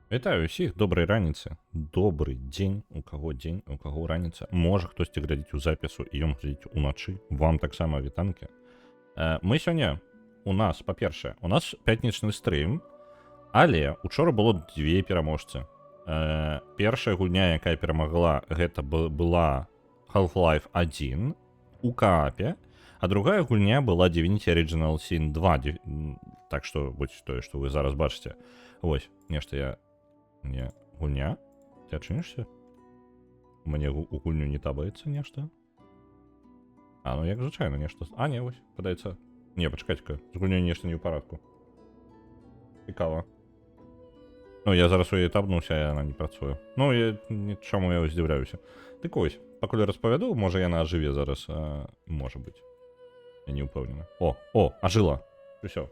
Вітаю ўсіх, добрай раніцы. Добры дзень, у каго раніца. Можа хтосьці глядзіць у запісу і ён глядзіць уначы. Вам таксама вітанкі. Мы сёння у нас, па-першае, у нас пятнічны стрым, але учора было дзве пераможцы. Першая гульня, якая перамагла, гэта была Half-Life 1 у каапе, а другая гульня была Divinity Original Sin 2. Так што вось тое, што вы зараз бачыце. Вось, нешта я... Не, гульня? Ты адчынішся? Мне у гульню не табаецца нешта. А, ну як звычайна нешта. А, не, вось, падаецца. Не, пачакайце-ка, з гульнёй нешта не ў парадку. Цікава. Ну, я зараз у яе табнуўся, а яна не працуе. Ну, чаму я здзіўляюся. Дык ось, пакуль распавяду, можа яна ажыве зараз, можа быць. Я не ўпэўнены. Ажыла. Усё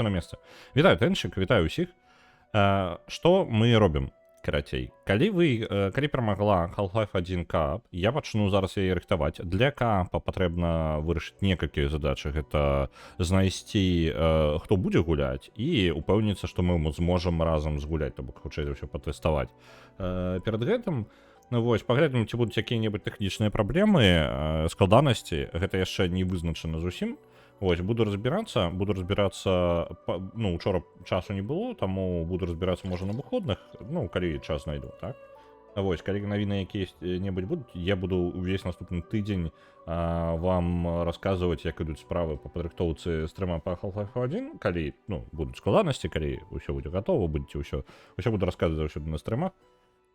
на месцы. Вітаю, Тэнчык, вітаю ўсіх. Што мы робім, карацей? Калі перамагла Half-Life 1 каап, я пачну зараз яе рыхтаваць. Для каапа патрэбна вырашыць некалькі задачы. Гэта знайсці, хто будзе гуляць, і упэўніцца, што мы зможам разам згуляць, то бок хутчэй за ўсё патэставаць. Перад гэтым, ну вось, паглядзім, ці будуць якія-небудзь тэхнічныя праблемы, складанасці. Гэта яшчэ не вызначана зусім. Вось, буду разбірацца, ну, учора часу не было, таму буду разбірацца, можа, на выходных, ну, калі час знайду, так? Вось, калі навіны якія-небудзь будуць, я буду увесь наступны тыдзень вам расказваць, як ідуць справы па падрыхтоўцы стрыма па Half-Life 1, калі, ну, будуць складанасці, калі ўсё будзе гатова, будзеце ўсё буду расказваць заўсёды на стрымах.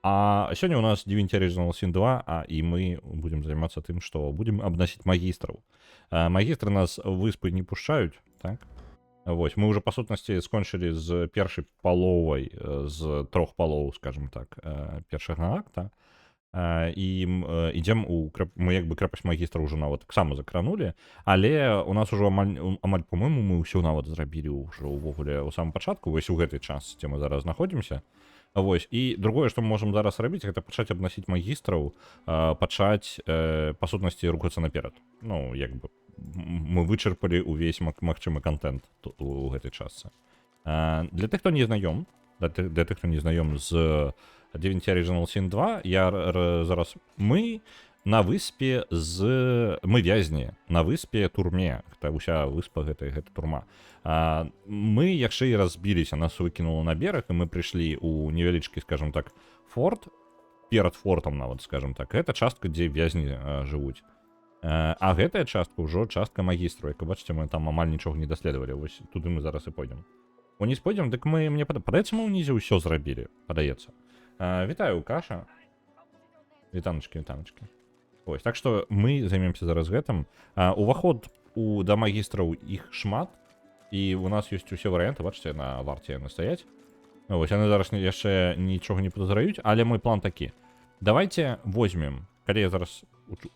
А сёння у нас Divinity Original Sin 2, і мы будзем займацца тым, што будзем абнасіць магістраў. Магістры нас выспы не пушчаюць, так? Вось, мы ўжо, па сутнасці, скончылі з першай паловай, з 3 палоў, скажем так, першага акта, і ідзем мы як бы крэпасць магістра ўжо нават таксама закранулі, але у нас ужо амаль, по-мойму, мы ўсё нават зрабілі ўжо ўвогуле ў самым пачатку, вось у гэтай частцы, дзе мы зараз знаходзімся. Вось, і другое, што мы можам зараз рабіць, гэта пачаць абнасіць магістраў, пачаць, па сутнасці, рухацца наперад. Ну, як бы, мы вычарпалі ўвесь магчымы контент у гэтай частцы. Для тых, хто не знаём, з Divinity Original Sin 2, зараз мы на выспе мы вязні на выспе турме. Гэта ўся выспа, гэта турма. Мы яшчэ і разбіліся, нас выкінула на бераг, і мы прыйшлі ў невялічкі, скажем так, форт, перад фортам нават, скажем так. Гэта частка, дзе вязні жывуць. А гэтая частка ўжо частка магістру. Як вы бачыце, мы там амаль нічога не даследавалі. Вось туды мы зараз і пойдзем. Уніз пойдзем, дык мне падаецца, мы ўнізе ўсё зрабілі, падаецца. Вітаю, Каша. Вітаночкі. Ось, так што мы займемся зараз гэтым. Уваход да магістраў іх шмат, і у нас ёсць усе варыянты, бачыце, на варце яны стаяць. Вось, яны зараз яшчэ нічога не падазраюць, але мой план такі. Давайте возьмем, калі я зараз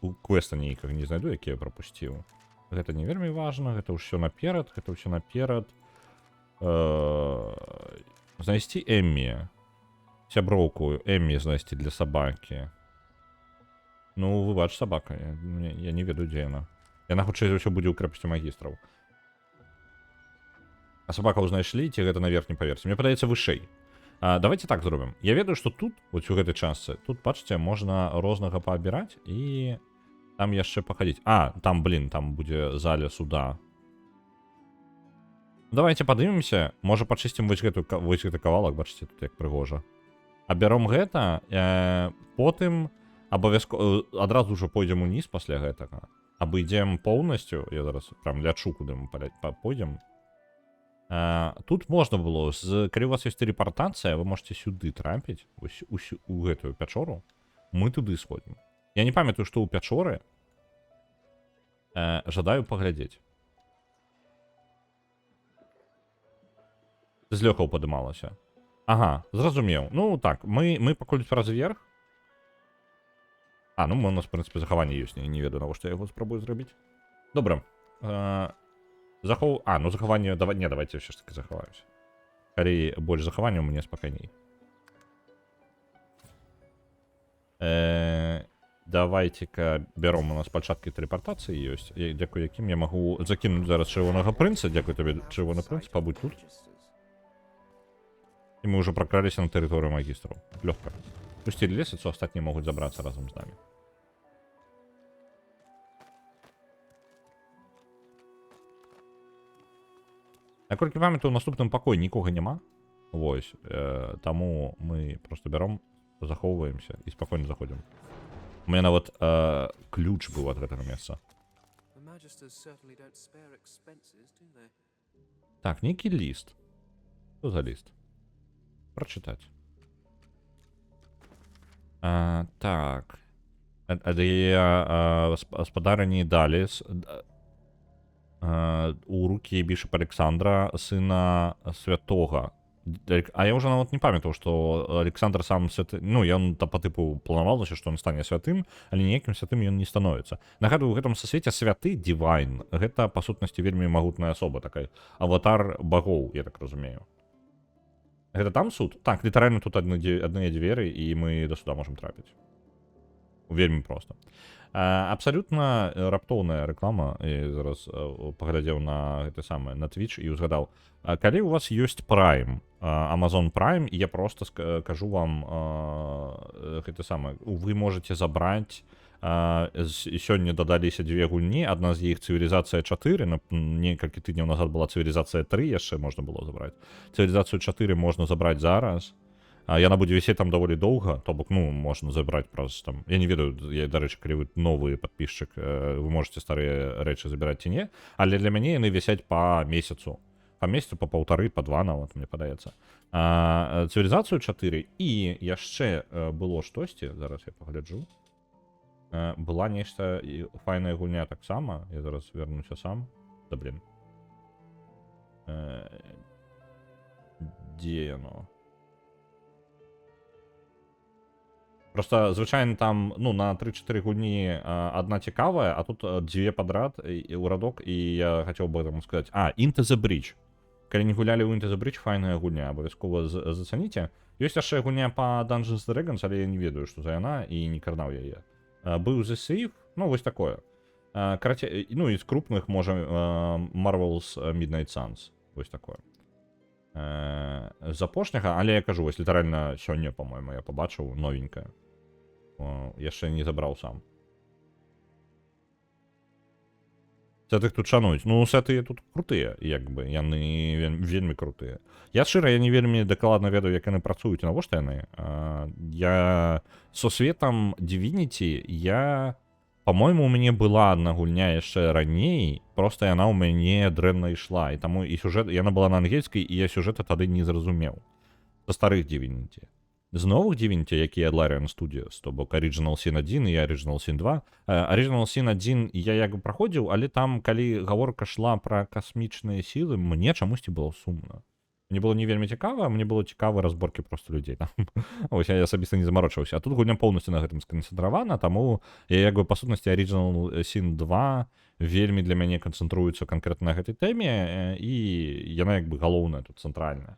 у квеста нейкага не знайду, які я прапусціў. Гэта не вельмі важна, гэта ўсё наперад, знайсці Эммі. Сяброўку Эммі знайсці для сабакі. Ну, вы бач, сабака. Я не ведаю, дзе яна. Яна, хутчэй за ўсё, будзе ў крэпасці магістраў. А сабакаў знайшлі, ці гэта на верхняй паверсе? Мне падаецца, вышэй. Давайте так зробім. Я ведаю, што тут, вось у гэтай частцы, тут, бачыце, можна рознага паабіраць і там яшчэ пахадзіць. Там будзе заля суда. Давайте падымемся, можа пачысцім вось гэты кавалак, бачыце, тут як прыгожа. Абяром гэта, потым абавязкова адразу ўжо пойдзем уніз пасля гэтага. Абыдзем поўнасцю, я зараз прям лячу, куды мы пойдзем. Тут можна было, калі у вас ёсць тэлепартацыя, вы можете сюды трапіць, у гэтую пячору, мы туды сходзім. Я не памятаю, што ў пячоры, жадаю паглядзець. Злёгка падымалася. Ага, зразумеў. Ну так, мы пакуль праз верх. Ну, у нас, в прынцыпе, захаванне ёсць, не ведаю, навошта я яго спрабую зрабіць. Добра. Захаванне... давайте ўсё ж таки захаваюся. Калі больш захавання, у мяне спакайней. Давайте-ка бяром, у нас пачаткі тэлепартацыі ёсць, дзякуй якім я магу закінуць зараз чырвонага прынца. Дзякуй табе, чырвоны прынц, пабудь тут. И мы уже прокрались на территорию магистров. Легко. Пустили лестницу, остальные могут забраться разом с нами. Наколькі памятаю, у наступным пакоі нікога няма. Вось. Таму мы просто бяром, захоўваемся і спакойна заходзім. У меня нават ключ быў ад гэтага месца. Так, нейкі ліст. Што за ліст? Прачытаць. Так. Спадарыні далі у руки бішап Александра, сына святога. А я уже нават не памятаў, што Александр сам святы... Ну, ён па тыпу планавалася, што ён стане святым, але ніякім святым ён не становіцца. Нагадую, у гэтым свеце святы, дивайн, гэта, па сутнасці, вельмі магутная асоба, такая аватар багоў, я так разумею. Гэта там суд? Так, літаральна тут адныя дзверы, і мы да суда можам трапіць. Вельмі проста. Абсалютна раптоўная рэклама. Я зараз паглядзеў на гэта самае, на Twitch і узгадаў. Калі у вас ёсць Prime, Amazon Prime, і я просто кажу вам гэта самае, вы можете забраць, сёння дадаліся 2 гульні, адна з іх цывілізацыя 4, некалькі тыдняў назад была цывілізацыя 3, яшчэ можна было забраць. Цывілізацыю 4 можна забраць зараз. Яна будзе вісець там даволі доўга, то бок, ну, можна забраць праз там... Я не ведаю, дарэчы, калі вы новы падпісчык, вы можете старыя рэчы забіраць ці не, але для мяне яны вісяць па месяцу. Па месяцу, па паўтары, па 2 нават, мне падаецца. Цывілізацыю 4 і яшчэ было штосьці, зараз я пагляджу. Была нешта файная гульня таксама, я зараз вернуся сам. Да, блин. Дзе яно? Просто, звычайна, там, ну, на 3-4 гульні одна цікавая, а тут 2 подряд у радок, і я хацеў бы там сказаць. Into the Bridge. Калі не гулялі ў Into the Bridge, файная гульня, абавязкова зацаніце. Ёсць яшчэ гульня па Dungeons & Dragons, але я не ведаю, што за яна, і не карнаў яе. Быў The Save, ну, вось такое. Карацей, ну, і з крупных, можа, Marvel's Midnight Suns, вось такое. З апошняга, але я кажу, вось літаральна сёння, па-мойму, я пабачыў новенькае. Яшчэ не забраў сам. Сетых тут шануюць. Ну, сеты тут крутыя, як бы, яны вельмі крутыя. Я шчыра, я не вельмі дакладна ведаю, як яны працуюць, навошта яны. Я со светам Divinity, па-мойму, у мяне была адна гульня яшчэ раней, проста яна ў мяне дрэнна ішла, і таму і сюжэт, яна была на ангельскай, і я сюжэта тады не зразумеў. Са старых Divinity. З новых Divinity, якія ад Larian Studios, то бок Original Sin 1 і Original Sin 2. Original Sin 1 я як бы праходзіў, але там, калі гаворка шла пра касмічныя сілы, мне чамусьці было сумна. Мне было не вельмі цікава, мне было цікава разборкі проста людзей там. Ось я асабіста не замарочваўся. А тут гульня поўнасцю на гэтым сканцэнтравана, таму я як бы па сутнасці Original Sin 2 вельмі для мяне канцэнтруецца канкрэтна на гэтай тэме, і яна як бы галоўная тут цэнтральная.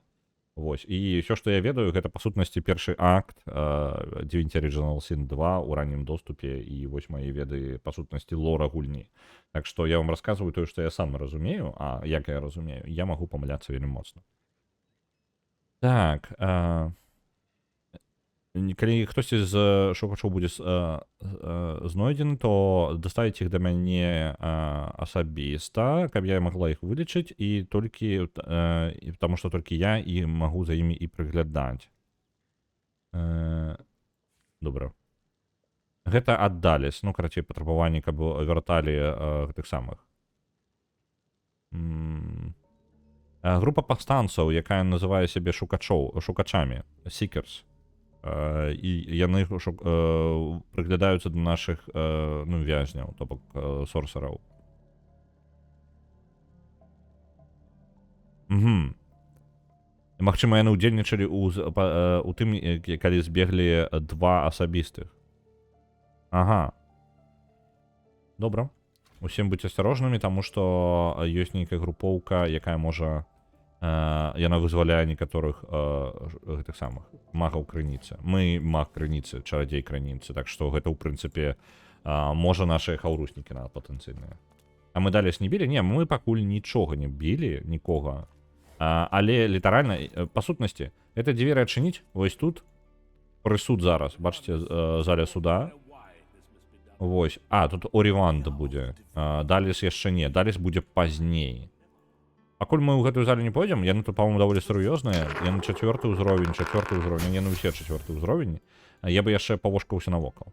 Вось. І ўсё, што я ведаю, гэта па сутнасці першы акт Divinity Original Sin 2 у раннім доступе, і вось мае веды па сутнасці лора гульні. Так што я вам расказваю тое, што я сам разумею, а як я разумею, я магу памыляцца вельмі моцна. Так, калі хтосьці з шукачоў будзе знойдзены, то даставіць іх да мяне асабіста, каб я магла іх вылічыць, і толькі таму што толькі я і магу за імі і прыглядаць. Добра. Гэта аддаліс, ну, карацей, патрабаванні, каб вярталі гэтых самых. Група паўстанцаў, якая называе сябе шукачамі, Seekers. І яны прыглядаюцца да нашых вязняў, то бок сорсараў. Магчыма, яны ўдзельнічалі у тым, калі збеглі 2 асабістых. Ага. Добра. Усім быць асцярожнымі, таму што ёсць нейкая групоўка, якая можа... яна вызваляе некаторых гэтых самых магаў крыніцы. Мы маг крыніцы, чарадзей крыніцы, так што гэта ў прынцыпе можа нашыя хаўруснікі на патэнцыйныя. А мы далей не білі? Не, мы пакуль нічога не білі, нікога. Але літаральна, па сутнасці, Это двері адчыніць вось тут прысуд зараз, бачыце, зале суда. Вось. А, тут Оріванда будзе. Даліс яшчэ не. Даліс будзе пазней. Пакуль мы ў гэтую залю не пойдзем, яны тут, па-моему, даволі сур'ёзныя. Яны 4-й ўзровень, 4-й ўзровень, яны ўсе 4-й ўзровень. Я бы яшчэ павошкаўся навокал.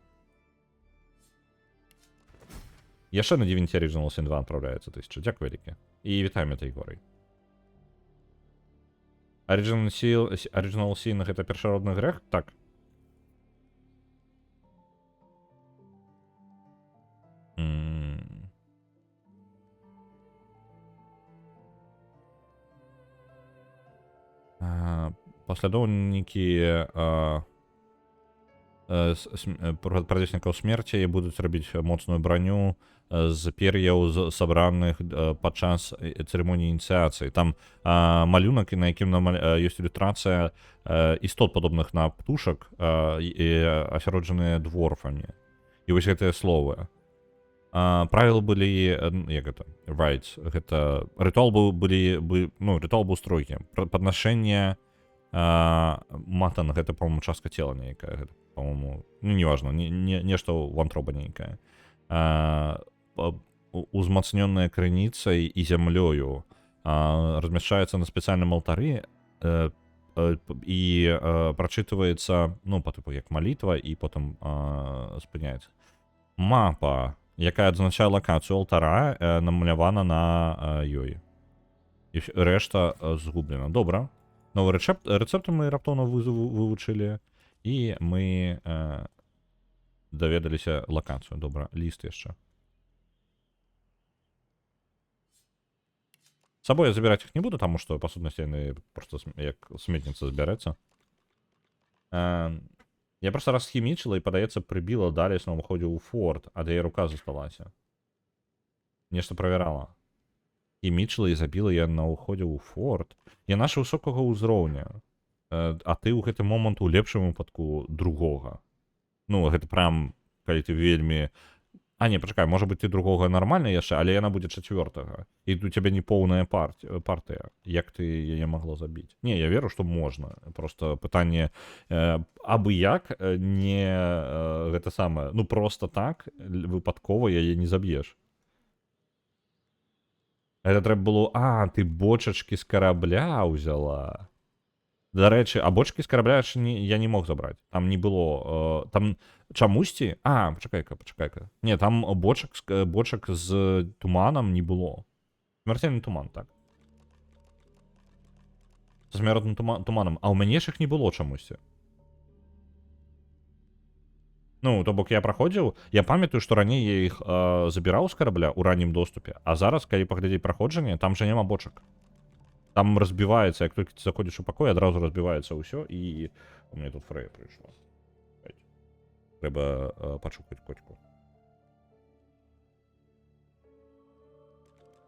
Яшчэ на 9 Original Sin 2 адпраўляецца 1000. Дзякуй вялікі. І вітаем этой горай. Original Sin гэта першародны грэх? Так. Паслядоўнікі прадзеснікаў смерці будуць рабіць моцную броню з пер'яў сабраных падчас цырымоніі ініцыяцыі. Там малюнак, на якім ёсць ілюстрацыя істот падобных на птушак і асяроджаныя дворфамі. І вось гэтыя словы. Правілы былі, як гэта, rights, гэта рытуал быў строгі. Паднашэнне матан, гэта, по-моему, частка цела нейкая, гэта, по-моему, неважно, нешта вантроба нейкая. Узмацнённая крыніцай і зямлёю, размяшчаецца на спецыяльным алтары і прачытваецца, па тыпу, як малітва, і потым спыняецца. Мапа, якая адзначае лакацыю алтара, намалявана на ёй. І рэшта згублена. Добра. Новы рэцэпт мы раптоўна вывучылі, і мы даведаліся лакацыю. Добра, ліст яшчэ. С собой я забирать их не буду, таму што, па сутнасці, яны просто як сметніца збярэцца. Я просто расхімічыла і, падаецца, прыбіла Даліс на ўходзе ў форт, ад яе рука засталася. Нешта правярала. Хімічыла і забіла я на ўходзе ў форт. Яна ж высокага ўзроўня. А ты ў гэты момант у лепшым выпадку другога. Гэта прям, калі ты вельмі... Не, пачакай, можа быць, ты другога нармальна яшчэ, але яна будзе 4-га. І у цябе не поўная партыя. Як ты яе магла забіць? Не, я веру, што можна. Просто пытанне, абы як не гэта самае, просто так, выпадкова яе не заб'еш. Гэта трэба было, ты бочачкі з карабля ўзяла. Дарэчы, а бочкі з карабля я не мог забраць. Там не было... Там чамусьці... Пачакай-ка. Не, там бочак з туманам не было. Смярцельны туман, так. З смяротным туманам. А ў мяне ж іх не было чамусьці. То бок я праходзіў, я памятаю, што раней я іх забіраў з карабля ў раннім доступе, а зараз, калі паглядзець праходжанне, там жа няма бочак. Там разбіваецца, як толькі ты заходзіш у пакой, адразу разбіваецца ўсё, і у мяне тут Фрэя прыйшла. Трэба пачукаць коцьку.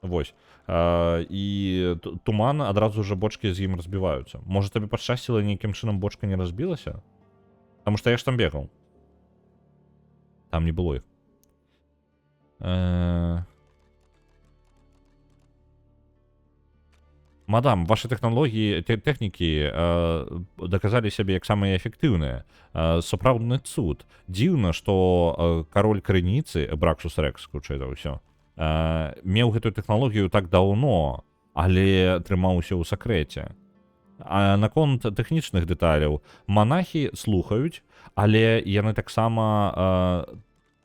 Вось. І туман, адразу ж бочкі з ім разбіваюцца. Можа, табе пашчасціла, нейкім чынам бочка не разбілася? Таму што я ж там бегаў. Там не было іх. Мадам, ваши тэхнікі даказалі сябе як самыя эфектыўныя. Сапраўдны цуд. Дзіўна, што кароль крыніцы, Браксус Рекс, хутчэй за ўсё, меў гэтую тэхналогію так даўно, але трымаўся ў сакрэце. А наконт тэхнічных дэталяў, манахі слухаюць, але яны таксама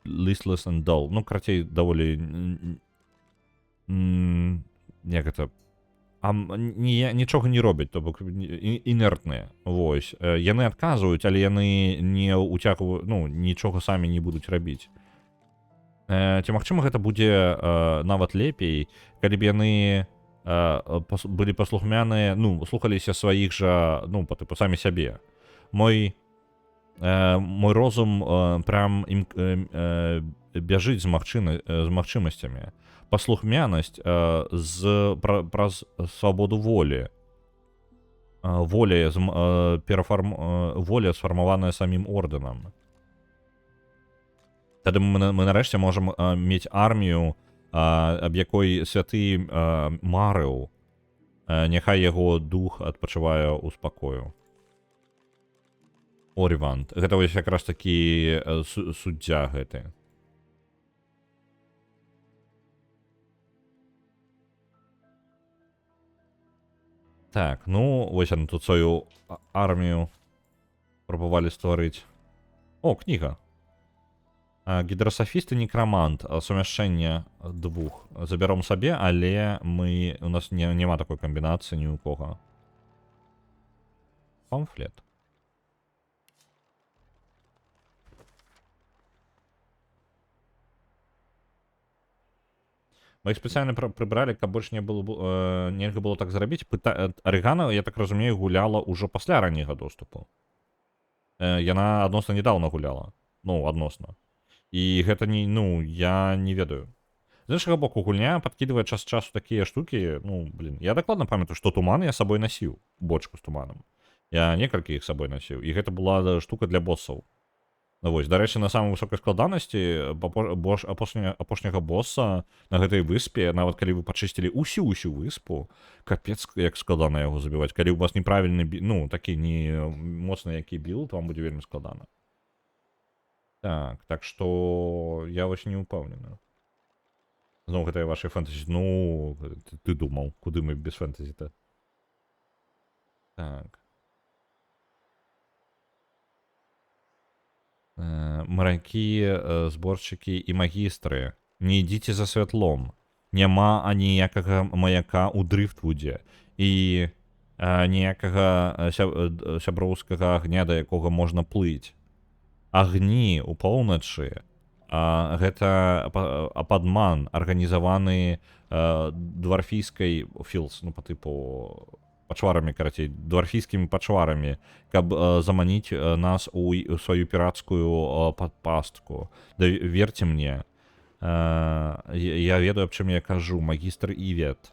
listless and dull. Карацей, даволі... Як гэта... нічога не робяць, то бок інертныя. Вось. Яны адказваюць, але яны не ўцягваюць, нічога самі не будуць рабіць. Ці магчыма, гэта будзе нават лепей, калі б яны былі паслухмяныя, слухаліся сваіх жа, па тыпу самі сябе. Мой розум прям бяжыць з магчымасцямі. Паслухмянасць праз свабоду волі. Воля сфармаваная самім ордэнам. Тады мы нарэшце можам мець армію, аб якой святы марыў. Няхай яго дух адпачывае ў спакою. Орівант. Гэта вось якраз такі суддзя гэты. Так, ну, вось яны тут сваю армію пробавалі стварыць. О, кніга. Гідрасафіст і некрамант. Сумяшчэнне двух. Забяром сабе, але у нас няма такой камбінацыі ні ў кого. Памфлет. Мы іх спецыяльна прыбралі, каб больш нельга было так зрабіць. Арыгана, я так разумею, гуляла ўжо пасля ранняга доступу. Яна адносна недаўна гуляла. Ну, адносна. І гэта не, ну, я не ведаю. З іншага боку, гульня падкідвае час часу такія штукі, ну, блин, я дакладна памятаю, што туман я сабой насіў, бочку з туманам. Я некалькі іх сабой насіў, і гэта была штука для боссаў. Ну, вось, дарэчы, на самай высокай складанасці апошняга босса на гэтай выспе, нават калі вы пачысцілі усю выспу, капец, як складана яго забіваць. Калі у вас неправільны, ну, такі не моцны які білд, вам будзе вельмі складана. Так што я вось не ўпэўнены. Зноў гэта вашай фэнтэзі. Ну, ты думаў, куды мы без фэнтэзі-то? Так. Маракі, зборшчыкі і магістры, не ідзіце за святлом. Няма аніякага маяка ў дрыфтвудзе і ніякага сяброўскага агня, да якога можна плыць. Агні ў поўначы гэта падман, арганізаваны дварфійскай філс, ну, па тыпу пачварамі, карацей, дварфійскімі пачварамі, каб заманіць нас у сваю пірацкую пастку. Да верце мне, я ведаю, аб чым я кажу, магістр Івет.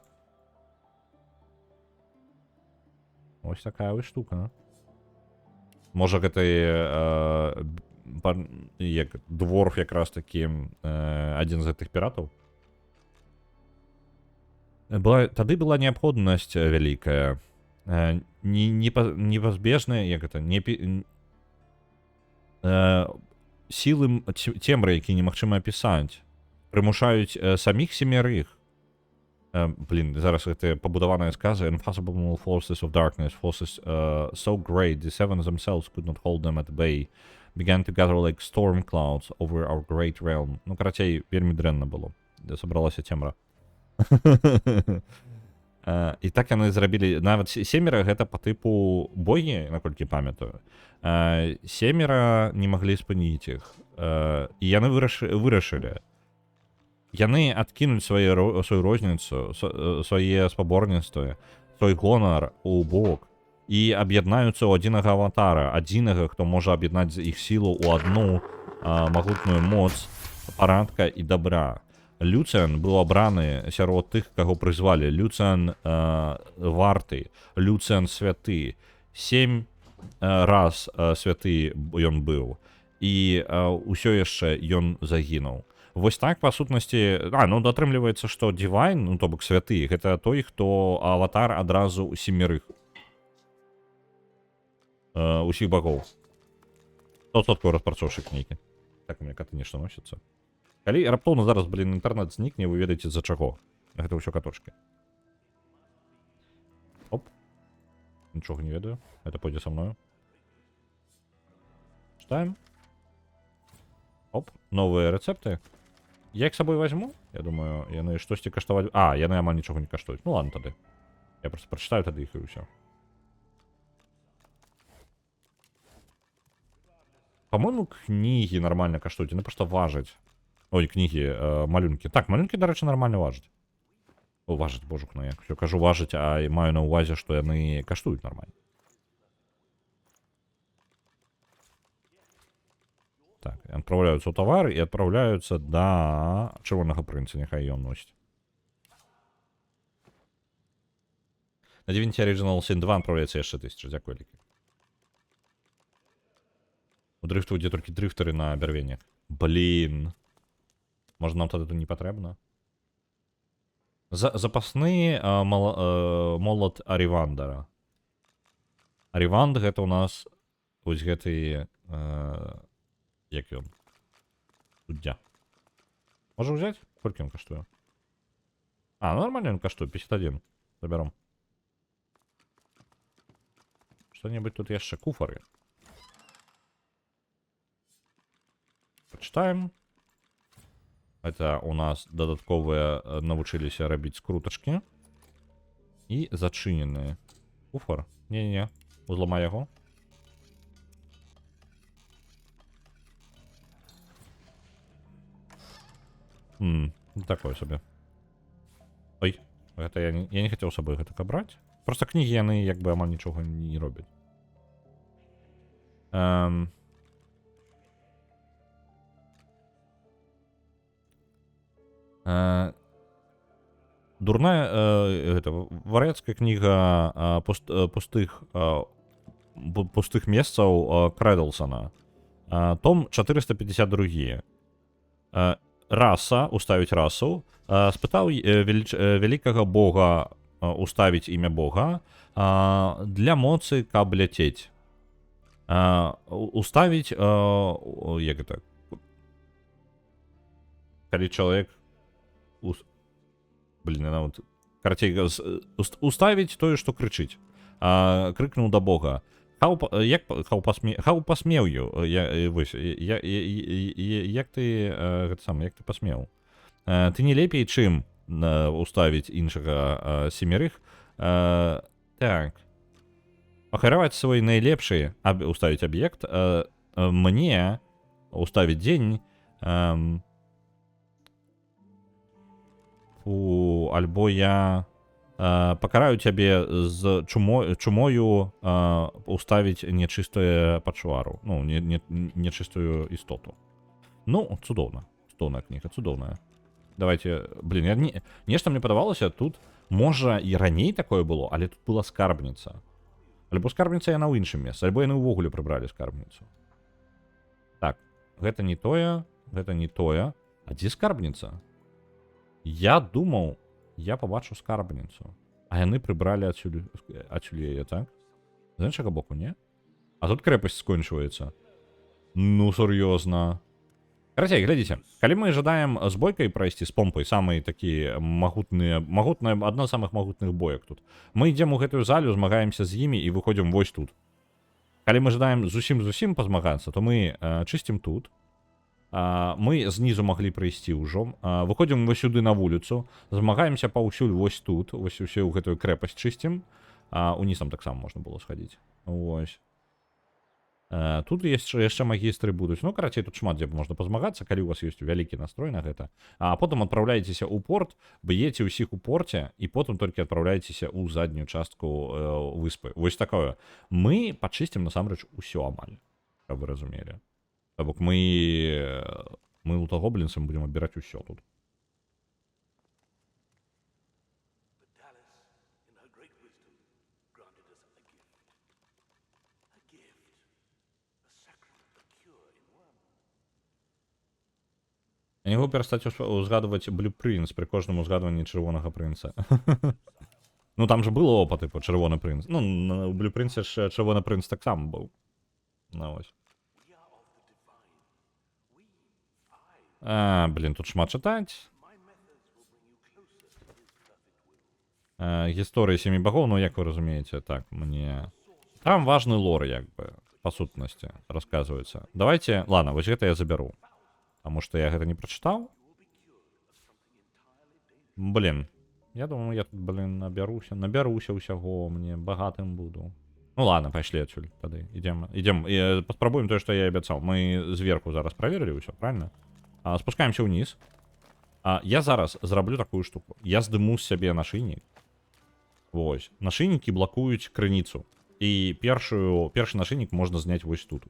Ось такая вось штука. Можа, гэта як дворф якраз такі адзін з гэтых піратаў? Тады была неабходнасць вялікая. Непазбежная, як гэта, сілы цемры, які немагчыма апісаць, прымушаюць саміх семерых. Блин, зараз гэта пабудаваная сказа. Impossible forces of darkness, forces so great, the seven themselves could not hold them at bay, began to gather like storm clouds over our great realm. Ну, карацей, вельмі дрэнна было. Сабралася цемра. І так яны зрабілі, нават семера гэта па тыпу богі, наколькі памятаю. Семера не маглі спыніць іх. І яны вырашылі. Яны адкінуць сваю розніцу, свае спаборніцтвы, свой гонар у бок і аб'яднаюцца ў адзінага аватара, адзінага, хто можа аб'яднаць іх сілу ў адну магутную моц парадка і добра. Люцыан быў абраны сярод тых, каго прызвалі. Люцыан варты, Люцыан святы. 7 раз святы ён быў. І ўсё яшчэ ён загінуў. Вось так, па сутнасці, ну, атрымліваецца, што Дівайн, ну, то бок святы, гэта той, хто аватар адразу у семерых. Усіх багоў. 100% распрацоўшчык нейкі. Так у меня коты нешта носяцца. Калі раптоўна зараз, блин, інтэрнэт знікне, вы ведаеце з-за чаго. Гэта ўсё каточки. Оп. Нічога не ведаю. Это пойдзе са мною. Читаем. Оп. Новыя рэцэпты. Я іх сабой возьму. Я думаю, яны штосьці каштаваць... яны амаль нічога не каштуюць. Ну ладно тады. Я просто прачытаю тады іх і ўсё. По-моему, кнігі нормально каштуюць. Яны просто важаць. Ой, кнігі, малюнкі. Так, малюнкі, дарэчы, нормально важаць. О, важаць, божук, ну я все кажу важаць, а маю на увазе, што яны каштуюць нормально. Так, адпраўляюцца ў тавары і адпраўляюцца да чырвонага прынца, няхай ён носіць. На Divinity Original Sin 2 адпраўляецца яшчэ 1000, дзякуй вялікі. У дрыфту, дзе толькі дрыфтары на бярвеннях. Блин. Можа, нам тады тут не патрэбна? Запасны молот Аривандара. Ариванд гэта у нас вось гэты як ён суддзя можа ўзяць колькі ён каштуе ну нормально ён каштуе 51 забяром что-нибудь тут яшчэ куфары почитаем это у нас дадатковыя навучыліся рабіць скрутачкі і зачыненыя куфар не узламай яго такое сабе ой гэта я не хацеў сабой гэта кабраць просто кнігі яны як бы амаль нічога не робяць дурная гэта вар'яцкая кніга пустых месцаў Крэдлсона том 452 раса уставіць расу спытаў вялікага бога уставіць імя бога для моцы каб ляцець уставіць як это калі чалавек вот карацей уставіць тое што крычыць крыкнуў да бога хау пасмею як ты гэта сам як ты пасмеў ты не лепей чым уставіць іншага семерых так ахараваць свой найлепшы уставіць аб'ект мне уставіць дзень альбо я пакараю цябе з чумою уставіць нечыстую пачвару ну нечыстую істоту ну цудоўна цудоўная кніга цудоўная давайте нешта мне падавалася тут можа і раней такое было але тут была скарбніца альбо скарбніца яна ў іншым месцы альбо яны ўвогуле прыбралі скарбніцу так гэта не тое а дзе скарбніца я думаў я побачу скарбніцу а яны прыбралі адсюль яе так з іншага боку не а тут крэпасць скончваецца ну сур'ёзна карацей глядзіце калі мы жадаем з бойкай прайсці з помпай самыя такі магутная адна з самых магутных боек тут мы ідзем у гэтую залю змагаемся з імі і выходзім вось тут калі мы жадаем зусім пазмагацца то мы чысцім тут мы знізу маглі прыйсці ўжо выходзім вось сюды на вуліцу змагаемся паўсюль вось тут вось усе ў гэтую крэпасць чысцім унісам таксама можна было схадзіць вось тут яшчэ магістры будуць ну карацей тут шмат дзе можна пазмагацца калі у вас ёсць вялікі настрой на гэта потым адпраўляецеся ў порт б'еце ўсіх у порце і потым толькі адпраўляецеся ў заднюю частку выспы вось такое мы пачысцім насамрэч усё амаль каб вы разумелі бок мы лутагоблінцам будзем абіраць усё тут я не могу перастаць узгадваць блюпрынц пры кожным узгадванні чырвонага прынца ну там же было опыты по чырвоны прынц ну у блюпрынце ж чырвоны прынц таксама быў на вось тут шмат чытаць гісторыі сямі багоў ну як вы разумееце так мне там важны лор як бы па сутнасці расказваецца давайте ладно вось гэта я забяру потому что я гэта не прачытаў я думаю я тут набяруся ўсяго мне багатым буду ну ладно пайшлі адсюль тады ідзем паспрабуем тое што я абяцаў мы зверху зараз праверылі ўсё правильно спускаемся ўніз я зараз зраблю такую штуку я здыму з сябе нашыйнік вось нашыйнікі блакуюць крыніцу і першы нашыйнік можна зняць вось тут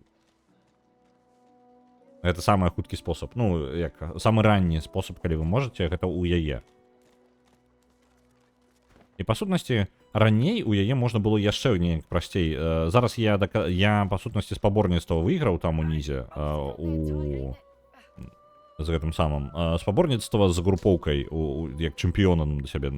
это самый хуткі спосаб ну як самы ранні спосаб калі вы можете гэта ў яе і па сутнасці раней у яе можна было яшчэ неяк прасцей зараз я па сутнасці спаборніцтва выйграў там унізе з гэтым самым спаборніцтва з групоўкай як чэмпіёнам сябе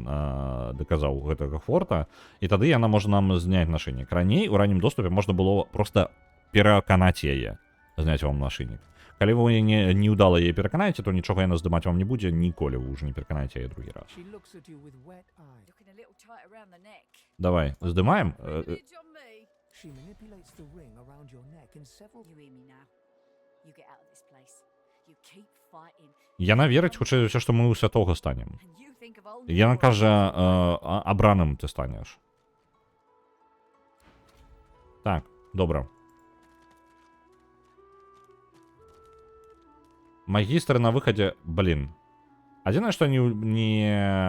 даказаў гэтага форта і тады яна можа нам зняць нашыйнік раней у раннім доступе можна было просто пераканаць яе зняць вам нашынік. Калі вы не ўдала яе пераканаеце, то нічога яна здымаць вам не будзе ніколі, вы ўжо не пераканаеце яе другі раз. Давай, здымаем. Яна верыць, хутчэй за ўсё, што мы ў святога станем. Яна кажа, абраным ты станеш. Так, добра. Магістры на выхадзе, блин. Адзінае, што не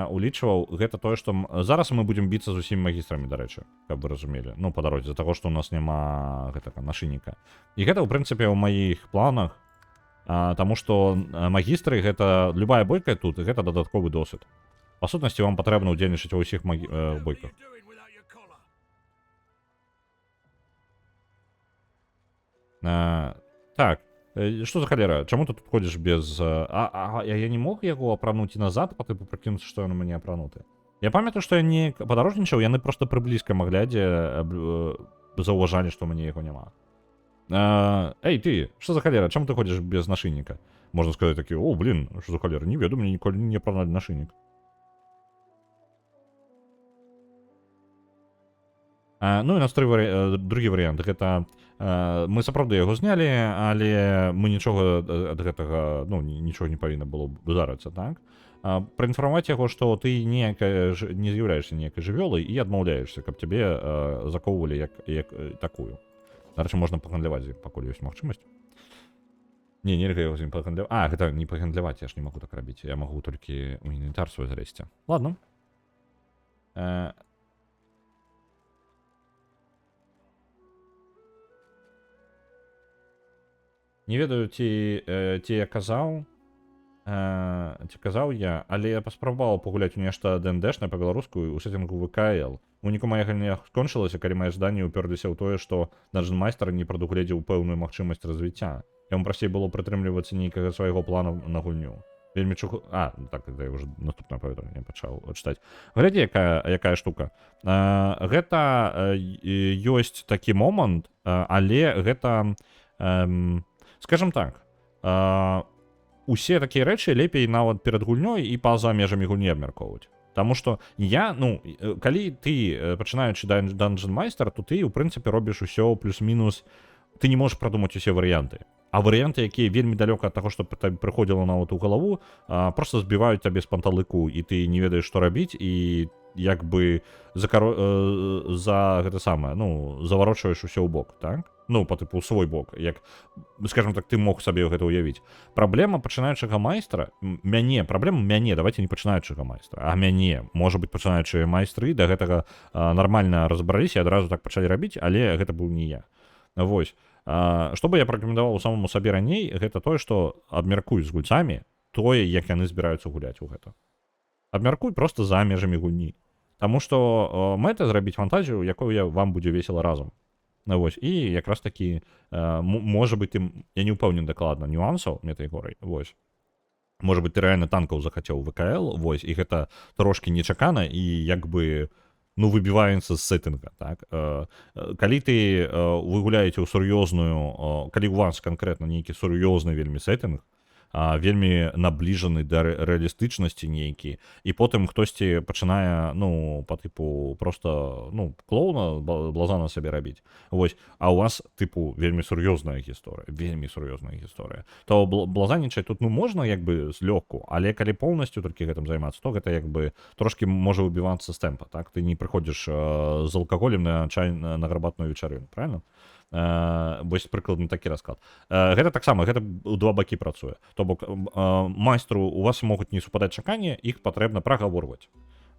улічваў, гэта тое, што зараз мы будзем біцца з усімі магістрамі, дарэчы, каб вы разумелі. Ну, па дарозе, за таго, што ў нас няма гэтага нашынніка. І гэта, ў прынцыпе, ў маіх планах, таму што магістры, гэта любая бойка тут, гэта дадатковы досвед. Па сутнасці, вам патрэбна ўдзельнічаць ва ўсіх бойках. Так. Што за халера? Чаму ты тут ходзіш без... я не мог яго апрануць і назад, па тыпу прыкінуцца, што ён у мяне апрануты. Я памятаю, што я не падарожнічаў, яны проста пры блізкам аглядзе заўважалі, што ў мяне яго няма. Эй, ты, што за халера? Чаму ты ходзіш без нашынніка? Можна сказаць такі, о, блин, што за халера? Не веду, мне ніколі не апраналі нашыннік. Ну і нас другі варыянт, гэта мы сапраўды яго знялі, але мы нічога ад гэтага, ну, нічога не павінна было здарыцца, так? Праінфармаваць яго, што ты не з'яўляешься некай жывёлай і адмаўляешся, каб цябе закоўвалі як такую. Дарэчы, можна пагандляваць, пакуль ёсць магчымасць. Нельга яго з ім пагандляваць. Гэта не пагандляваць, я ж не магу так рабіць, я магу толькі ў інвентар свой залезці. Ладно. Не ведаю, ці я казаў, я, але я паспрабаваў пагуляць у нешта ДНДшнае па-беларуску ў сеттингу ВКЛ. Уніку мая гульня скончылася, калі мае жаданні ўпёрліся ў тое, што Dungeon Master не прадугледзеў пэўную магчымасць развіцця. Яму прасцей было прытрымлівацца нейкага свайго плану на гульню. Вельмі так, я ўжо наступнае паведамленне пачаў чытаць. Глядзі, якая штука. Гэта ёсць такі момант, але гэта... Скажем так, усе такія рэчы лепей нават перад гульнёй і па-за межамі гульні абмяркоўваць. Таму што калі ты пачынаючы Dungeon Master, то ты, у прынцыпе, робіш усё плюс-мінус, ты не можаш прадумаць усе варыянты. А варыянты, якія вельмі далёка ад таго, што прыходзіла нават у галаву, проста збіваюць табе з панталыку, і ты не ведаеш, што рабіць, і як бы заварочваеш усё ў бок, так? Ну, па тыпу, свой бок, як, скажем так, ты мог сабе гэта ўявіць. Праблема пачынаючага майстра, праблема мяне, давайте не пачынаючага майстра, а мяне, можа быць, пачынаючыя майстры да гэтага нармальна разбраліся і адразу так пачалі рабіць, але гэта быў не я. Вось. Што бы я парэкамендаваў самому сабе раней, гэта тое, што абмяркуй з гульцамі тое, як яны збіраюцца гуляць у гэта. Абмяркуй проста за межамі гульні. Таму што мэта зрабіць фантазію, якую вам будзе весела разам. Вось, і якраз такі, можа быць, я не ўпэўнен дакладна нюансаў мэтай горай, вось. Можа быць, ты рэальна танкаў захацеў ВКЛ, вось, і гэта трошкі нечакана, і як бы, выбіваецца з сеттинга, так? Калі вы гуляеце ў сур'ёзную, калі у вас канкрэтна нейкі сур'ёзны вельмі сеттинг, вельмі набліжаны да рэалістычнасці нейкі, і потым хтосьці пачынае, па тыпу, проста, клоуна блазана сабе рабіць. Вось, а у вас, тыпу, вельмі сур'ёзная гісторыя. То блазанічаць тут, можна, як бы, злёгку, але калі поўнасцю толькі гэтым займацца, то гэта, як бы, трошкі можа выбівацца з тэмпа, так? Ты не прыходзіш з алкаголем на гарбатную вечарыну, правильно? Вось прыкладна такі расклад. Гэта таксама, гэта ў два бакі працуе. То бок, майстру у вас могуць не супадаць чаканні, іх патрэбна прагаворваць.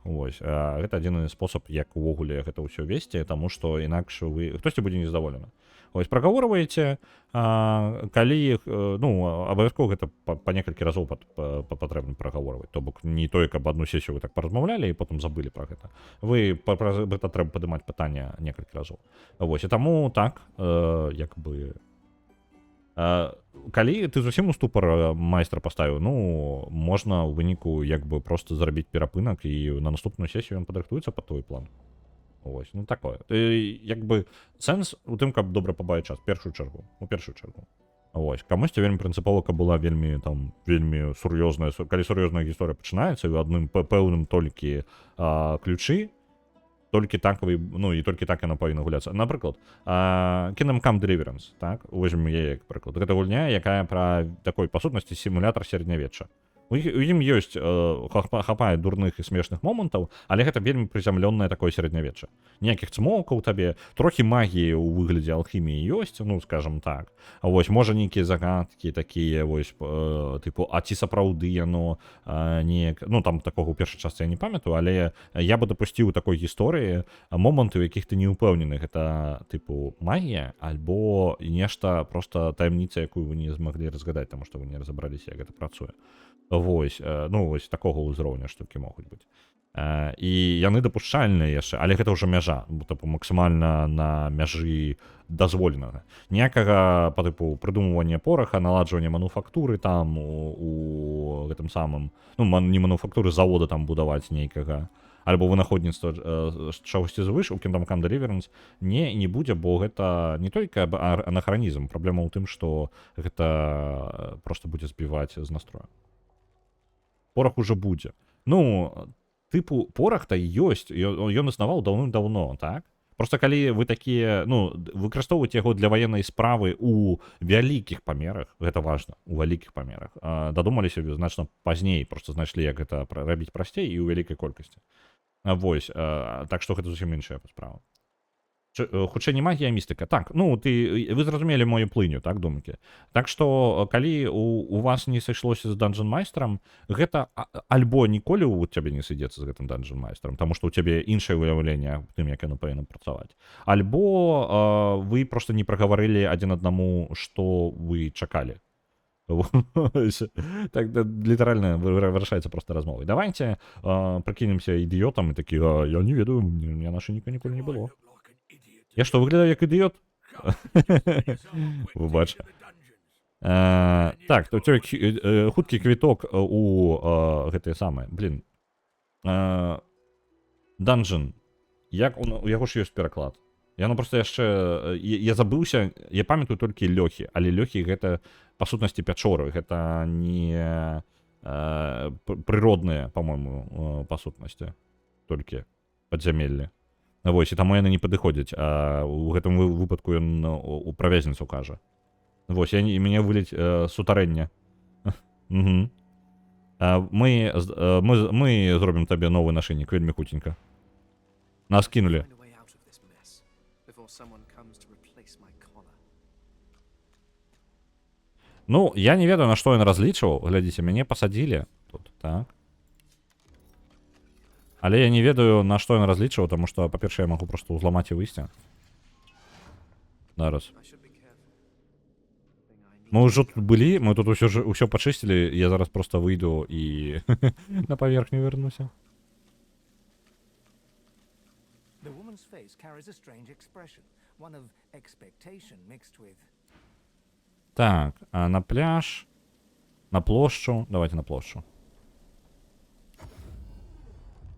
Вось, гэта адзіны спосаб, як увогуле гэта ўсё весці, таму што інакш хтосьці будзе незадаволены. Вось, прагаворваеце, калі іх, абавязкова гэта па некалькі разоў патрэбна прагаворваць. То бок, не тое, каб адну сесію вы так паразмаўлялі і потым забылі пра гэта. Вы гэта трэба падымаць пытанне некалькі разоў. Вось, і таму так, як бы... Калі ты зусім у ступар майстра паставіў, можна ў выніку як бы проста зрабіць перапынак і на наступную сесію ён падрыхтуецца пад твой план. Ось, ну такое. Як бы сэнс у тым, каб добра пабавіць час, у першую чаргу. Ось, камусьці вельмі прынцыпова, каб была вельмі сур'ёзная, калі сур'ёзная гісторыя пачынаецца, і ў адным пэўным толькі ключы, толькі так вы, ну і толькі так яна павінна гуляцца. Напрыклад, Kingdom Come Deliverance, так, возьмем яе як прыклад. Гэта гульня, якая пра такой па сутнасці сімулятар сярэднявечча. У ім ёсць хапае дурных і смешных момантаў, але гэта вельмі прызямлёнае такое сярэднявечча. Ніякіх цмоўкаў табе, трохі магіі ў выглядзе алхіміі ёсць, ну скажем так. Вось можа нейкія загадкі такія вось тыпу, а ці сапраўды яно неяк, ну там такога ў першай частцы я не памятаю, але я бы дапусціў у такой гісторыі моманты, у якіх ты не ўпэўнены, гэта тыпу магія альбо нешта проста таямніца, якую вы не змаглі разгадаць, таму што вы не разабраліся, як гэта працуе. Вось, ну вось такога ўзроўня штукі могуць быць. І яны дапушчальныя яшчэ, але гэта ўжо мяжа, тыпу максімальна на мяжы дазволенага. Ніякага па тыпу прыдумвання пораха, наладжвання мануфактуры там у гэтым самым, ну не мануфактуры, завода там будаваць нейкага, альбо вынаходніцтва чагосьці звыш у Kingdom Come Deliverance не будзе, бо гэта не толькі анахранізм, праблема ў тым, што гэта проста будзе збіваць з настрою. Порах уже будзе. Ну, тыпу, порах-то ёсць, ён існаваў даўным-даўно, так? Просто калі вы такія, ну, выкарыстоўваеце яго для ваеннай справы ў вялікіх памерах, гэта важна, у вялікіх памерах, дадумаліся значна пазней, просто знайшлі, як гэта рабіць прасцей і ў вялікай колькасці. Вось, так што гэта зусім іншая справа. Хутчэй не магія, а містыка. Так, ну, вы зразумелі мою плыню, так, думкі. Так што, калі у вас не сышлося з данжан-майстрам, гэта альбо ніколі у цябе не сыдзецца з гэтым данжан-майстрам, таму што ў цябе іншае выяўленне тым, як яно павінна працаваць. Альбо вы проста не прагаварылі адзін аднаму, што вы чакалі. Так, літаральна вырашаецца проста размовай. Давайте прыкінемся ідыётам і такі, я не ведаю, мне наша ніколі не было. Я што, выглядаю як ідыёт? Выбач. Так, у цябе хуткі квіток у гэтыя самыя, блин. Данжан. Як у яго ж ёсць пераклад? Яно проста яшчэ... Я забыўся, я памятаю толькі лёхі, але лёхі гэта, па сутнасці, пячоры. Гэта не прыродныя, па-мойму, па сутнасці. Толькі падзямеллі. Вось, і таму яны не падыходзяць, а ў гэтым выпадку ён у правязніцу кажа. Вось, і мяне вылець сутарэнне. Мы зробім табе новы нашынік, вельмі хутенька. Нас кінулі. Ну, я не ведаю, на што ён разлічваў. Глядзіце, мяне пасадзілі тут, так? Але я не ведаю, на што ён разлічваў, таму што, па-першае, я магу проста ўзламаць і выйсці. Зараз. Мы ўжо тут былі, мы тут усё пачысцілі, я зараз проста выйду і на паверхню вернуся. Так, а на пляж, на плошчу, давайте на плошчу.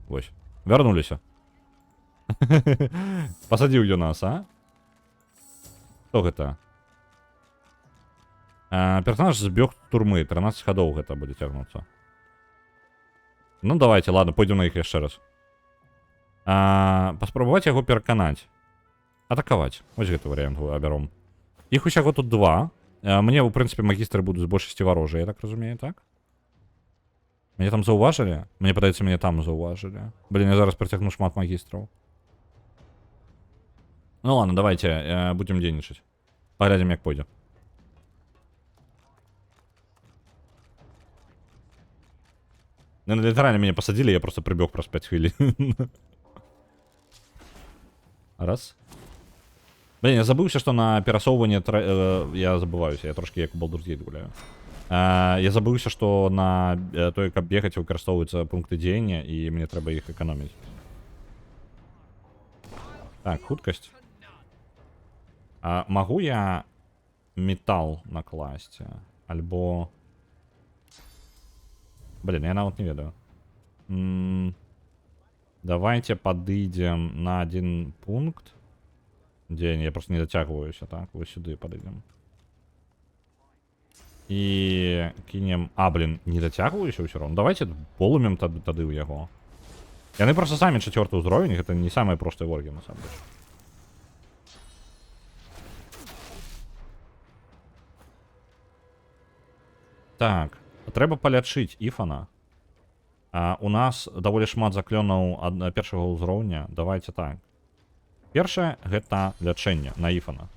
Вось, вярнуліся. Пасадзіў ён нас, а? Што гэта? Персонаж збег з турмы, 13 гадоў гэта будзе цягнуцца. Ну давайте, ладно, пойдем на іх яшчэ раз. Паспрабаваць яго пераканаць. Атакаваць. Вось гэты варыянт абяром. Іх усяго тут 2. Мне, у прынцыпе, магістры будуць з большасці варожыя, я так разумею, так? Мяне там заўважылі? Мне падаецца, мяне там заўважылі. Блин, я зараз прыцягну шмат магістраў. Ну ладно, давайте будем дзейнічаць. Паглядзім, як пойдзе. Ну, літаральна мяне пасадзілі, я просто прыбег праз 5 хвілін. Раз. Блин, я забыўся, што на перасоўванне... Я забываюся, я трошки як у Baldur's Gate гуляю. Я забыўся, што на тое, каб бегаць, выкарыстоўваюцца пункты дзеяння, і мне трэба іх эканоміць. Так, хуткасць. Магу я метал накласці? Альбо... Блин, я нават не ведаю. Давайте подойдем на один пункт. Где я просто не дотягиваюсь, так? Вот сюда подойдем. И кинем... А, блин, не дотягиваюсь все равно. Давайте полумем тады у яго. Яны просто сами 4-й узровень, это не самые простые ворги, на самом деле. Так, трэба палячыць Ифана. У нас даволі шмат заклёнаў першага ўзроўня. Давайте так. Першае, гэта лячэнне на Ифана.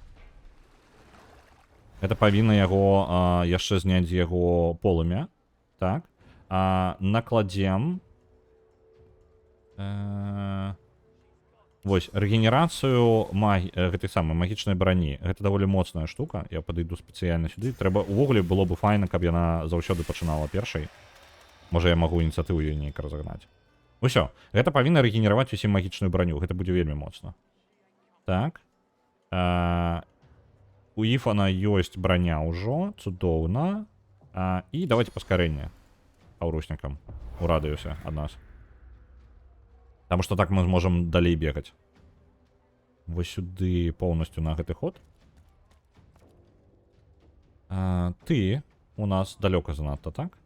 Это павінна яго яшчэ зняць з яго полымя. Так. Накладзем... Вось, рэгенерацыю гэтай самай магічнай брані. Гэта даволі моцная штука. Я падыйду спецыяльна сюды. Трэба увогуле было бы файна, каб яна заўсёды пачынала першай. Можа, я магу ініцыятыву ёй нейк разагнаць. Усё. Гэта павінна рэгенераваць усім магічную браню. Гэта будзе вельмі моцна. Так. У Ифана ёсць браня ўжо. Цудоўна. І давайте паскарэнне аўруснікам у радыусе ад нас. Потому что так мы зможам далей бегаць. Вось сюды поўнасцю на гэты ход. Ты у нас далёка занадта, так?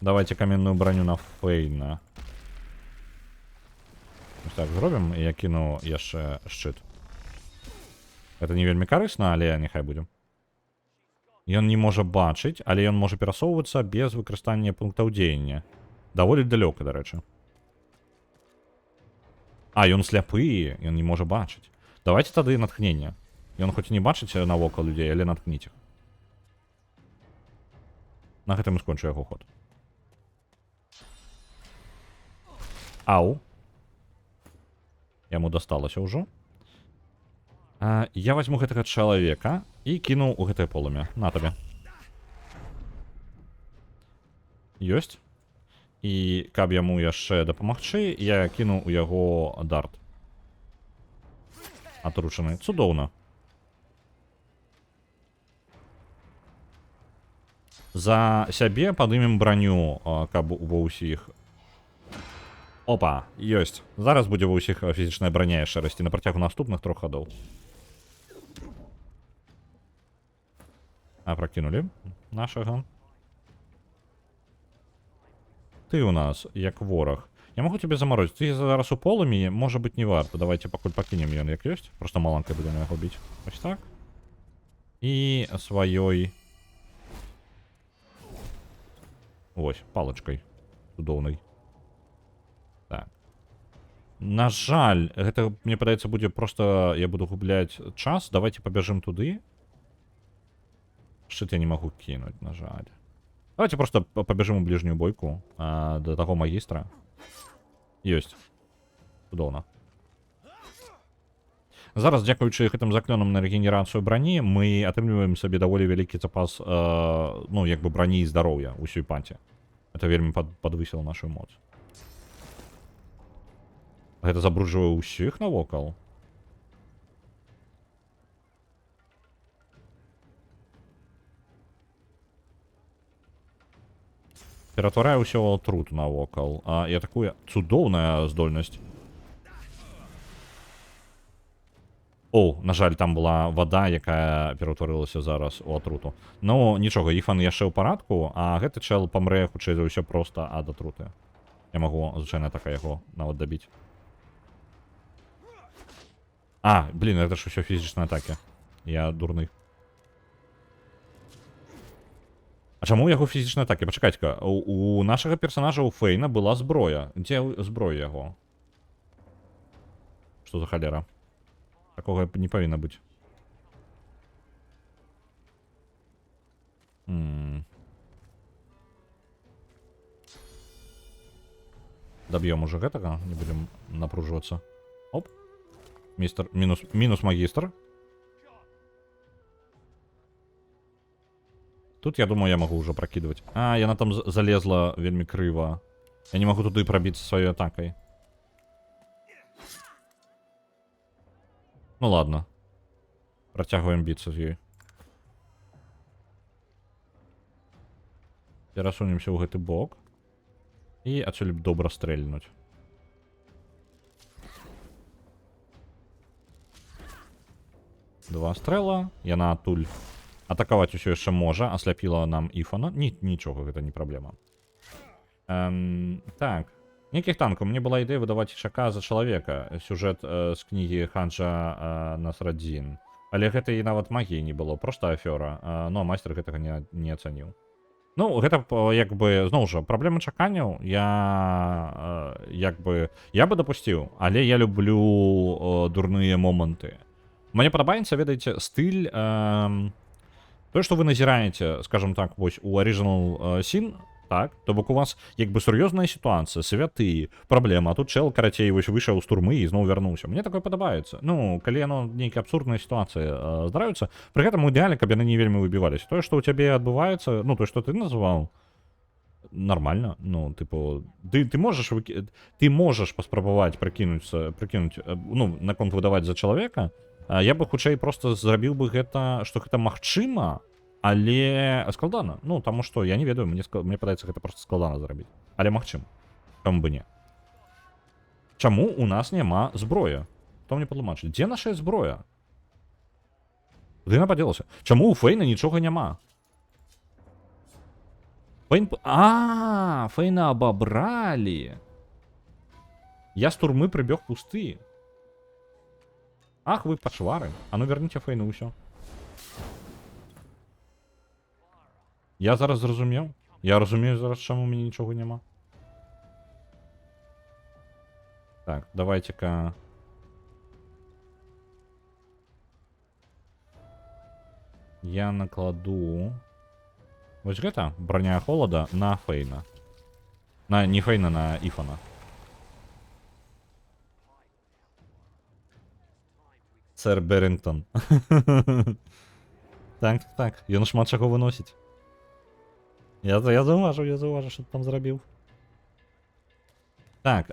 Давайте каменную броню на Фейна. Ось так зробім, і я кіну яшчэ шчыт. Гэта не вельмі карысна, але няхай будзем. Ён не можа бачыць, але ён можа перасоўвацца без выкарыстання пунктаў дзеяння. Даволі далёка, дарэчы. Ён сляпы, ён не можа бачыць. Давайте тады натхнення. Ён хоць не бачыць навокал людзей, але наткніць іх. На гэтым і скончу яго ход. Ау. Яму дасталася ўжо. Я возьму гэтага чалавека і кіну ў гэтае полымя. На табе. Ёсць. І каб яму яшчэ дапамагчы, я кіну ў яго дарт. Атручаны. Цудоўна. За сябе падымем браню, каб ва ўсіх... Опа, ёсць. Зараз будзе ва ўсіх фізічная браня яшчэ расці на працягу наступных 3 ходоў. Пракінулі нашага. Ты у нас, як вораг. Я могу тебе заморозить. Ты зараз у полымі, можа быць, не варта. Давайте пакуль пакінем ён як ёсць. Просто маланкай будем яго біць. Ось так. І сваёй... Ось, палачкай. Цудоўнай. Так. На жаль, гэта, мне падаецца, будзе просто... Я буду губляць час. Давайте пабяжым туды. Шчыт я не магу кінуць, на жаль. Давайте просто пабяжым у бліжнюю бойку да таго магістра. Ёсць. Цудоўна. Зараз, дзякуючы гэтым заклёнам на рэгенерацыю брані, мы атрымліваем сабе даволі вялікі запас, ну, як бы брані і здароўя ўсёй паці. Это вельмі падвысіла нашу моц. Гэта забруджвае ўсіх навокал. Ператвараю ўсё ў атрут навокал. Я такую цудоўная здольнасць. О, на жаль, там была вода, якая ператварылася зараз у атруту. Ну, нічога, Іфан яшчэ ў парадку, а гэты чел памрэ хутчэй за ўсё проста ад атруты. Я магу, звычайна, така яго нават дабіць. Блін, гэта ж усё фізічныя атакі. Я дурны. А чаму у яго фізічныя атакі? Пачакайце-ка, у нашага персонажа у Фейна была зброя. Дзе зброя яго? Што за халера? Такога не павінна быць. Даб'ём уже гэтага, не будем напружвацца. Оп. Містер, мінус магістр. Тут, я думаю, я могу уже прокидывать. Яна там залезла вельмі крыва. Я не могу туды пробиться своей атакой. Ну ладно. Протягиваем биться с ёй. Перасунемся ў гэты бок. І адсюль б добра стрельнуть. Два стрела. Яна адтуль атакаваць усё яшчэ можа. Асляпіла нам Іфана. Нічога, гэта не праблема. Так. Нейкіх танкаў. Мне была ідэя выдаваць Ішака за чалавека. Сюжэт з кнігі Ханджа Насрадзін. Але гэта і нават магіі не было. Проста афёра. Но майстер гэтага не ацаніў. Ну, гэта, як бы, зноў жа, праблема чаканняў, як бы, я бы дапусціў, але я люблю дурныя моманты. Мне падабаецца, ведаеце, стыль, тое, што вы назіраеце, скажем так, вось, у Original Sin, так, то бок у вас, як бы, сур'ёзная сітуацыя, святы, праблема, а тут чел, карацей, вось, выйшаў з турмы і зноў вярнуўся. Мне такое падабаецца. Ну, калі яно, нейкія абсурдныя сітуацыі здараюцца, пры гэтым у ідэале, каб яны не вельмі выбіваліся. Тое, што ў цябе адбываецца, ну, тое, што ты назваў, нормально, ну, типу, ты можаш паспрабаваць прыкінуць, ну, наконт выдаваць за чалавека. Я бы хутчэй проста зрабіў бы гэта, што гэта магчыма, але складана. Ну, таму што, я не ведаю, мне падаецца, гэта проста складана зрабіць. Але магчыма. Чаму бы не? Чаму у нас няма зброя? Хто мне патлумачыць? Дзе наша зброя? Куды яна падзелася? Чаму у Фейна нічога няма? Фейна абабралі. Я з турмы прыбег пусты. Ах, вы пачвары. А ну верніце Фейну ўсё. Я зараз зразумеў. Я разумею зараз, чаму у мяне нічога няма. Так, давайте-ка... Я накладу... Вось гэта, броня холода на Фейна. Не Фейна, на Іфана. Сэр Берінгтон. Так, ён шмат чаго выносіць. Я заўважу, што ты там зрабіў. Так,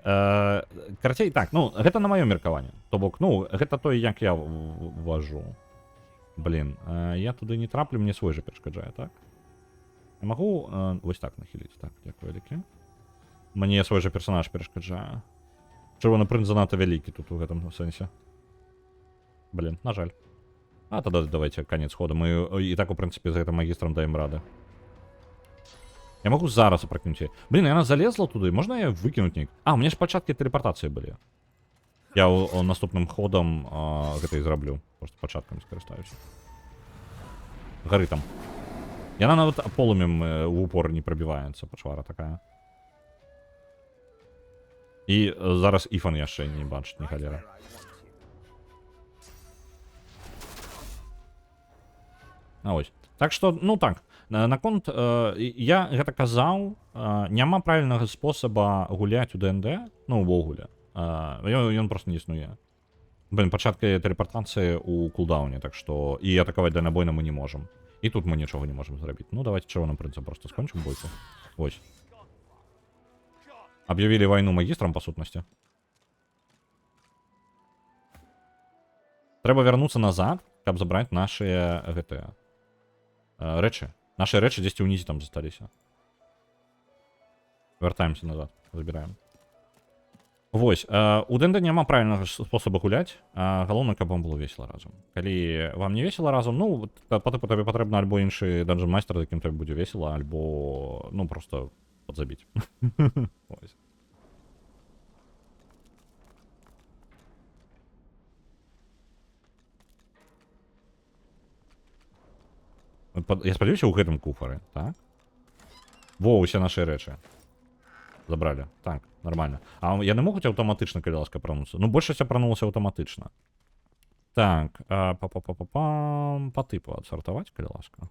карацей, так, ну, гэта на маё меркаванне. То бок, ну, гэта той, як я важу. Блін, я туды не траплю, мне свой жа перашкаджае, так? Я магу вось так нахіліць. Так, дзякую вялікі. Мне свой жа персонаж перашкаджае. Чырвоны прынц занадта вялікі тут у гэтым сэнсе. Блін, на жаль. А тады давайте канец хода. Мы і так, у прынцыпе, за гэтым магістрам даем рады. Я могу зараз апракнуць яе. Блін, яна залезла туды, можна яе выкінуць нейк? У меня ж пачаткі тэлепартацыі былі. Я наступным ходам гэта і зраблю. Просто пачаткамі скарыстаюся. Гары там. Яна нават полымем у упор не прабіваецца, пачвара такая. І зараз Іфан яшчэ не бачыць, ні халера. Ось. Так што, ну так, наконт, я гэта казаў, няма правільнага спосаба гуляць у ДНД, ну, увогуле. Ён просто не існуе. Блин, пачаткі тэлепартацыі у кулдауне, так што і атакаваць дальнабойна мы не можам. І тут мы нічога не можам зрабіць. Ну, давайте чырвоным прынцам просто скончым бойку. Ось. Аб'явілі вайну магістрам, па сутнасці. Трэба вярнуцца назад, каб забраць нашыя гэтыя рэчы. Нашы рэчы дзесьці ўнізе там засталіся. Вяртаемся назад, забіраем. Вось, у ДНД няма правільнага спосаба гуляць, галоўна, каб вам было весела разам. Калі вам не весела разам, ну, табе патрэбна альбо іншы данжэн майстер, з якім табе будзе весела, альбо, ну, просто падзабіць. Вось. Я спадзяюся, у гэтым куфары, так? Во, усе нашы рэчы. Забралі. Так, нормально. А яны могуць аўтаматычна, калі ласка, апрануцца? Ну, большасць апранулася аўтаматычна. Так, па тыпу адсартаваць, калі ласка.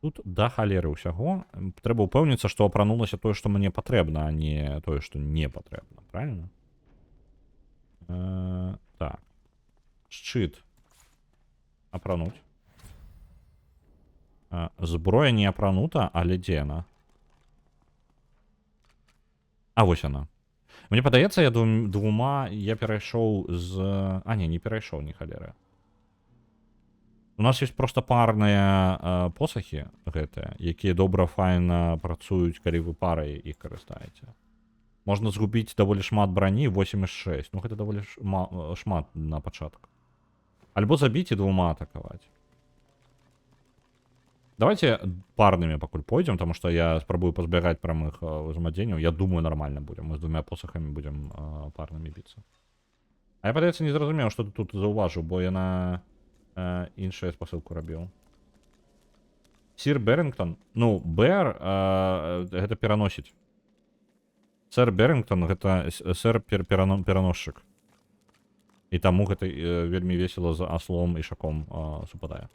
Тут да халеры ўсяго. Трэба ўпэўніцца, што апранулася тое, што мне патрэбна, а не тое, што не патрэбна. Правильно? Так. Шчыт. Апрануць. Зброя не апранута, але дзе яна? А вось яна. Мне падаецца, я двума я перайшоў з... А не перайшоў, ні халеры. У нас ёсць проста парныя посахі гэтыя, якія добра файна працуюць, калі вы парай іх карыстаеце. Можна згубіць даволі шмат брані, 8,6. Ну гэта даволі шмат на пачатку. Альбо забіць і двума атакаваць. Давайте парными пакуль пойдем, потому что я спробую позбегать прямых взаимодействий. Я думаю, нормально будем. Мы с двумя посохами будем парными биться. А я, падаецца, не зразумеў, што ты тут заўважыў, бо я на іншую спасылку рабіў. Сир Берингтон. Ну, Бэр гэта пераносіць. Сэр Берингтон гэта сэр пераносчык. І таму гэта вельмі весела з аслом і шаком супадае.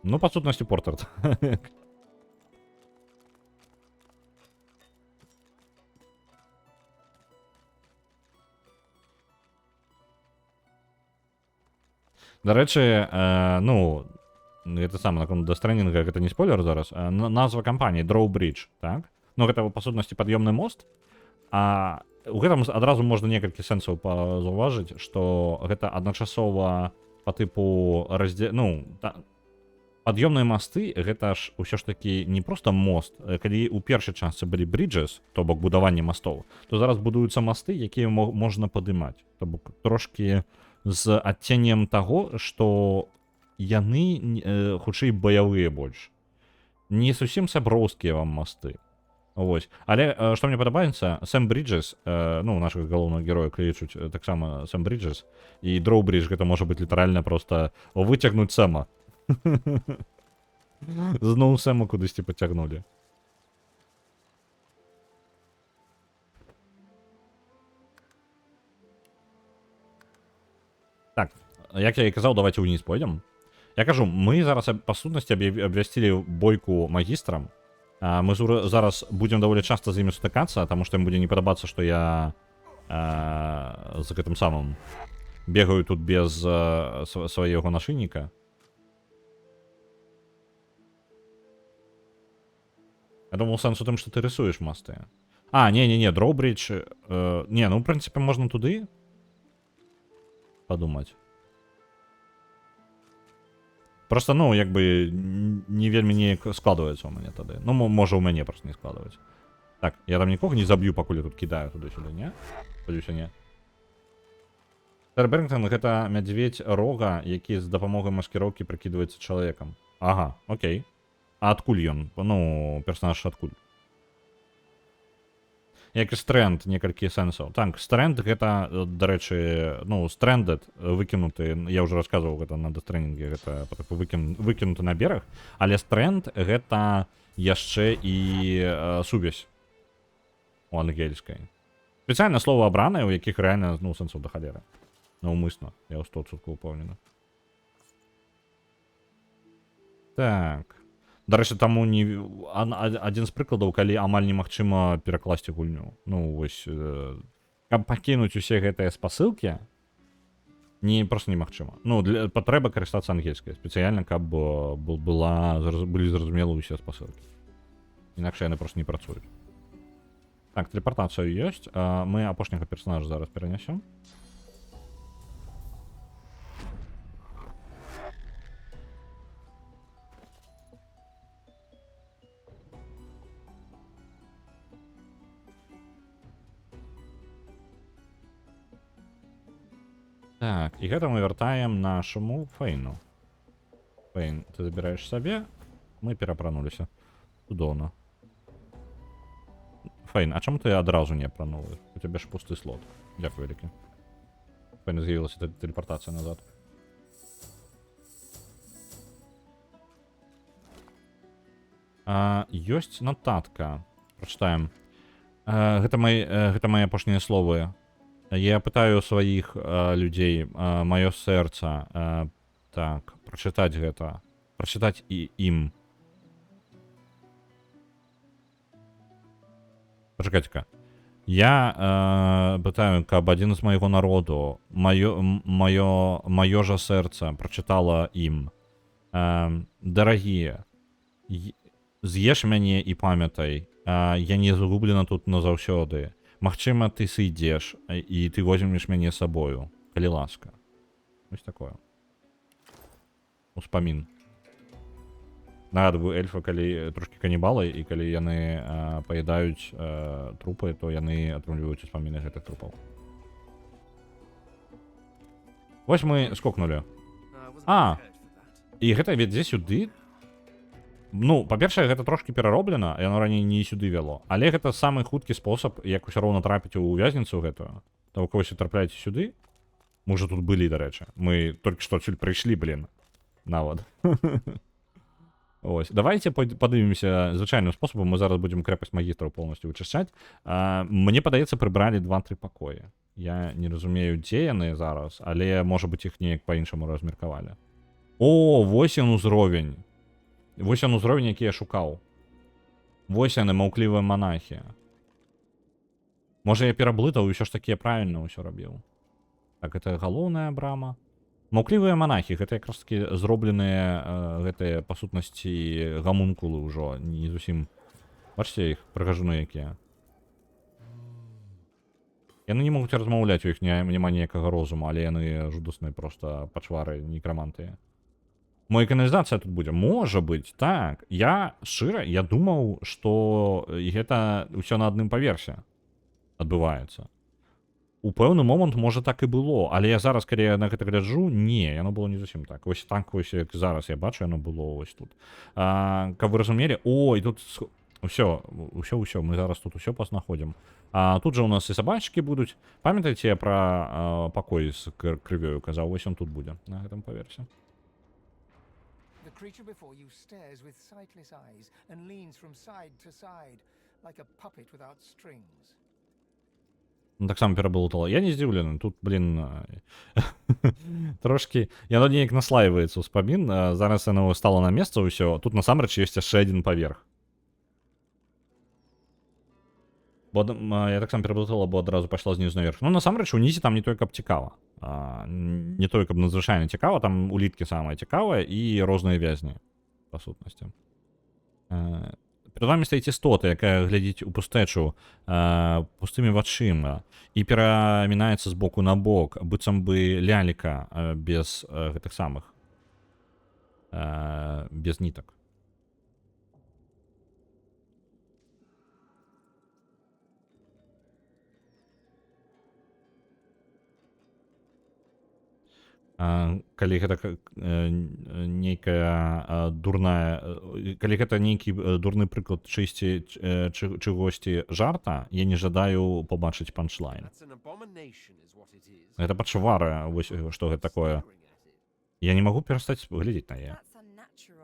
Ну, по сутнасці, портрет. До рэчы, ну, гэта сам наконт дэстрэнінга, гэта не спойлер зараз, назва кампаніі Drawbridge, так? Ну, гэта, па сутнасці, пад'ёмны мост, а у гэтым адразу можна некалькі сэнсаў заўважыць, што гэта адначасова па тыпу ну, пад'ёмныя масты, гэта ж ўсё ж такі не проста мост. Калі ў першай частцы былі bridges, то бок будаванне мастоў, то зараз будуюцца масты, якія можна падымаць. То бок трошкі з адценнем таго, што яны хутчэй баявыя больш. Не зусім сяброўскія вам масты. Вось. Але што мне падабаецца, Сэм Бріджес, ну, нашага галоўнага героя клічуць таксама Сэм Бріджес, і Drawbridge гэта можа быць літаральна проста выцягнуць Сэма. Зноў Сэма кудысьці пацягнулі. Так, як я і казаў, давайте ўніз пойдем. Я кажу, мы зараз па сутнасці абвясцілі бойку магістрам. Мы зараз будзем даволі часта з імі сутыкацца, таму што ім будзе не падабацца, што я з гэтым самым бегаю тут без свайго нашыйніка. Я думал, сэнс у тым, што ты рисуеш масты. А, не-не-не, Drawbridge... Не, ну, в прынцыпе, можна туды падумаць. Просто, ну, як бы, не вельмі не складваецца ў мяне тады. Ну, можа, ў мяне просто не складваецца. Так, я там нікога не заб'ю, пакуль я тут кідаю туды-сюды, не? Спадзяюся, не. Сэр Берингтон — гэта мядзведзь рога, які з дапамогай маскіроўкі прыкідваецца чалавекам. Ага, окей. А адкуль ён? Ну, персонаж адкуль? Як і Стрэнд, некалькі сэнсаў. Так, Стрэнд гэта, дарэчы, ну, Стрэндед, выкінуты, я ўжо расказваў гэта на дэстрэнінге, гэта выкінуты на бераг, але Стрэнд гэта яшчэ і сувязь у ангельскай. Спецыяльна слова абранае, у якіх рэальна, ну, сэнсаў да халеры. Наўмысна, я ў 100% упэўнены. Так. Дарэчы, таму адзін з прыкладаў, калі амаль немагчыма перакласці гульню. Ну, вось, каб пакінуць усе гэтыя спасылкі, просто немагчыма. Ну, патрэба карыстацца ангельскай, спецыяльна, каб былі зразумелы ўсе спасылкі. Інакш яны проста не працуюць. Так, тэлепартацыя ёсць. Мы апошняга персонажа зараз перанясём. Так, і гэта мы вяртаем нашаму Фэйну. Фэйн, ты забіраеш сабе, мы перапрануліся. Цудоўна. Фэйн, а чаму ты адразу не апрануў? У цябе ж пусты слот. Дзякуй вялікі. Фэйн, з'явілася тэлепартацыя назад. Ёсць нататка. Прачытаем. Гэта мае апошнія словы. Я пытаю сваіх людзей, маё сэрца, так, прачытаць гэта, прачытаць і ім. Пачакайце-ка. Я пытаю, каб адзін з майго народу, маё жа сэрца прачытала ім. Дарагія, з'еш мяне і памятай, я не згублена тут назаўсёды. Магчыма, ты сыйдзеш, і ты возьмеш мяне з сабою, калі ласка. Вось такое. Успамін. Нагадваю, эльфы, калі трошкі канібалы, і калі яны паядаюць трупы, то яны атрымліваюць успаміны гэтых трупаў. Вось мы скокнули. І гэта вядзе сюды? Ну, па-першае, гэта трошкі перароблена, яно раней не сюды вяло. Але гэта самы хуткі спосаб, як усё роўна трапіць у вязніцу гэтую. То кось трапляеце сюды. Мы ўжо тут былі, дарэчы. Мы толькі што адсюль прыйшлі, блін. Нават. Ось. Давайте падымемся звычайным спосабам. Мы зараз будзем крэпасць магістраў полностью вычышчаць. Мне падаецца, прыбралі 2-3 пакоі. Я не разумею, дзе яны зараз, але, можа быць, іх неяк па-іншаму размеркавалі. О, вось ён узровень. Вось ён узровень, які я шукаў. Вось яны, маўклівыя манахі. Можа, я пераблытаў, і ўсё ж такі я правільна ўсё рабіў. Так, гэта галоўная брама. Маўклівыя манахі, гэта якраз такі зробленыя гэтыя, па сутнасці, гамункулы ўжо. Не зусім... Бачыце іх, прыгажуны якія. Яны не могуць размаўляць, у іх няма ніякага розуму, але яны жудасныя проста пачвары, некраманты. Мо каналізацыя тут будзе? Можа быць, так. Я, шчыра, я думаў, што гэта ўсё на адным паверсе адбываецца. У пэўны момант, можа, так і было, але я зараз, калі я на гэта гляджу, не, яно было не зусім так. Вось так, вось, як зараз я бачу, яно было вось тут. Каб вы разумелі, о, і тут ўсё, мы зараз тут усё пазнаходзім. Тут жа у нас і сабачкі будуць. Памятаеце, я пра пакой з крывёю казаў, вось ён тут будзе, на гэтым паверсе. The creature before you stares with sightless eyes and leans from side to side like a puppet without strings. Так само пераблытала. Я не здзіўлены. Тут, блін, трошкі... Яно неяк наслаиваецца ўспамін. Зараз яно стало на месца ўсё. Тут насамрэч ёсць яшчэ адзін паверх. Бо я так сам пераблытала, бо адразу пайшла знізу наверх. Ну, насамрэч, унізе там не той, каб цікава. Не той, каб надзвычайна цікава, там уліткі самае цікавае і розныя вязні, па сутнасці. Перад вами стаіць істота, якая глядзіць у пустэчу пустымі вачыма і перамінаецца з боку на бок, быццам бы ляліка без гэтых самых, без нітак. Калі гэта нейкая дурная, калі гэта нейкі дурны прыклад чыгосьці жарта, я не жадаю побачыць панчлайн. Гэта пачвара, вось што гэта такое. Я не магу перастаць глядзець на яе.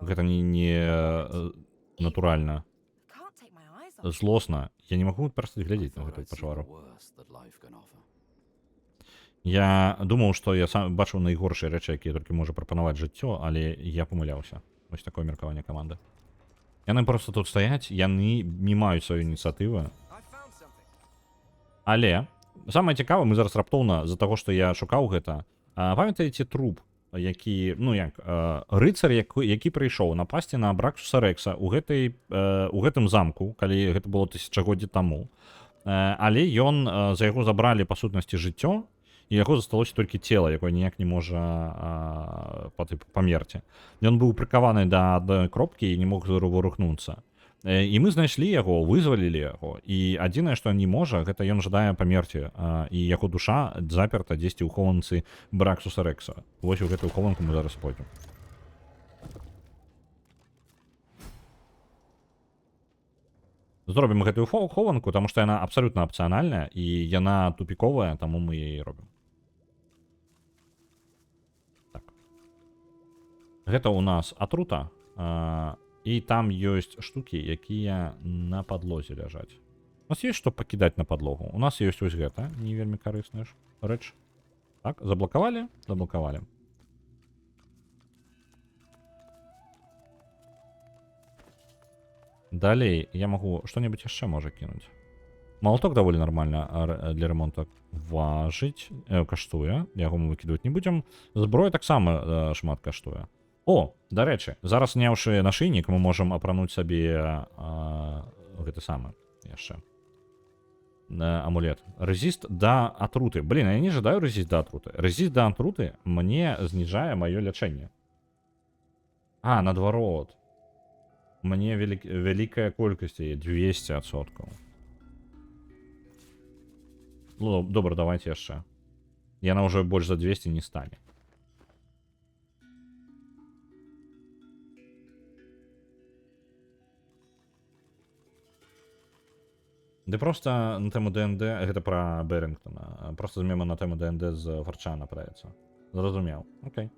Гэта не натуральна. Злосна. Я не магу перастаць глядзець на гэту пачвару. Я думаў, што я сам бачыў найгоршыя рэчы, якія толькі можа прапанаваць жыццё, але я памыляўся. Вось такое меркаванне каманды. Яны проста тут стаяць, яны не маюць сваю ініцыятыву. Але самае цікавае, мы зараз раптоўна з-за таго, што я шукаў гэта. Памятаеце труп, які, ну як, рыцар, які прыйшоў напасці на Браксуса Рекса у гэтым замку, калі гэта было тысячагоддзі таму. Але ён, за яго забралі па сутнасці жыццё, і яго засталося толькі цела, якое ніяк не можа памерці. Ён быў прыкаваны да адной кропкі і не мог вырухнуцца. І мы знайшлі яго, вызвалілі яго, і адзінае, што не можа, гэта ён жадае памерці, і яго душа заперта дзесьці ў хованцы Браксуса Рекса. Вось у гэтую хованку мы зараз пойдзем. Зробім гэтую хованку, таму што яна абсалютна апцыянальная, і яна тупіковая, таму мы яе робім. Гэта у нас атрута, і там ёсць штукі, якія на падлозе ляжаць. У нас ёсць што пакідаць на падлогу. У нас ёсць вось гэта, не вельмі карысная рэч. Так, заблакавалі? Заблакавалі. Далей я магу што-небудзь яшчэ можа кінуць. Малаток даволі нармальна для ремонта важыць, каштуе. Яго мы выкідваць не будзем. Зброя таксама шмат каштуе. О, дарэчы, зараз зняўшы нашыйнік, мы можам апрануць сабе гэта самае яшчэ. Амулет. Резист до отруты. Блин, я не ожидаю резист до отруты. Резист до отруты мне снижает мое лечение. А, наоборот. Мне великая колькость є 200%. Ну, добре, давайте ще. Яна уже больше за 200 не стане. Ды просто на тему ДНД, гэта пра Берінгтона. Просто змема на тему ДНД з Фарча направіцца. Зразумеў. Окей.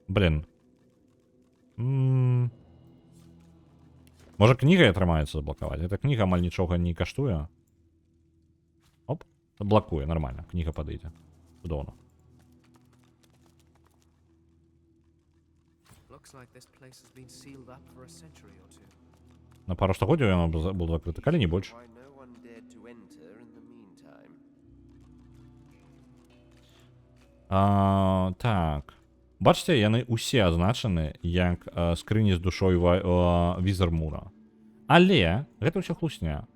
Блин. Можа кніга атрымаецца заблакаваць. Эта кніга амаль нічога не каштуе. Оп, блакуе, нормально. Кніга падыдзе. Цудоўна. На пару стагоддзяў яно было закрыта, калі не больш. Так. Бачыце, яны ўсе азначаны як скрыні з душой Візермура. Але гэта ўсё хлусня.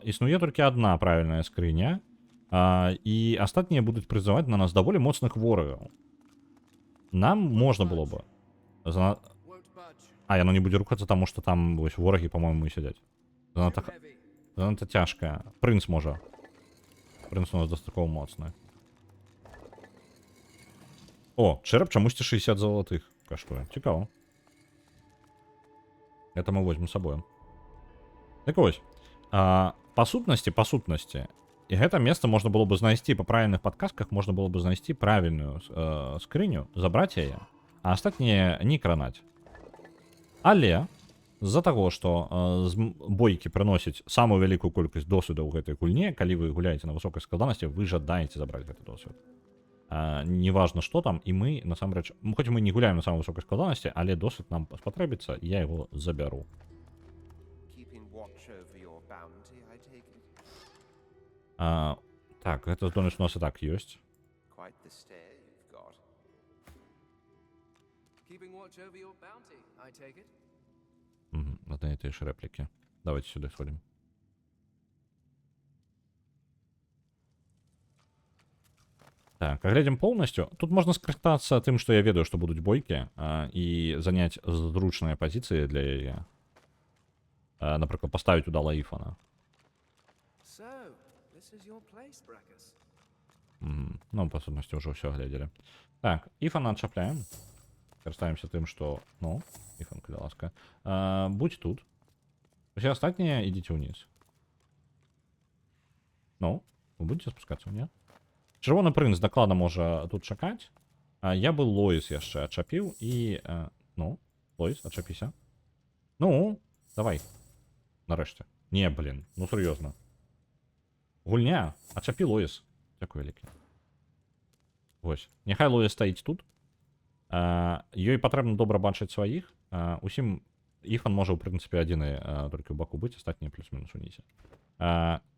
Існуе толькі адна правільная скрыня, і астатнія будуць прызываць на нас даволі моцных ворагаў. Нам можна было бы... А, яно не будзе рухацца, таму што там вось ворагі, па-моему, і сядзяць. Занадта цяжкая. Прынц можа. Прынц у нас дастаткова моцны. О, чэрап чамусьці 60 залатых каштуе. Цікава. Это мы возьмем с собой. Так вось. Па сутнасці, і гэта месца можна было бы знайсці па правільных падказках, можна было бы знайсці правільную скрыню, забраць яе, а астатнія не кранаць. Але з-за таго, што бойкі прыносяць самую вялікую колькасць досведа ў гэтай гульне, калі вы гуляеце на высокай складанасці, вы жадаеце забраць гэты досвед. Неважно, што там, і мы, насамрэч, хоць мы не гуляем на самой высокай складанасці, але досвед нам спатрэбіцца, я яго забяру. Так, гэта здольнасць у нас і так ёсць. Одна і тыя ж рэплікі. Давайте сюда сходим. Так, оглядим полностью. Тут можно скрытаться тем, что я ведаю, что будут бойки, и занять зручные позиции для яе. Например, поставить туда Лаифана. Ну, по сути, уже все глядели. Так, Ифана отшапляем. Користаемся тем, что... Ну, Ифан, коли ласка. Будь тут. Все остальные идите вниз. Ну, вы будете спускаться, нет? Чырвоны прынц дакладна можа тут чакаць. Я бы Лоіс яшчэ адчапіў і... Ну, Лоіс, адчапіся. Ну, давай. Нарэшце. Не, блин, ну сур'ёзна. Гульня, адчапі Лоіс. Дзякуй вялікі. Вось. Няхай Лоіс стаіць тут. Ёй патрэбна добра бачыць сваіх. Усім Іфан можа, ў прынцыпе, адзіны толькі ў баку быць, астатнія плюс-мінус унізе.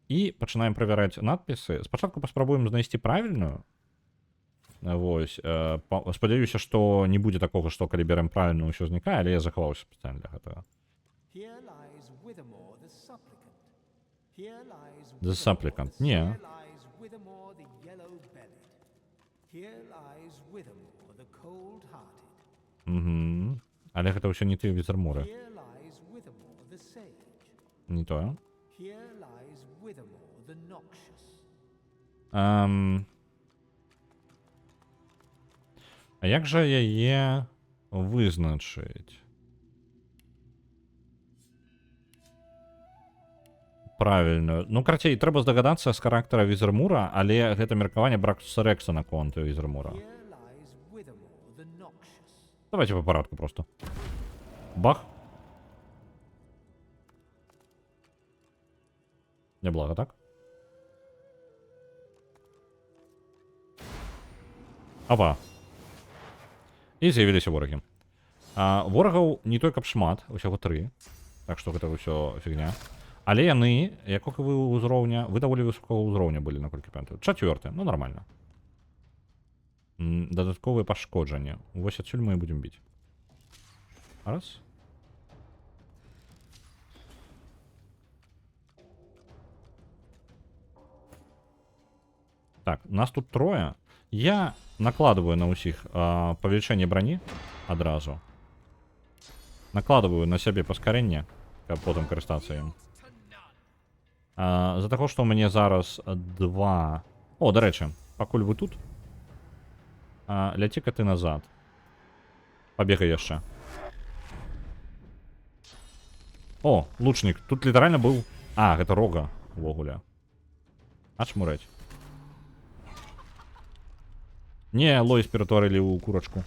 І пачынаем правяраць надпісы. Спачатку паспрабуем знайсці правільную. Вось. Спадзяюся, што не будзе такога, што калі берем правільную, ўсё знікае, але я захаваўся спецыяльна для гэтага. The Supplicant. Не. Але гэта ўсё не тыя Візермуры. Не тое. А як жа яе вызначыць? Правільную. Ну, карацей, трэба здагадацца з характара Візермура, але гэта меркаванне Браксуса Рекса на конт Візермура. Давайте по парадку просто. Бах. Неблаго, так? Опа. І з'явіліся ворагі. Ворагаў не той каб шмат, усяго 3. Так што гэта ўсё фігня. Але яны, якога вы ўзроўня, вы даволі высокага ўзроўня былі, наколькі памятаю. 4, ну нормально. Дадатковыя пашкоджанні. Вось адсюль мы і будзем біць. Раз. Так, нас тут трое. Я накладываю на усіх павелічэнне броні адразу. Накладываю на сябе паскарэнне, каб потым карыстацца ім. За таго, што ў мяне зараз 2... О, дарэчы, пакуль вы тут, ляці-ка ты назад. Пабегай яшчэ. О, лучнік. Тут літаральна быў... А, гэта рога увогуле. Ачмурэць. Не, Лоіс ператварылі ў курачку.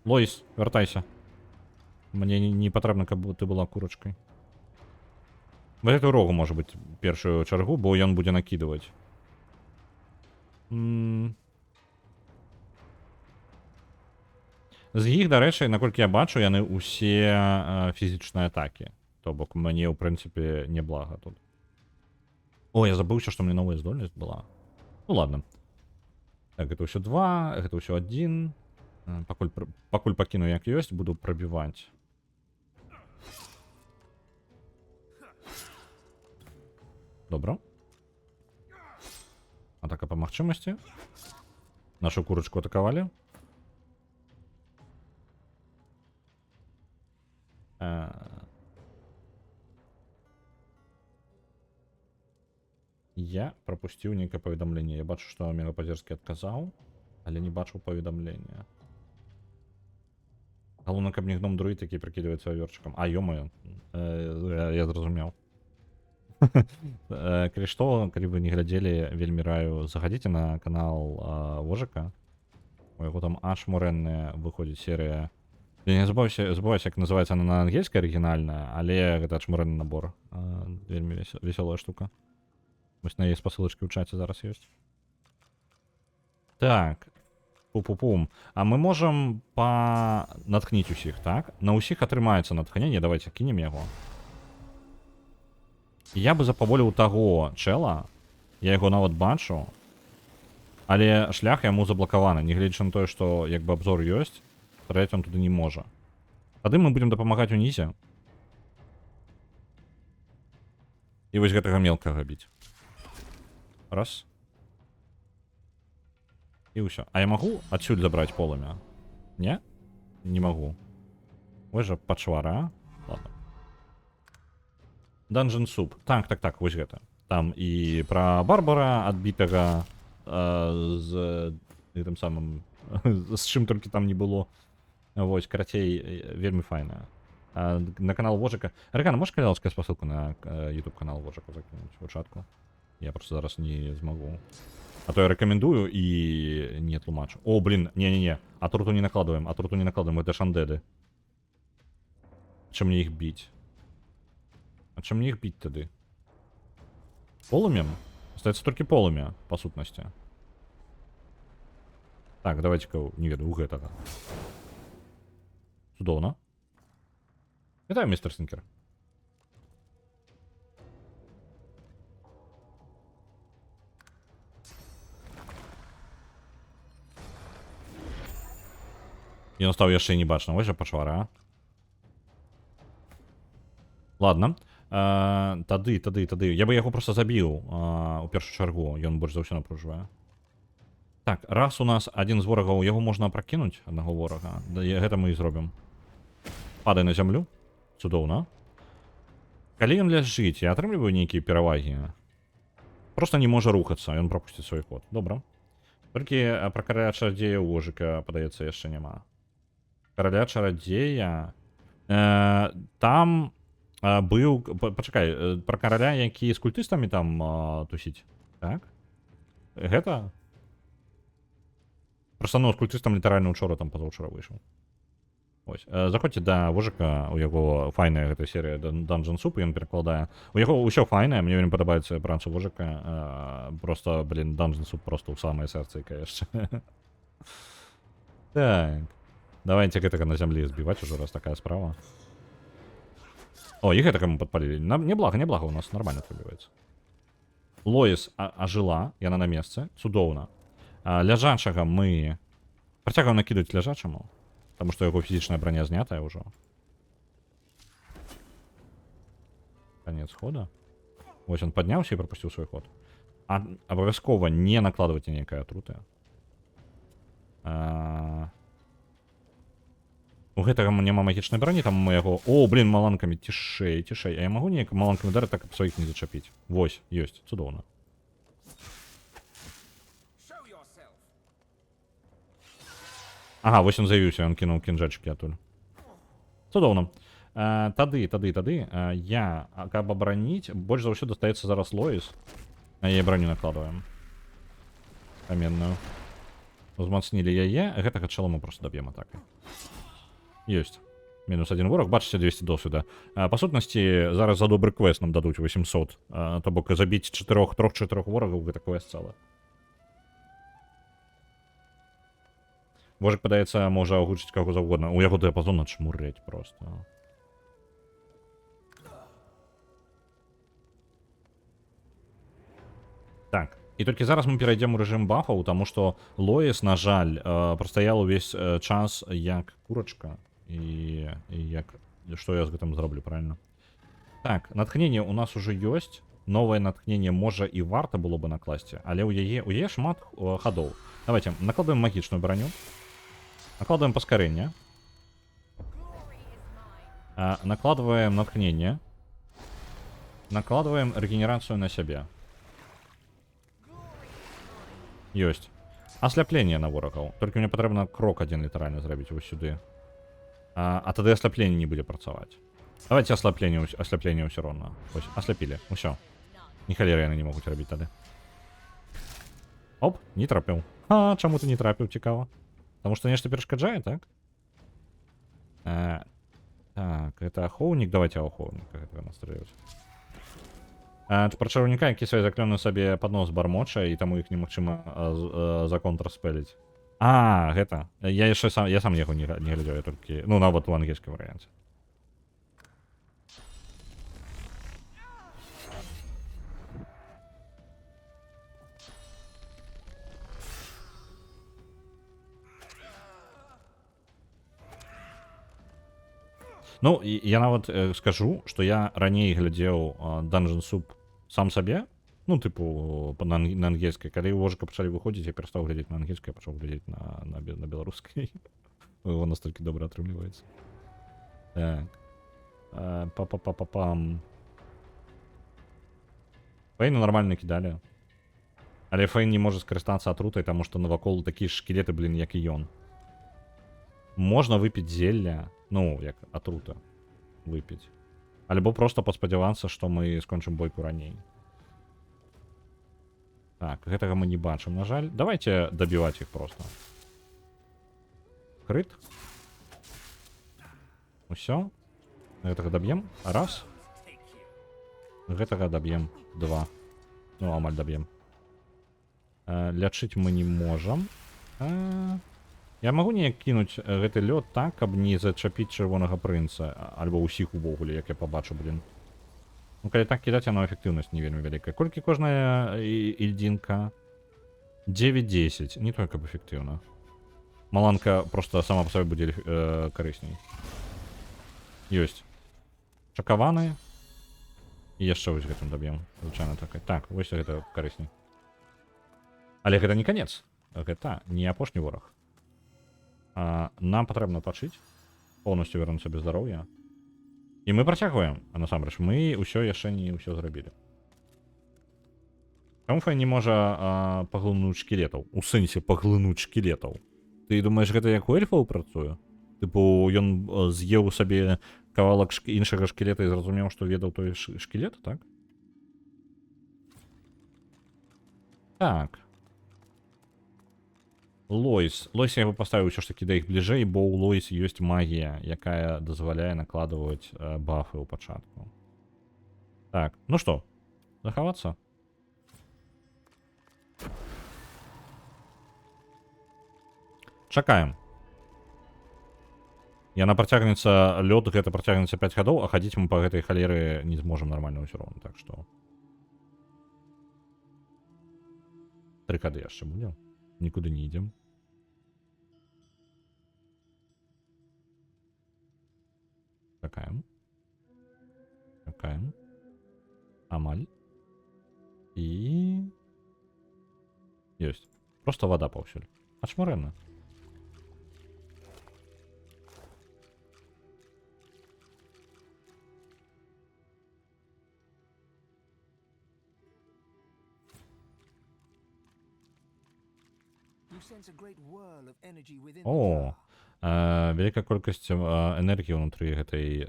Лоіс, вяртайся. Мне не патрэбна, каб ты была курачкай. Вот эту рогу, можа быць, першую чаргу, бо ён будзе накідваць. З іх, дарэчы, наколькі я бачу, яны ўсе фізічныя атакі. То бок, мне, ў прынцыпе, не блага тут. О, я забыўся, што мне новая здольнасць была. Ну, ладно. Так, гэта ўсё 2, гэта ўсё 1. Пакуль пакіну як ёсць, буду прабіваць. Добра. Атака па магчымасці. Нашу курачку атакавалі. Я пропусціў нейкае паведамленне. Я бачу, што Мегапазерскі адказаў, але не бачыў паведамлення. Галоўна, каб не гном друід, які прыкідваецца вавёрчыкам. А, ё-моё. Я зразумеў. Калі што, калі вы не глядзелі, вельмі раю, заходзіце на канал Вожыка. У яго там аж мурэнная выходзіць серыя. Я не забываюся, як называецца она на ангельскай арыгінальная, але гэта чмурэнны набор. Вельмі весёлая штука. Вось на яе спасылачкі ў чаце зараз ёсць. Так. Пу-пу-пум. А мы можам наткніць усіх, так? На ўсіх атрымаецца натхненне, давайте кінем яго. Я бы запаволіў таго чэла, я яго нават бачу, але шлях яму заблакаваны, нягледзячы на тое, што як бы абзор ёсць, страляць он туды не можа. Тады мы будзем дапамагаць унізе. І вось гэтага мелкага біць. Раз. І ўсё. А я магу адсюль забраць полымя? Не? Не магу. Вось жа пачвара. Ладно. Dungeon Soup. Так, вось гэта. Там і пра Барбара адбітага з гэтым самым... з чым толькі там не было. Вось, карацей, вельмі файная. На канал Вожыка... Рэгана, можаш калялская спасылку на YouTube канал Вожыка закінуць у чатку? Я просто зараз не змагу. А то я рэкамендую і не тлумачу. О, блин, не-не-не. Атруту не накладываем, это шандеды. Чым мне іх біць? А чым мне іх біць тады? Полымем? Остаецца толькі полымя, па сутнасці. Так, давайте-ка, не ведаю, у гэтага. Цудоўна. Вітаю, містер Снікер. Ён стаў яшчэ не бачна. Вось жа пачвара. Ладно. Тады. Я бы яго просто забіў у першую чаргу. Ён больш за ўсё напружвае. Так, раз у нас адзін з ворагаў, яго можна пракінуць, аднаго ворага. Гэта мы і зробім. Падай на зямлю. Цудоўна. Калі ён ляжыць, я атрымліваю нейкія перавагі. Просто не можа рухацца, ён прапусціць свой ход. Добра. Толькі пра караля чарадзея ў Вожыка, падаецца, яшчэ няма. Караля чарадзея... Там быў... Пачакай, пра караля, які з культыстамі там тусіць. Так? Гэта? Просто, ну, з культыстам літаральна учора, там пазаўчора выйшаў. Ось. Заходзьце да Вожыка, у яго файная гэта серыя Dungeon Soup, ён перакладае. У яго ўсё файнае, мне вельмі падабаецца праца Вожыка. Просто, блин, Dungeon Soup просто ў самае сэрцайка яшчэ. Так. Давайте гэтага на зямлі збіваць ужо, раз такая справа. О, і гэтага мы падпалілі. Неблага у нас нормально прабіваецца. Лоіс ажыла, яна на месцы, цудоўна. Ляжачага мы працягваем накідаць ляжачаму, таму што яго фізічная броня знятая ўжо. Конец хода. Вось он падняўся і прапусціў свой ход. Абавязкова не накладвайце нейкая атруты. У гэтага няма магічнай броні, там мы яго... О, блин, маланкамі, цішэй, цішэй. А я магу неяк маланкамі ударыць, так, каб сваіх не зачапіць? Вось, ёсць, цудоўна. Ага, вось ён заявіўся, ён кінуў кінжачкі атуль. Цудоўна. Тады, я, каб абараніць, больш за ўсё дастаецца зараз Лоіс. Яе броню накладваем. Каменную. Узмацнілі яе, гэтага чала мы просто даб'ем атакай. Ёсць. Мінус 1 вораг, бачыце 200 досвіда. Па сутнасці, зараз за добры квест нам дадуць 800. То бок забіць 3-4 ворагаў, гэта квест цэлы. Божик, падаецца, можа агучыць каго заўгодна. У яго дыяпазон начмурэць просто. Так. І толькі зараз мы перайдзем у рэжым бафаў, таму што Лоіс, на жаль, прастаял увесь час як курачка. І як... Што я з гэтым зроблю, правильно? Так, натхненне у нас уже ёсць. Новае натхненне можа і варта было бы накласці, але ў яе шмат хадоў. Давайте, накладаем магічную броню. Накладываем паскарэнне. Накладываем натхнение. Накладываем регенерацию на сябе. Ёсць. Асляпление на ворагаў. Толькі мне патрэбна крок один літаральна зрабіць вось сюды. А тады асляпленне не будзе працаваць. Давайте асляпленне ўсё роўна. Вось, асляпілі. Усё. Ні халеры яны не могуць рабіць тады. Оп, не трапіў. Чаму ты не трапіў, цікава? Потому что нечто перешкаджает, так? Так, это охоўнік. Давайте охоўніка гэтага настрэлюць. Пра чараўніка, які свой заклённую сабе пад нос бармоча, і таму іх немагчыма за контрспэліць. Гэта. Я сам яго не глядзеў, я толькі... Ну, нават у ангельскім варыянце. Ну, я нават скажу, што я раней глядзеў Dungeon Soup сам сабе, ну, тыпу, на ангельскай. Калі ў Вожыка пачалі выходзіць, я перастаў глядзець на ангельскай, пачаў глядзець на беларускай. Его настолькі добра атрымліваецца. Так. Па-па-па-па-пам. Фэйна нармальна кідалі. Але Фэйн не можа скарыстацца атрутай, таму што навакол такія шкілеты, блин, як і ён. Можна выпіць зелля. Ну, як атрута выпіць. Альбо просто паспадзявацца, што мы скончым бойку раней. Так, гэтага мы не бачым, на жаль. Давайте дабіваць іх просто. Крыт. Усё. Гэтага даб'ем. Раз. Гэтага даб'ем. Два. Ну, амаль даб'ем. Лячыць мы не можам. Я магу неяк кінуць гэты лёд так, каб не зачапіць чырвонага прынца, альбо ўсіх увогуле, як я пабачу, блин. Ну, калі так кідаць, яно эфектыўнасць не вельмі вялікая. Колькі кожная ільдзінка? 9-10. Не той, каб эфектыўна. Маланка просто сама па сабе будзе карысней. Ёсць. Чакаваны. І яшчэ вось гэтым даб'ем. Звычайна такая. Так, вось гэта карысней. Але гэта не канец. Гэта не апошні вораг. Нам патрэбна пачыць, поўнасцю вярнуць сабе здароўя. І мы працягваем, насамрэч, мы ўсё яшчэ не ўсё зрабілі. Чаму Фэйн не можа паглынуць шкілетаў? У сэнсе паглынуць шкілетаў. Ты думаеш, гэта як у эльфаў працуе? Тыпу, ён з'еў сабе кавалак іншага шкілета і зразумеў, што ведаў той шкілет, так? Так. Лоіс. Лоіс я яго паставіў ўсё ж такі да іх бліжэй, бо ў Лоіс ёсць магія, якая дазваляе накладваць бафы ў пачатку. Так, ну што, захавацца? Чакаем. Яна працягнецца, лёд гэта працягнецца 5 гадоў, а хадзіць мы па гэтай халеры не зможам нармальна ўсё роўна, так што... 3 гады яшчэ будзе. Нікуды не ідзем. Чакаем. Чакаем. Амаль. І... Ёсць. Просто вода паўсюль. Ачмурэнна. You sense a great whirl of energy within the О, jar. вялікая колькасць энергіі ўнутры гэтай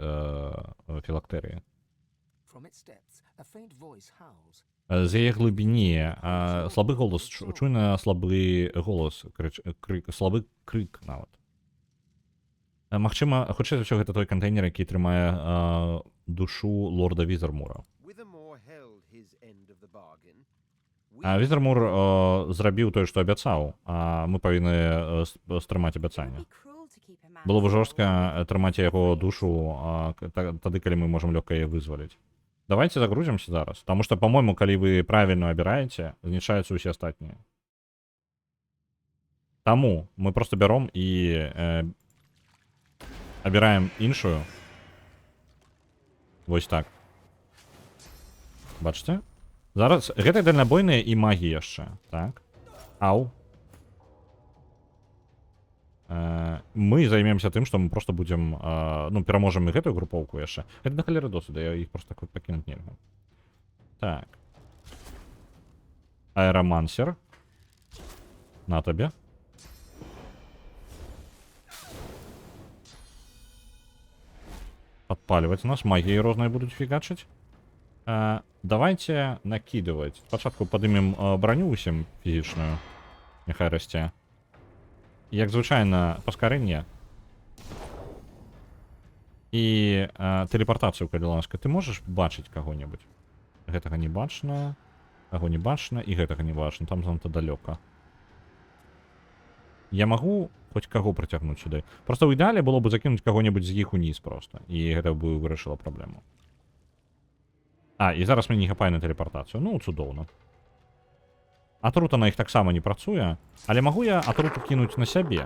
філактэрыі. From its depths, a faint voice howls. З яе глыбіні слабы голас, чуйна слабы голас, слабы крык нават. Магчыма, хутчэй за ўсё гэта той кантэйнер, які трымае душу лорда Візермура. Withermore held his end of the bargain. Візермур зрабіў тое, што абяцаў, а мы павінны стрымаць абяцанне. Было б жорстка трымаць яго душу тады, калі мы можам лёгка яе вызваліць. Давайте загрузимся зараз, потому что, по-моему, коли вы правильно обираете, знішаюцца ўсе астатнія. Таму мы просто бяром і абіраем іншую. Вось так. Бачыце? Зараз гэта дальнабойныя і магі яшчэ, так? Ау. Мы займемся тым, што мы просто будзем, ну, пераможам і гэтую групоўку яшчэ. Гэта да халеры досвіда, я іх просто так пакінуць нельга. Так. Аэрамансер. На табе. Падпальваць нас, магіі розныя будуць фігачыць. Давайте накидывать. Спачатку падымем броню усім фізічную. Няхай расце. Як звычайна, паскарэнне. І тэлепартацыю, калі ласка. Ты можаш бачыць каго-небудзь? Гэтага не бачна. Каго не бачна, і гэтага не бачна. Там занадта далёка. Я магу хоць каго прыцягнуць сюды. Просто ў ідэале было бы закінуць каго-небудзь з іх уніз просто. І гэта бы вырашыла праблему. І зараз мне не хапае на тэлепартацыю. Ну, цудоўна. Атрута на іх таксама не працуе, але магу я атруту кінуць на сябе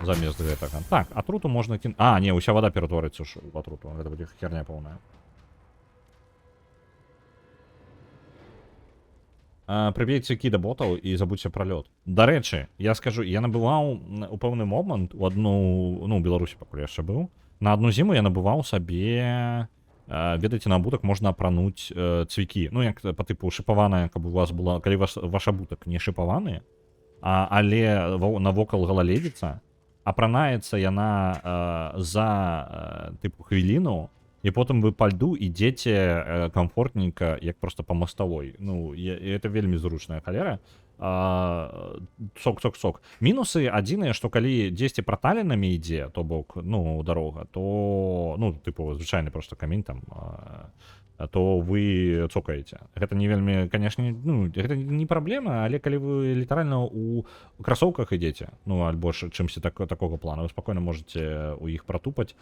замест гэтага. Так, атруту можна кінуць... не, уся вода ператворыцца ў атруту. Гэта будзе херня поўная. Прыбейце кі да ботаў і забудзьце пра лёд. Дарэчы, я скажу, я набываў у пэўны момант у адну... Ну, у Беларусі пакуль яшчэ быў. На адну зіму я набываў сабе... Ведаеце, на абутак можна апрануць цвікі. Ну, як па тыпу шыпаваная, каб у вас была... Калі ваш абутак не шыпаваны, але навокал галаледзіца, апранаецца яна за тыпу хвіліну, і потым вы па льду ідзеце камфортненька, як проста па маставой. Ну, і это вельмі зручная халера. Сок. Мінусы адзіныя, што калі дзесьці праталінамі ідзе, то бок, ну, дарога, то, ну, тыпу, звычайны просто камень там, то вы цокаеце. Гэта не вельмі, канешне, ну, гэта не праблема, але калі вы літаральна у красоўках ідзеце, ну, альбо ж чымсьці такога плана, вы спакойна можаце у іх пратупаць.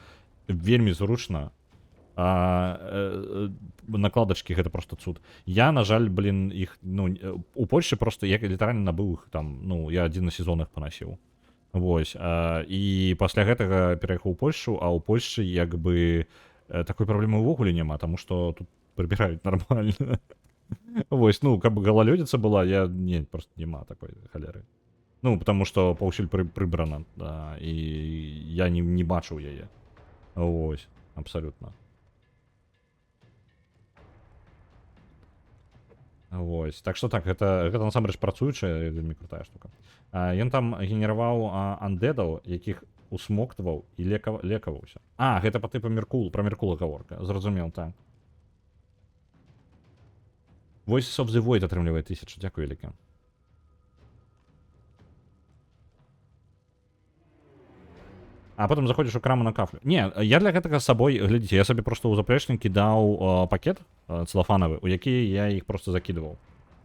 Вельмі зручна. Накладачкі гэта просто цуд. Я, на жаль, іх, ну, у Польшчы просто я літаральна набыў іх там, ну, я адзін на сезон іх панасіў. Вось. І пасля гэтага пераехаў у Польшчу, а ў Польшчы як бы такой праблемы ўвогуле няма, таму што тут прыбіраюць нармальна. Вось, ну, каб галалёдзіца была, не, просто няма такой халеры. Ну, потому што паўсюль прыбрана, да, і я не бачыў яе. Вось, абсалютна. Вось. Так што так, гэта насамрэч працуючая, вельмі крутая штука. Ён там генераваў андэдаў, якіх усмоктваў і лекаваўся. Гэта па тыпу Меркул, пра Меркула гаворка. Зразумеў, так. Voices of the Void атрымлівае 1000, дзякуй вялікі. А потым заходзіш у краму на кафлю. Не, я для гэтага з сабой, глядзіце, я сабе просто ў заплечнікі даў пакет цэлафанавы, у які я іх просто закидываў.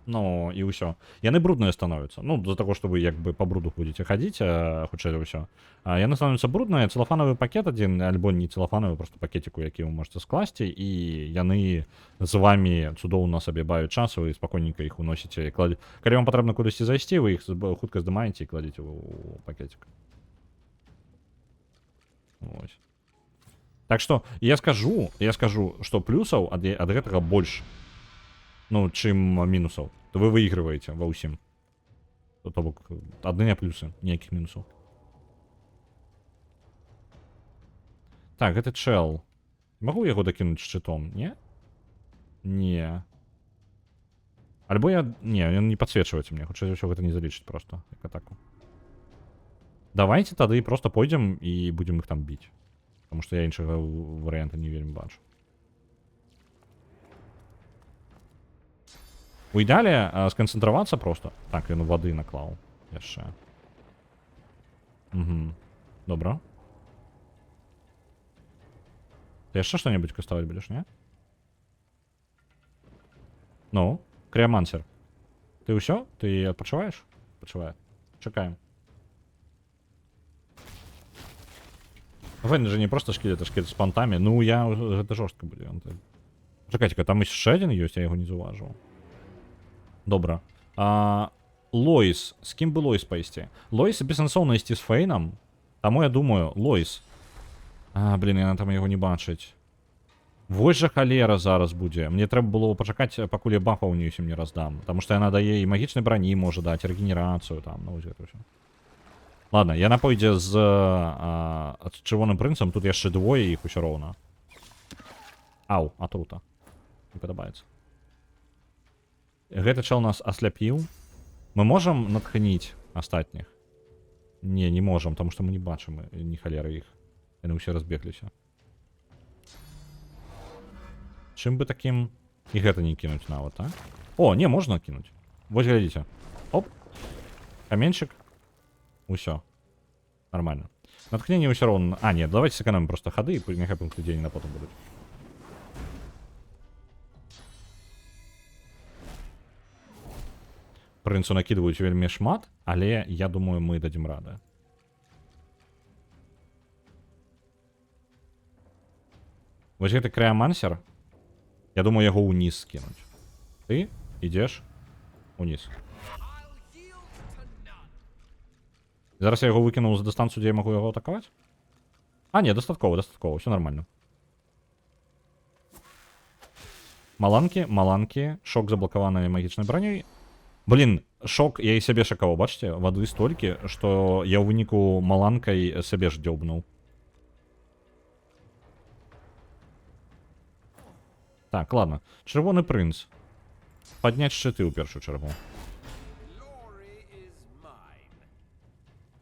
Ну, і ўсё. Яны брудныя становяцца. Ну, з-за таго, што вы як бы па бруду будзеце хадзіць, хутчэй за ўсё. Яны становяцца брудныя, цэлафанавы пакет адзін, альбо не цэлафанавы, просто пакетик, у які вы можете скласці, і яны з вамі цудоўна сабе бавяць час, вы спакойненька іх уносіце. Калі вам патрэбна кудысьці зайсці, вы іх хутка здымаеце і кладзеце ў пакетик. Вось. Так што я скажу, што плюсаў ад гэтага больш, ну, чым мінусаў. То вы выйгрываеце ва ўсім. То бок, адны плюсы, ніякіх мінусаў. Так, гэты чэл. Магу яго дакінуць шчытом, не? Не. Альбо я... Не, ён не падсвечваецца мне. Хутчэй за ўсё гэта не залічыць просто, як атаку. Давайте тады просто пойдзем і будзем іх там біць. Таму што я іншага варыянта не вельмі бачу. У ідэале сканцэнтравацца просто. Так, ён вады наклаў яшчэ. Угу. Добра. Ты яшчэ што-небудзь каставаць будзеш, не? Ну, Криомансер. Ты ўсё? Ты адпачываеш? Адпачывае. Чакаем. Фэйн же не просто шкілет, а шкілет з пантамі. Ну, гэта жорстка будзе. Чакайце-ка, там яшчэ адзін ёсць, я яго не заўважыў. Добра. Лоіс. З кім бы Лоіс пайсці? Лоіс бессэнсоўна ісці з Фэйнам. Таму я думаю, Лоіс. Блін, яна там яго не бачыць. Вось жа халера зараз будзе. Мне трэба было пачакаць, пакуль я бафаў не ўсім не раздам. Таму што яна дае і магічнай брані можа даць, рэгенерацыю там, ну вось гэта ўсё. Ладно, яна пойдзе з чырвоным прынцам, тут яшчэ двое іх усё роўна. Ау, атрута. Не падабаецца. Гэты чэл нас асляпіў. Мы можам натхніць астатніх? Не, не можам, таму што мы не бачым ні халеры іх. Яны ўсе разбегліся. Чым бы такім і гэта не кінуць нават, а? О, не, можна кінуць. Вось глядзіце. Оп. Каменчык. Усё. Нормально. Натхненне ўсё роўна. А, не, давайте сэканомім просто хады, і няхай пункты дзеяння на потым будуць. Прынцу накідваюць вельмі шмат, але я думаю, мы дадзім рады. Вось гэты Криомансер, я думаю, яго ўніз скінуць. Ты ідзеш уніз. Зараз я яго выкінуў за дыстанцыю, дзе я магу яго атакаваць? А, не, дастаткова, ўсё нормально. Маланкі, шок заблакаваны магічнай бранёй. Блін, шок, я і сябе шакаваў, бачыце? Вады столькі, што я ў выніку маланкай сябе ж дзёбнуў. Так, ладно. Чырвоны прынц. Падняць шчыты ў першую чаргу.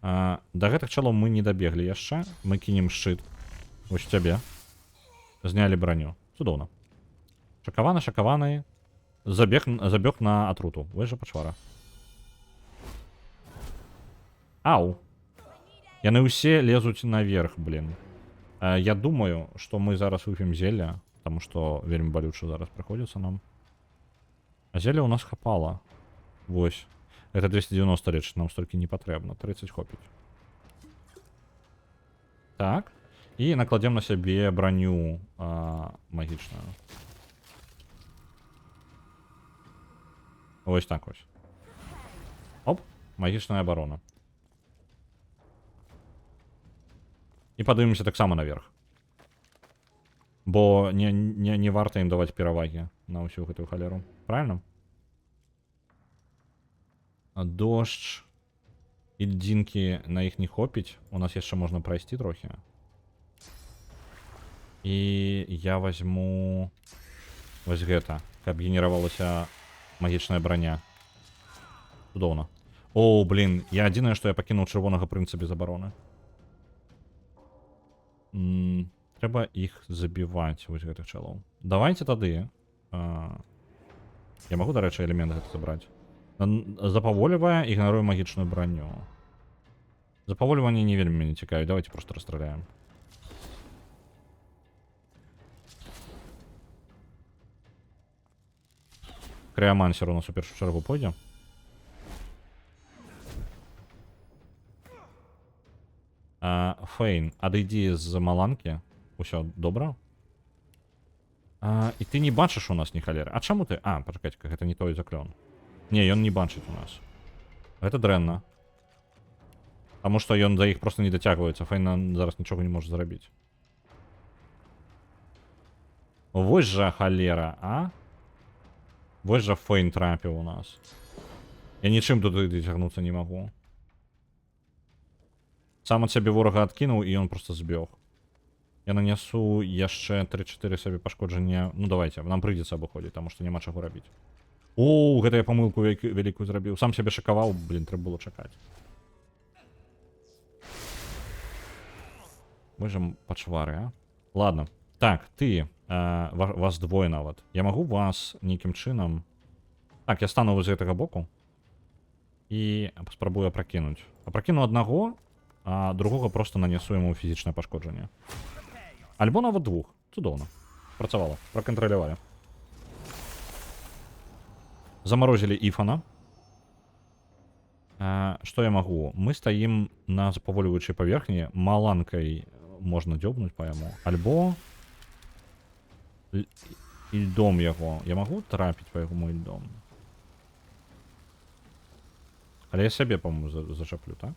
Да гэтых чалоў мы не дабеглі яшчэ. Мы кінем шчыт. Вось цябе. Знялі браню. Цудоўна. Шакаваны. Забег на атруту. Вось жа пачвара. Ау. Яны ўсе лезуць наверх, блин. Я думаю, што мы зараз вып'ем зелля. Потому что вельмі балюча зараз прыходзіцца нам. А зелля у нас хапала. Вось. Это 290 рэч, нам столькі не патрэбна. 30 хопіць. Так. І накладзем на сябе браню магічную. Вось так вось. Оп, магічная абарона. І падымемся таксама наверх. Бо не варта ім даваць перавагі на ўсю гэтую халеру. Правильно? Дождж і льдзінкі на іх не хопіць. У нас яшчэ можна прайсці трохі. І я возьму вось гэта, каб генеравалася магічная браня. Цудоўна. О, блин, я адзінае, што я пакінуў чырвонага прынца без абароны. Трэба іх забіваць, вось гэтых чалоў. Давайте тады. Я магу, дарэчы, элемент гэта забраць. Запаволівае, ігнаруе магічную браню. Запаволіванне не вельмі мяне цікавіць. Давайте просто расстраляем. Криомансер у нас у першую чаргу пойдзе. Фэйн, адыдзі з маланкі. Усё добра. І ты не бачыш у нас ні халеры. А чаму ты... А, пачакайце, гэта не той заклён. Не, ён не бачыць у нас. Гэта дрэнна. Таму што ён за іх просто не дацягваецца. Фэйн зараз нічога не можа зрабіць. Вось жа халера, а? Вось жа Фэйн трапіў у нас. Я нічым туды цягнуцца не магу. Сам ад сябе ворага адкінуў, і ён просто збег. Я нанесу яшчэ 3-4 сабе пашкоджання. Ну, давайте, нам прыйдзецца абыходзіць, таму што няма чаго рабіць. О, гэта я памылку вялікую зрабіў. Сам сябе шакаваў, блін, трэба было чакаць. Мы же пачвары, а? Ладно. Так, ты, вас двое нават. Я магу вас нейкім чынам... Так, я стану з гэтага боку. І спрабую апракінуць. Апракіну аднаго, а другога просто нанесу яму фізічнае пашкоджанне. Альбо нават двух. Цудоўна. Працавала. Пракантралявалі. Замарозілі Іфана. Што я магу? Мы стаім на запаволіваючай паверхні. Маланкай можна дзёбнуць па яму. Альбо... Ільдом яго. Я магу трапіць па яго ільдом? Але я сябе, по-моему, зачаплю, так?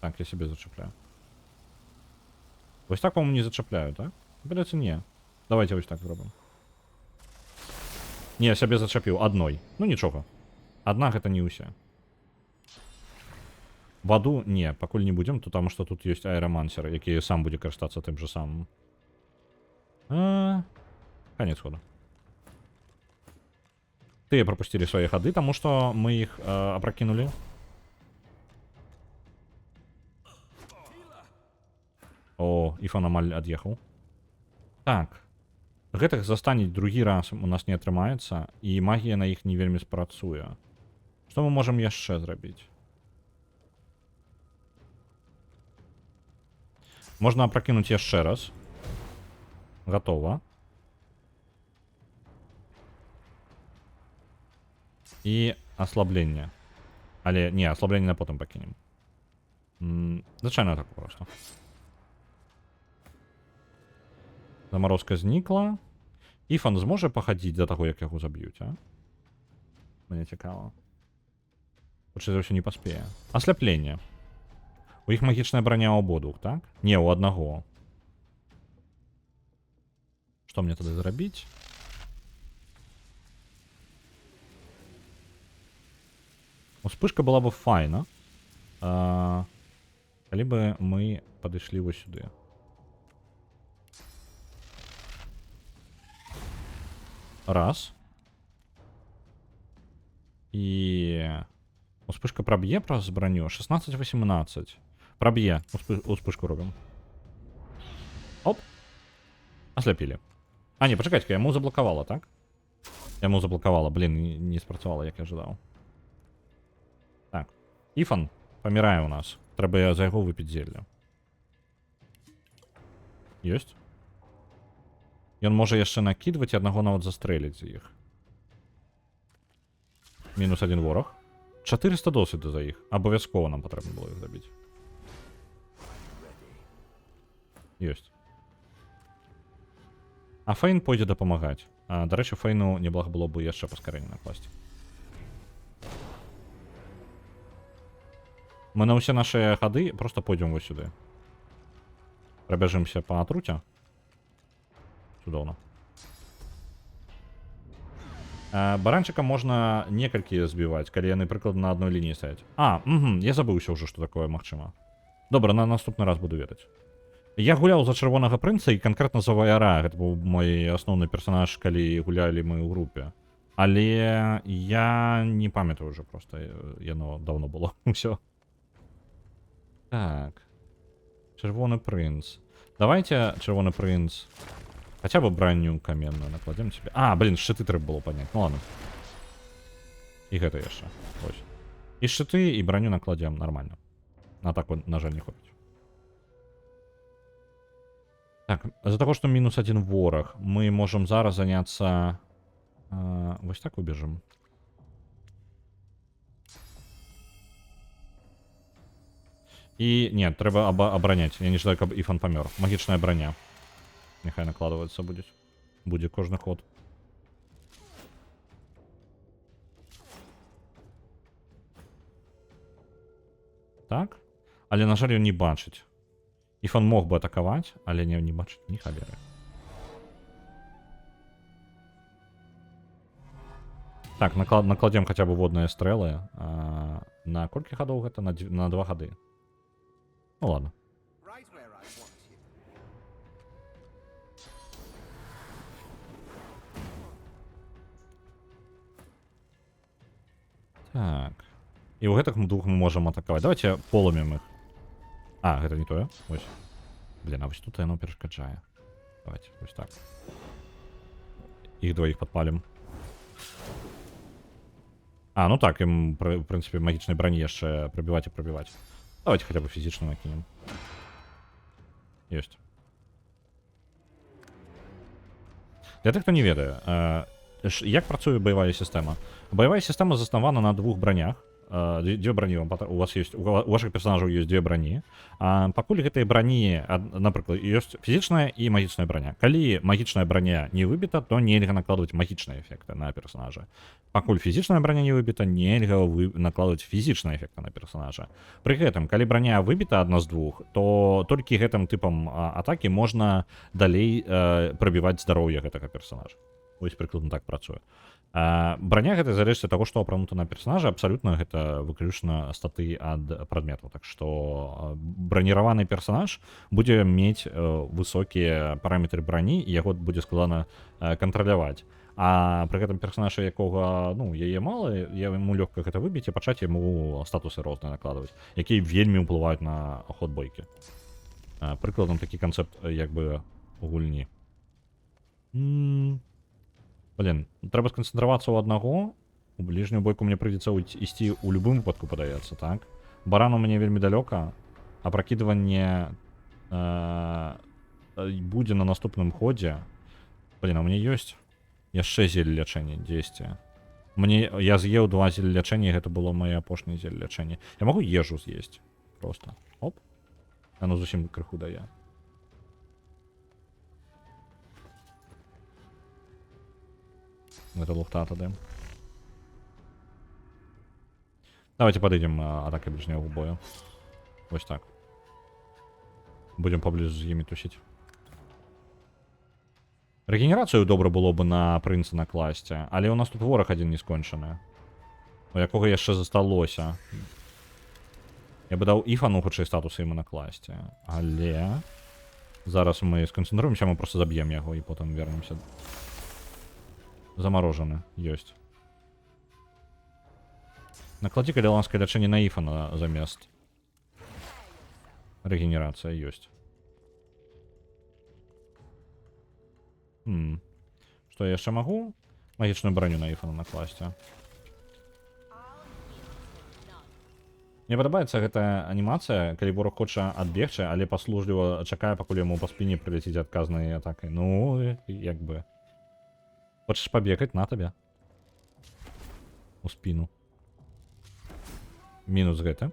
Так, я сябе зачапляю. Вось так, по-моему, не зачапляю, так? Блядь, не. Давайте вось так зробім. Не, я сябе зачапіў адной. Ну, нічога. Адна гэта не ўсе. Ваду не, пакуль не будзем, тому што тут ёсць аэрамансер, які сам будзе карыстацца тым же самым. Конец хода. Тыя пропусцілі свае хады, таму што мы іх апракінулі. О, Іфан амаль ад'ехаў. Так. Гэтых застанець другі раз у нас не атрымаецца, і магія на іх не вельмі спрацуе. Што мы можам яшчэ зрабіць? Можна апракінуць яшчэ раз. Гатова. І аслабленне. Але не, аслабленне на потым пакінем. Звычайна так просто. Заморозка знікла. Іфан зможа пахадзіць да таго, як яго заб'юць, а? Мне цікава. Хутчэй за ўсё не паспее. Асляпленне. У іх магічная браня ў абодвух, так? Не, у аднаго. Што мне тады зрабіць? Успышка была бы файна. Калі бы мы падышлі вось сюды. Раз. І... Успышка праб'е праз броню. 16-18. Праб'е. Успышку робім. Оп. Асляпілі. А, не, пачакайце-ка, яму заблакавала, так? Яму заблакавала. Блин, не спрацавала, як я ожидаў. Так. Іфан памірае ў нас. Трэба за яго выпіць зелля. Ёсць? Ён можа яшчэ накідваць і аднаго нават застрэліць з іх. Мінус один ворог. 400 досвіду за іх. Абавязкова нам патрэбна было іх забіць. Ёсць. А Фейн пойдзе дапамагаць. Дарэчы, Фейну неблага было бы яшчэ паскарэнне накласці. Мы на ўсе нашыя хады просто пойдзем вось сюды. Прабяжымся па атруце. Цудоўна. Баранчыка можна некалькі збіваць, калі яны прыкладна на адной лініі стаяць. Я забыўся ўжо, што такое магчыма. Добра, на наступны раз буду ведаць. Я гуляў за чырвонага прынца і канкрэтна за Ваяра. Гэта быў мой асноўны персанаж, калі гулялі мы ў групе. Але я не памятаю ўжо проста. Яно даўно было. Усё. Так. Чырвоны прынц. Давайте чырвоны прынц. Хотя бы броню каменную накладем себе. Блин, шчыты трэба было поднять. Ну ладно. И гэта яшчэ. Ось. И шчыты, и броню накладем нормально. На так вот, на жаль, не хопіць. Так, за того, что минус один ворог, мы можем зараз заняться... Вось так убежим. И нет, трэба оборонять. Я не ждаю, каб Іфан памёр. Магічная броня. Нехай накладывается будет. Будет кожный ход. Так. Але, на жаль, ён не бачыць. Іфан мог бы атаковать, але не бачыць ні халеры. Так, накладем хотя бы водные стрелы. На колькі гадоў гэта? На 2 гады. Ну ладно. Right where I want you. Так. І ў гэтых двух мы можам атакаваць. Давайте полымем іх. А, гэта не тое. Вось. Блин, а вось тут яно перашкаджае. Давайте, вось так. Іх двоіх падпалім. А, ну так, ім, в прынцыпе, магічнай брані яшчэ прабіваць і прабіваць. Давайте хотя бы фізічна накінем. Ёсць. Для тых, хто не ведае, як працуе баявая сістэма? Баявая сістэма заснавана на 2 бранях. Дзве брані у вас ёсць, у вашых персонажаў ёсць 2 брані. Пакуль гэтыя брані, напрыклад, ёсць фізічная і магічная браня. Калі магічная браня не выбіта, то нельга накладваць магічныя эфекты на персонажа. Пакуль фізічная браня не выбіта, нельга накладваць фізічныя эфекты на персонажа. Пры гэтым, калі браня выбіта адна з 2, то толькі гэтым тыпам атакі можна далей прабіваць здароўе гэтага персонажа. Вось прыкладна так працуе. Броня гэта залежыць ад таго, што апранута на персонажа, абсалютна гэта выключна статы ад прадметаў. Так што браніраваны персонаж будзе мець высокія параметры брані, і яго будзе складана кантраляваць. А пры гэтым персонаж, якога, ну, яе мала, яму лёгка гэта выбіць і пачаць яму статусы розныя накладваць, якія вельмі ўплываюць на ход бойкі. Прыкладам такі канцэпт як бы гульні. Блин, трэба сканцэнтравацца ў аднаго. У бліжнюю бойку мне прыйдзецца ісці ў любым выпадку, падаецца, так? Баран у мяне вельмі далёка, а пракідванне будзе на наступным ходзе. Блин, а у мяне ёсць яшчэ зель лячэння, 10. Я з'еў 2 зель лячэння, і гэта было маё апошняе зель лячэння. Я магу ежу з'есці. Просто. Оп. Яно зусім крыху дае. Это лухта тады. Давайте подойдем атакой ближнего боя. Вот так. Будем поближе з імі тусить. Регенерацію добра было бы на прынца накласці, але у нас тут вораг один не скончаны, у якога яшчэ засталося. Я бы даў іфану хутчэй статусы ему накласці, але зараз мы сконцэнтруемся, мы просто заб'ем яго і потым вернемся. Заморожены, ёсць. Накладі кадэланскае лячэнне на іфана замест. Регенерацыя ёсць. Што я яшчэ магу? Магічную броню на іфана накласці. Мне падабаецца гэтая анімацыя, калі вораг хоча адбегчы, але паслужліва чакае, пакуль яму па спіне прыляціць адказнай атакай. Ну, як бы. Хочешь побегать? На тебе. У спину. Минус гэта.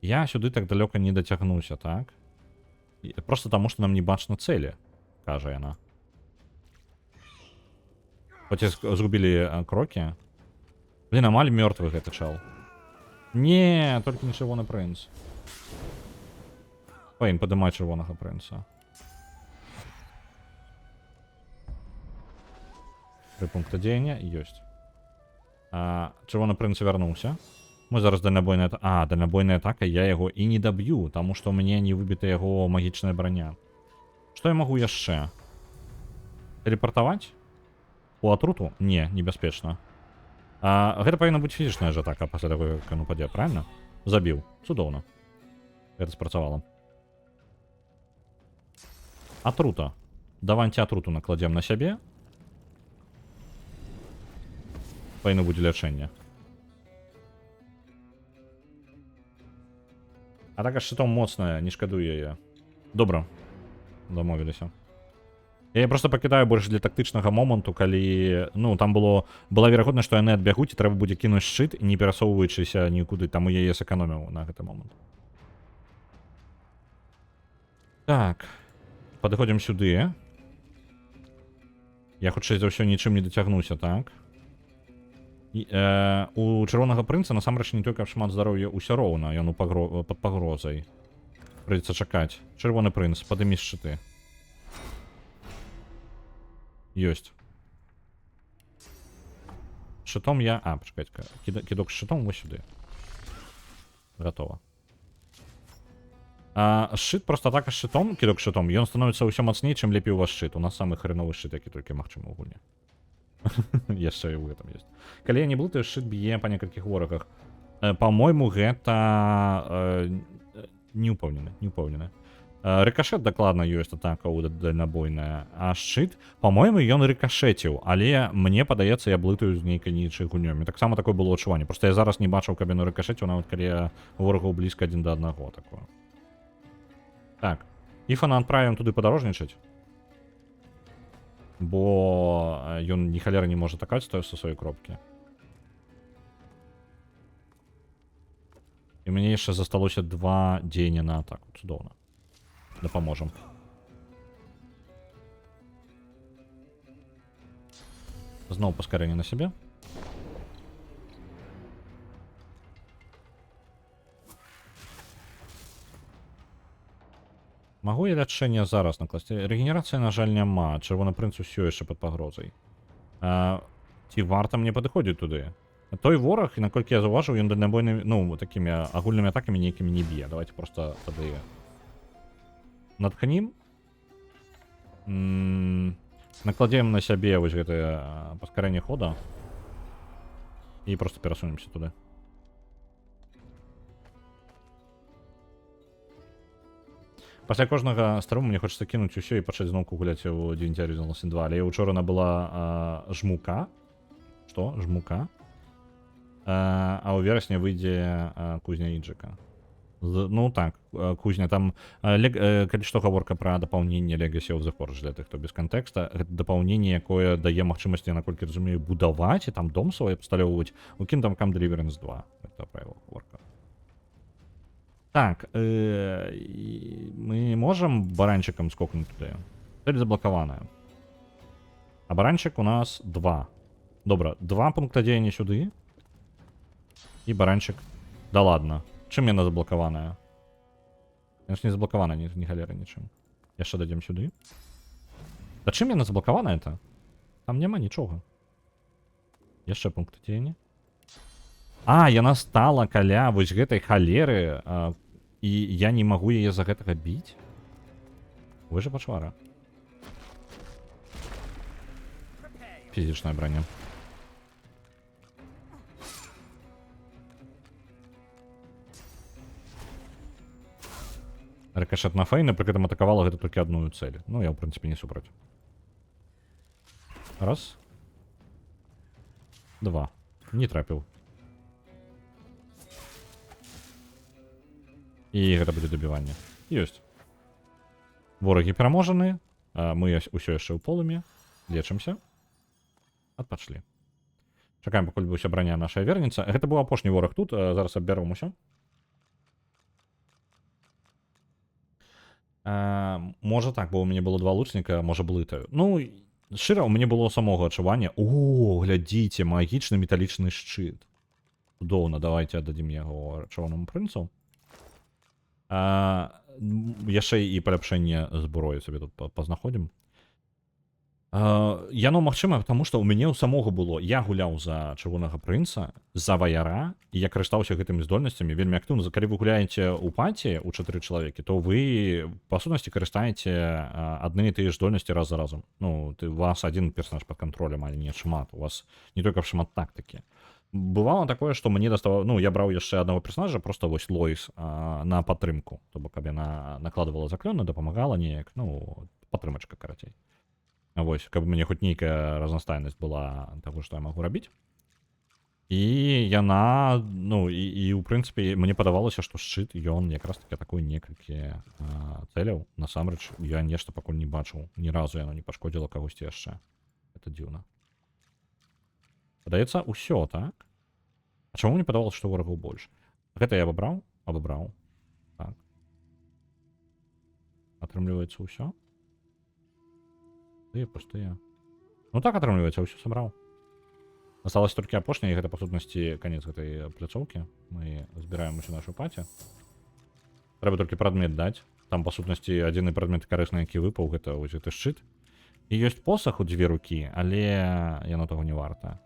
Я сюды так далёка не дацягнуся, так? Просто таму, што нам не бачна цэлі, кажа яна. Хоць згубілі крокі. Блин, амаль мёртвы гэты чал. Не, толькі не чырвоны прынц. Паім падымаць чырвонага прынца. 3 пункта дзеяння ёсць. Чырвоны прынц вярнуўся. Мы зараз дальнабойная атака. Дальнабойная атака, я яго і не даб'ю, таму што ў мяне не выбіта яго магічная браня. Што я магу яшчэ? Тэлепартаваць? У атруту? Не, небяспечна. Гэта павінна быць фізічная ж атака пасля таго, як ён упадзе, правильно? Забіў. Цудоўна. Гэта спрацавала. Атрута. Даваньце атруту накладзем на сябе. Павінна будзе лячэнне. Атака шчытом моцная, не шкадую яе. Добра. Дамовіліся. Я просто пакідаю больш для тактычнага моманту, калі, ну, там была верагоднасць, што яны адбягуць, і трэба будзе кінуць шчыт, не перасоўваючыся нікуды, таму яе сэканоміў на гэты момант. Так. Падыходзім сюды. Я хутчэй за ўсё нічым не дацягнуся, так? У чырвонага прынца насамрэч не толькі шмат здароўя, усё роўна, ён пад пагрозай. Прыйдзецца чакаць. Чырвоны прынц, падымі шчыты. Ёсць. шчытом я... А, пачакайце, кідок з шчытом вось сюды. Гатова. Шчыт, просто атака шчытом, кідок шчытом, ён становіцца ўсё мацней, чым лепей у вас шчыт. У нас самы хреновы шчыт, які толькі магчымы ў гульні. Яшчэ і ў гэтым ёсць. Калі я не блытаю, шчыт б'е па некалькіх ворагах. Па-мойму, гэта... Не ўпэўнены. Рыкашэт дакладна ёсць атака дальнабойная, а шчыт, па-мойму, ён рыкашэціў, але мне падаецца, я блытаю з нейкай нейчай гульнёй. Таксама такое было адчуванне. Просто я зараз не бачыў, каб яно рыкашэціў, нават калі я ворагаў блізка адзін да аднаго такое. Так, Іфана адправім туды падарожнічаць. Бо ён ні халеры не можа такаць са сваёй кропкі. І мне яшчэ засталося 2 дзеяння на атаку. Цудоўна. Дапаможам. Зноў паскарэнне на сябе. Магу я лячэнне зараз накласці? Рэгенерацыі, на жаль, няма. Чырвоны прынц усё яшчэ пад пагрозай. Ці варта мне падыходзіць туды? Той вораг, і наколькі я заўважыў, ён дальнабойнымі, ну, такімі агульнымі атакамі нейкімі не б'е. Давайте просто тады натхнім. Накладзем на сябе вось гэтае паскарэнне хода. І просто перасунемся туды. Пасля кожнага старому мне хочацца кінуць усё і пачаць зноўку гуляць у Divinity Original Sin 2. Але учора набыла жмука. Што? Жмука. А ў верасні выйдзе кузня Іджыка. Ну так, кузня там... Калі што гаворка пра дапаўненне Legacy of the Forge для тых, хто без кантэкста, гэта дапаўненне, якое дае магчымасць, я наколькі разумею, будаваць і там дом свой абсталёўваць у Kingdom Come Deliverance 2. Гэта пра яго гаворка. Так, мы можам баранчыкам скокнуць туды. Цель заблакаваная. А баранчык у нас 2. Добра, 2 пункта дзеяння сюды. І баранчык. Да ладно. Чым яна заблакаваная? Яна ж не заблакавана, ні галеры нічым. Яшчэ дадзем сюды. Да чым яна заблакаваная-то? Там няма нічога. Яшчэ пункт дзеяння. А, яна стала каля вось гэтай халеры, і я не магу яе за гэтага біць? Вы же пачвара. Фізічная броня. Рикошет на Фейна, при этом атаковала гэта толькі одну цель. Ну, я, в принципе, не супраць. Раз. 2. Не трапіў. І гэта будзе дабіванне. Ёсць. Ворагі пераможаны. Мы ўсё яшчэ ў полымі. Лечымся. Адпачлі. Чакаем, пакуль бы ўся броня наша вернецца. Гэта быў апошні вораг тут. Зараз аббяром усё. Можа так, бо у мяне было 2 лучніка, можа блытаю. Ну, шчыра, у мяне было самога адчування. О, глядзіце, магічны металічны шчыт. Цудоўна, давайте аддадзім яго чырвонаму прынцу. Яшчэ і паляпшэнне зброі сабе тут пазнаходзім. Яно магчыма, таму што ў мяне ў самога было. Я гуляў за чырвонага прынца, за ваяра, і я карыстаўся гэтымі здольнасцямі вельмі актыўна. Калі вы гуляеце ў паці ў 4 чалавекі, то вы па сутнасці карыстаеце адны і тыя ж здольнасці раз за разам. Ну, у вас адзін персонаж пад кантролем, але не шмат. У вас не толькі шмат тактыкі. Бывало такое, што мне даставала... Ну, я браў яшчэ аднаго персонажа, просто вось Лоіс на падтрымку. То бок, каб яна накладывала заклёны, дапамагала неяк. Ну, падтрымачка, карацей. Вось, каб мне хоць нейкая разнастайнасць была таго, што я магу рабіць. І яна, ну, і ў прынцыпе, мне падавалася, што шчыт, ён якраз таки атакуе некалькі цэляў. Насамрэч, я нешта пакуль не бачыў. Ні разу яно не пашкодзіла кагосьці яшчэ. Это дзіўна. Падаецца, усё, так? А чаму мне падавалася, што ворагаў больш? Гэта я абабраў? Абабраў. Так. Атрымліваецца ўсё? Пустыя. Ну так атрымліваецца, ўсё сабраў. Асталось толькі апошняе, і гэта па сутнасці канец гэтай пляцоўкі. Мы збіраем усю нашу паці. Трэба толькі прадмет даць. Там па сутнасці адзіны прадмет карысны, які выпаў, гэта вось гэты шчыт. І ёсць посах у 2 рукі, але яно таго не варта.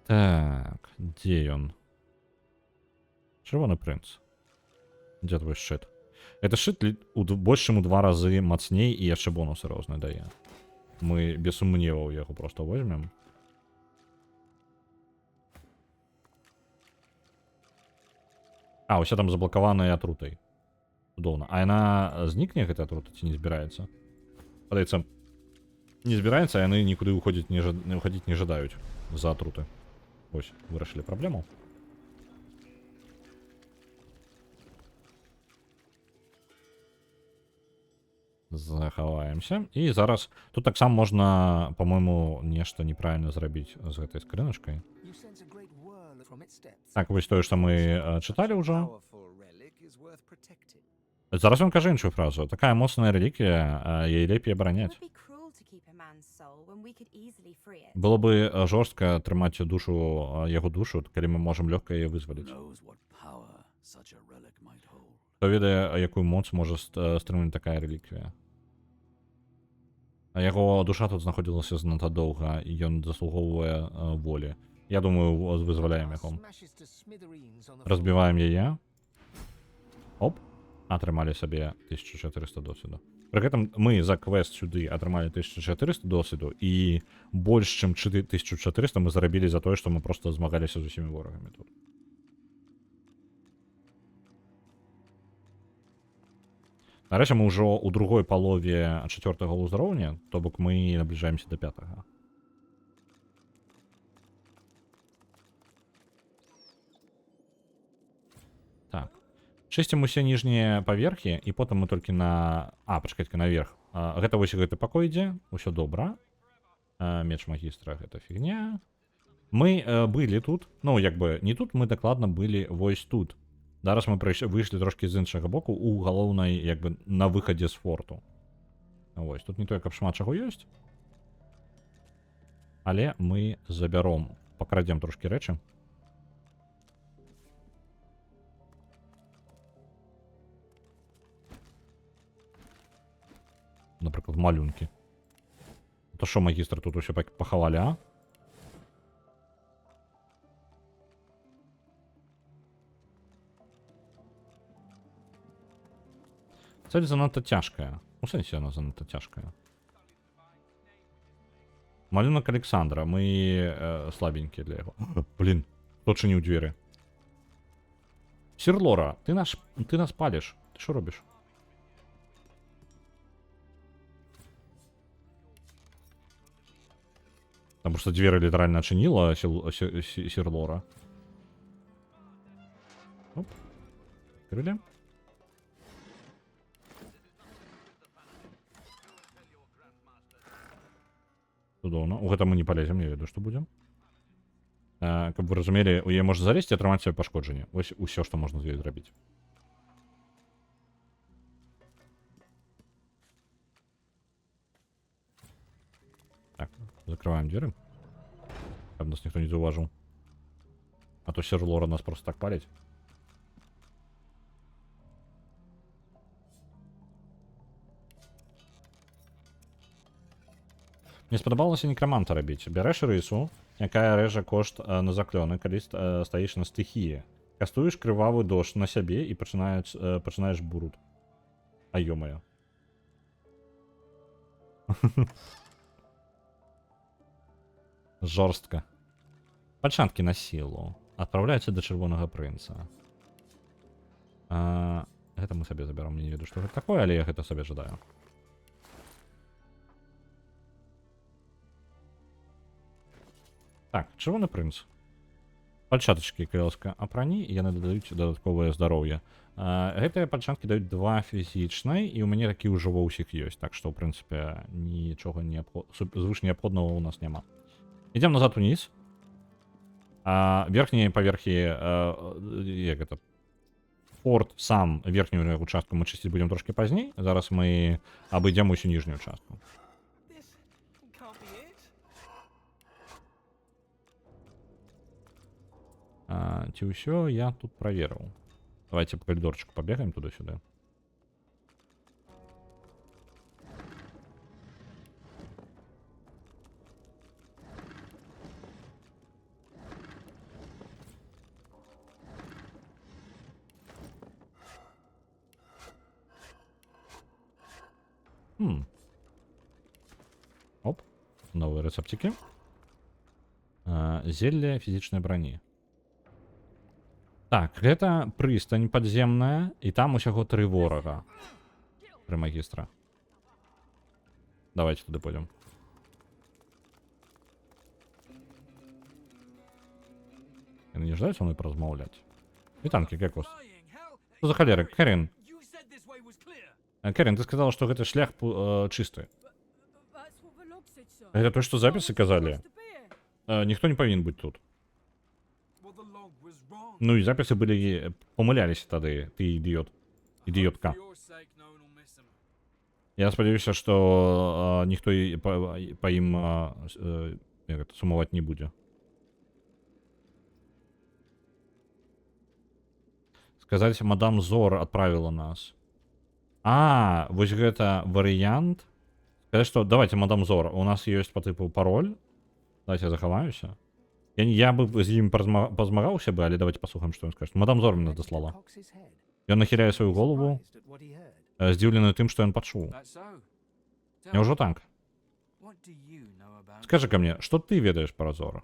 Так, дзе ён? Чырвоны прынц. Дзе твой шчыт? Это шчыт больш чым у 2 разы мацней і яшчэ бонусы розныя дае. Мы без сумневаў яго просто возьмем. А, усе там заблакаваныя атрутай. Цудоўна. А яна знікне, гэта атрута, ці не збіраецца? Падаецца, не збіраецца, а яны нікуды уходзіць не жадаюць за атруты. Ось, вырашылі праблему. Захаваемся. І зараз тут таксама можна, по-моему, нешта неправільна зрабіць з гэтай скрыначкай. You sense a great whirl from its depths. Так, вось тое, што мы чыталі ўжо. Powerful relic is worth protecting. Зараз ён кажа іншую фразу. Такая моцная рэліквія, яе лепей абараняць. It would be cruel to keep a man's soul when we could easily free it. Было бы жорстка трымаць душу, яго душу, калі мы можам лёгка яе вызваліць. Knows what power such a relic might hold. Хто ведае, якую моц можа стрымаць такая рэліквія. А яго душа тут знаходзілася занадта доўга, і ён заслугоўвае волі. Я думаю, вызваляем яго. Smashes to smithereens on the floor. Разбіваем яе. Оп. Атрымалі сабе 1400 досведу. Пры гэтым мы за квест сюды атрымалі 1400 досведу, і больш чым 1400 мы зарабілі за тое, што мы проста змагаліся з усімі ворагамі тут. Нарэшце мы ўжо ў другой палове 4-го ўзроўня, то бок мы набліжаемся да 5-го. Так. Чысцім усе ніжнія паверхі, і потым мы толькі на... А, пачакайце, наверх. Гэта вось гэты пакой ідзе, усё добра. Меч магістра, гэта фігня. Мы былі тут, ну, як бы, не тут, мы дакладна былі вось тут. Зараз мы выйшлі трошкі з іншага боку у галоўнай, як бы, на выхадзе з форту. Вось, тут не тое, каб шмат чаго ёсць. Але мы забяром, пакрадзем трошкі рэчы. Напрыклад, малюнкі. То што магістр тут усё пахавалі, а? Цель занадта цяжкая. У сэнсе яна занадта цяжкая. Малюнак Александра. Мы слабенькія для яго. Блін, хто чыніў дзверы? Сір Лора, ты нас паліш. Ты што робіш? Потому что дверь литерально очинила Сир Лора. Оп. Открыли. Цудоўна. У гэта мы не полезем, я веду, што будзем. Каб вы разумелі, у яе можна залезці і атрымаць сабе пашкоджанне. Вось усё, што можна з ёй зрабіць. Так, закрываем дзверы. Каб нас ніхто не заўважыў. А то Сир Лора нас просто так паліць. Мне спадабалася некраманта рабіць. Бярэш рысу, якая рэжа кошт на заклёны, калі стаіш на стыхіі. Кастуеш крывавы дождж на сябе і пачынаеш буруд. А ё-моё. Жорстка. Пачаткі на сілу. Адпраўляецца да чырвонага прынца. Гэта мы сабе забяром. Не веду, што гэта такое, але я гэта сабе жадаю. Так, чырвоны прынц. Пальчатачкі крэлска апрані, і яны дадаюць дадатковае здароўе. Гэтыя пальчаткі даюць 2 фізічнай, і ў мяне такі ўжо ва ўсіх ёсць, так што, ў прынцыпе, нічога звыш неабходнага ў нас няма. Ідзем назад уніз. Верхнія паверхі, як гэта, форт сам, верхнюю участку мы чысціць будзем трошкі пазней. Зараз мы абыдзем усю ніжнюю частку. Ці ўсё я тут праверыў. Давайте по коридорчику побегаем туда-сюда. Оп. Новые рецептики. Зелье физичной брони. Так, гэта прыстань падземная, і там усяго 3 ворага. 3 магістра. Давайте туды пойдем. Яны не ждаюць со мной паразмаўляць. Вітанкі, як вас? Што за халеры? Кэрін. Кэрін, ты сказала, што гэты шлях чысты. Гэта то, што запісы казалі? Ніхто не павінен быць тут. Ну і запісы былі... Памыляліся тады, ты ідыёт. Ідыётка. Я спадзяюся, што ніхто па ім сумаваць не будзе. Сказаць, мадам Зор адправіла нас. Вось гэта варыянт. Сказаць, што давайте, мадам Зор, у нас ёсць па тыпу пароль. Давайте я захаваюся. Я бы з ім пазмагаўся бы, але давайте паслухаем, што ён скажа. Мадам Зор меня даслала. Ён нахіляе сваю голову, здзіўленую тым, што ён пачуў. Няўжо так? Скажи ка мне, што ты ведаеш пра Зора?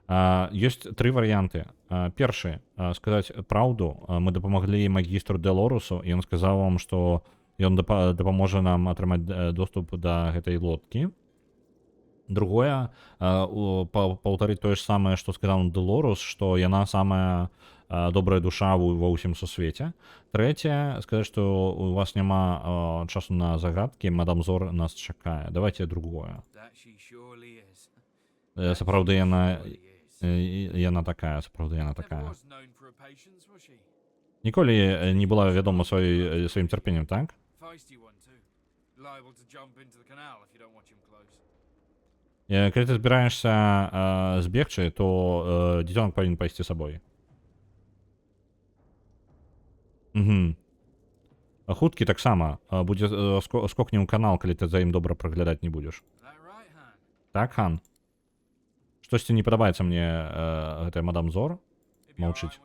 Ёсць 3 варыянты. Першы, сказаць праўду, мы дапамаглі магістру Делорусу, і ён сказаў вам, што ён дапаможа нам атрымаць доступ да гэтай лодкі. Другое, паўтарыць тое ж самае, што сказаў Делорус, што яна самая добрая душа ва ўсім сусвеце. Трэцяе, сказаць, што у вас няма часу на загадкі, мадам Зор нас чакае. Давайте другое. Сапраўды яна такая, сапраўды яна такая. Ніколі не была вядома сваім цярпеннем, так? Калі ты збіраешься збегчы, то дзіцёнак павінен пайсці з сабой. Хуткі таксама. Будзе скокне ў канал, калі ты за ім добра праглядаць не будзеш. Так, Хан? Штосьці не падабаецца мне гэтая мадам Зор. Маўчыць.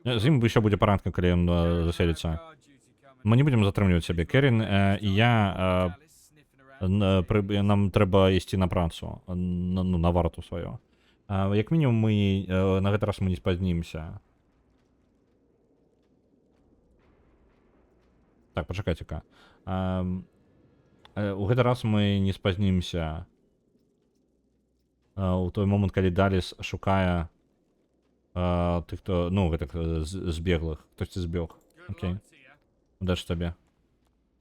З ім ўсё будзе парадка, калі ён заселіцца. Мы не будзем затрымліваць сябе. Кэрін і я... Нам трэба ісці на працу. На варту сваю. Як мінімум, мы на гэты раз мы не спазнімся. Так, пачакайце-ка. У гэты раз мы не спазнімся. У той момант, калі Даліс шукае тых, хто, ну, гэтых збеглых. Хтосьці збег. Окей. Удачы табе.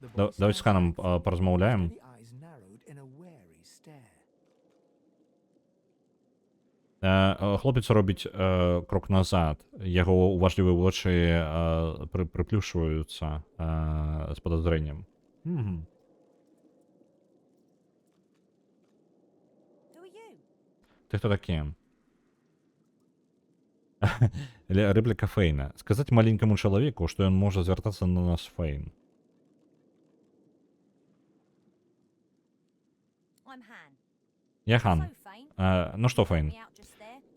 Давайте з Ханом паразмаўляем. Хлопец робіць крок назад. Яго уважлівыя вочы прыплюшваюцца з падазрэннем. Ты хто такі? Рэпліка Фейна. Сказаць маленькаму чалавеку, што ён можа звяртацца на нас Фейн. Я Хан. Ну што, Фейн?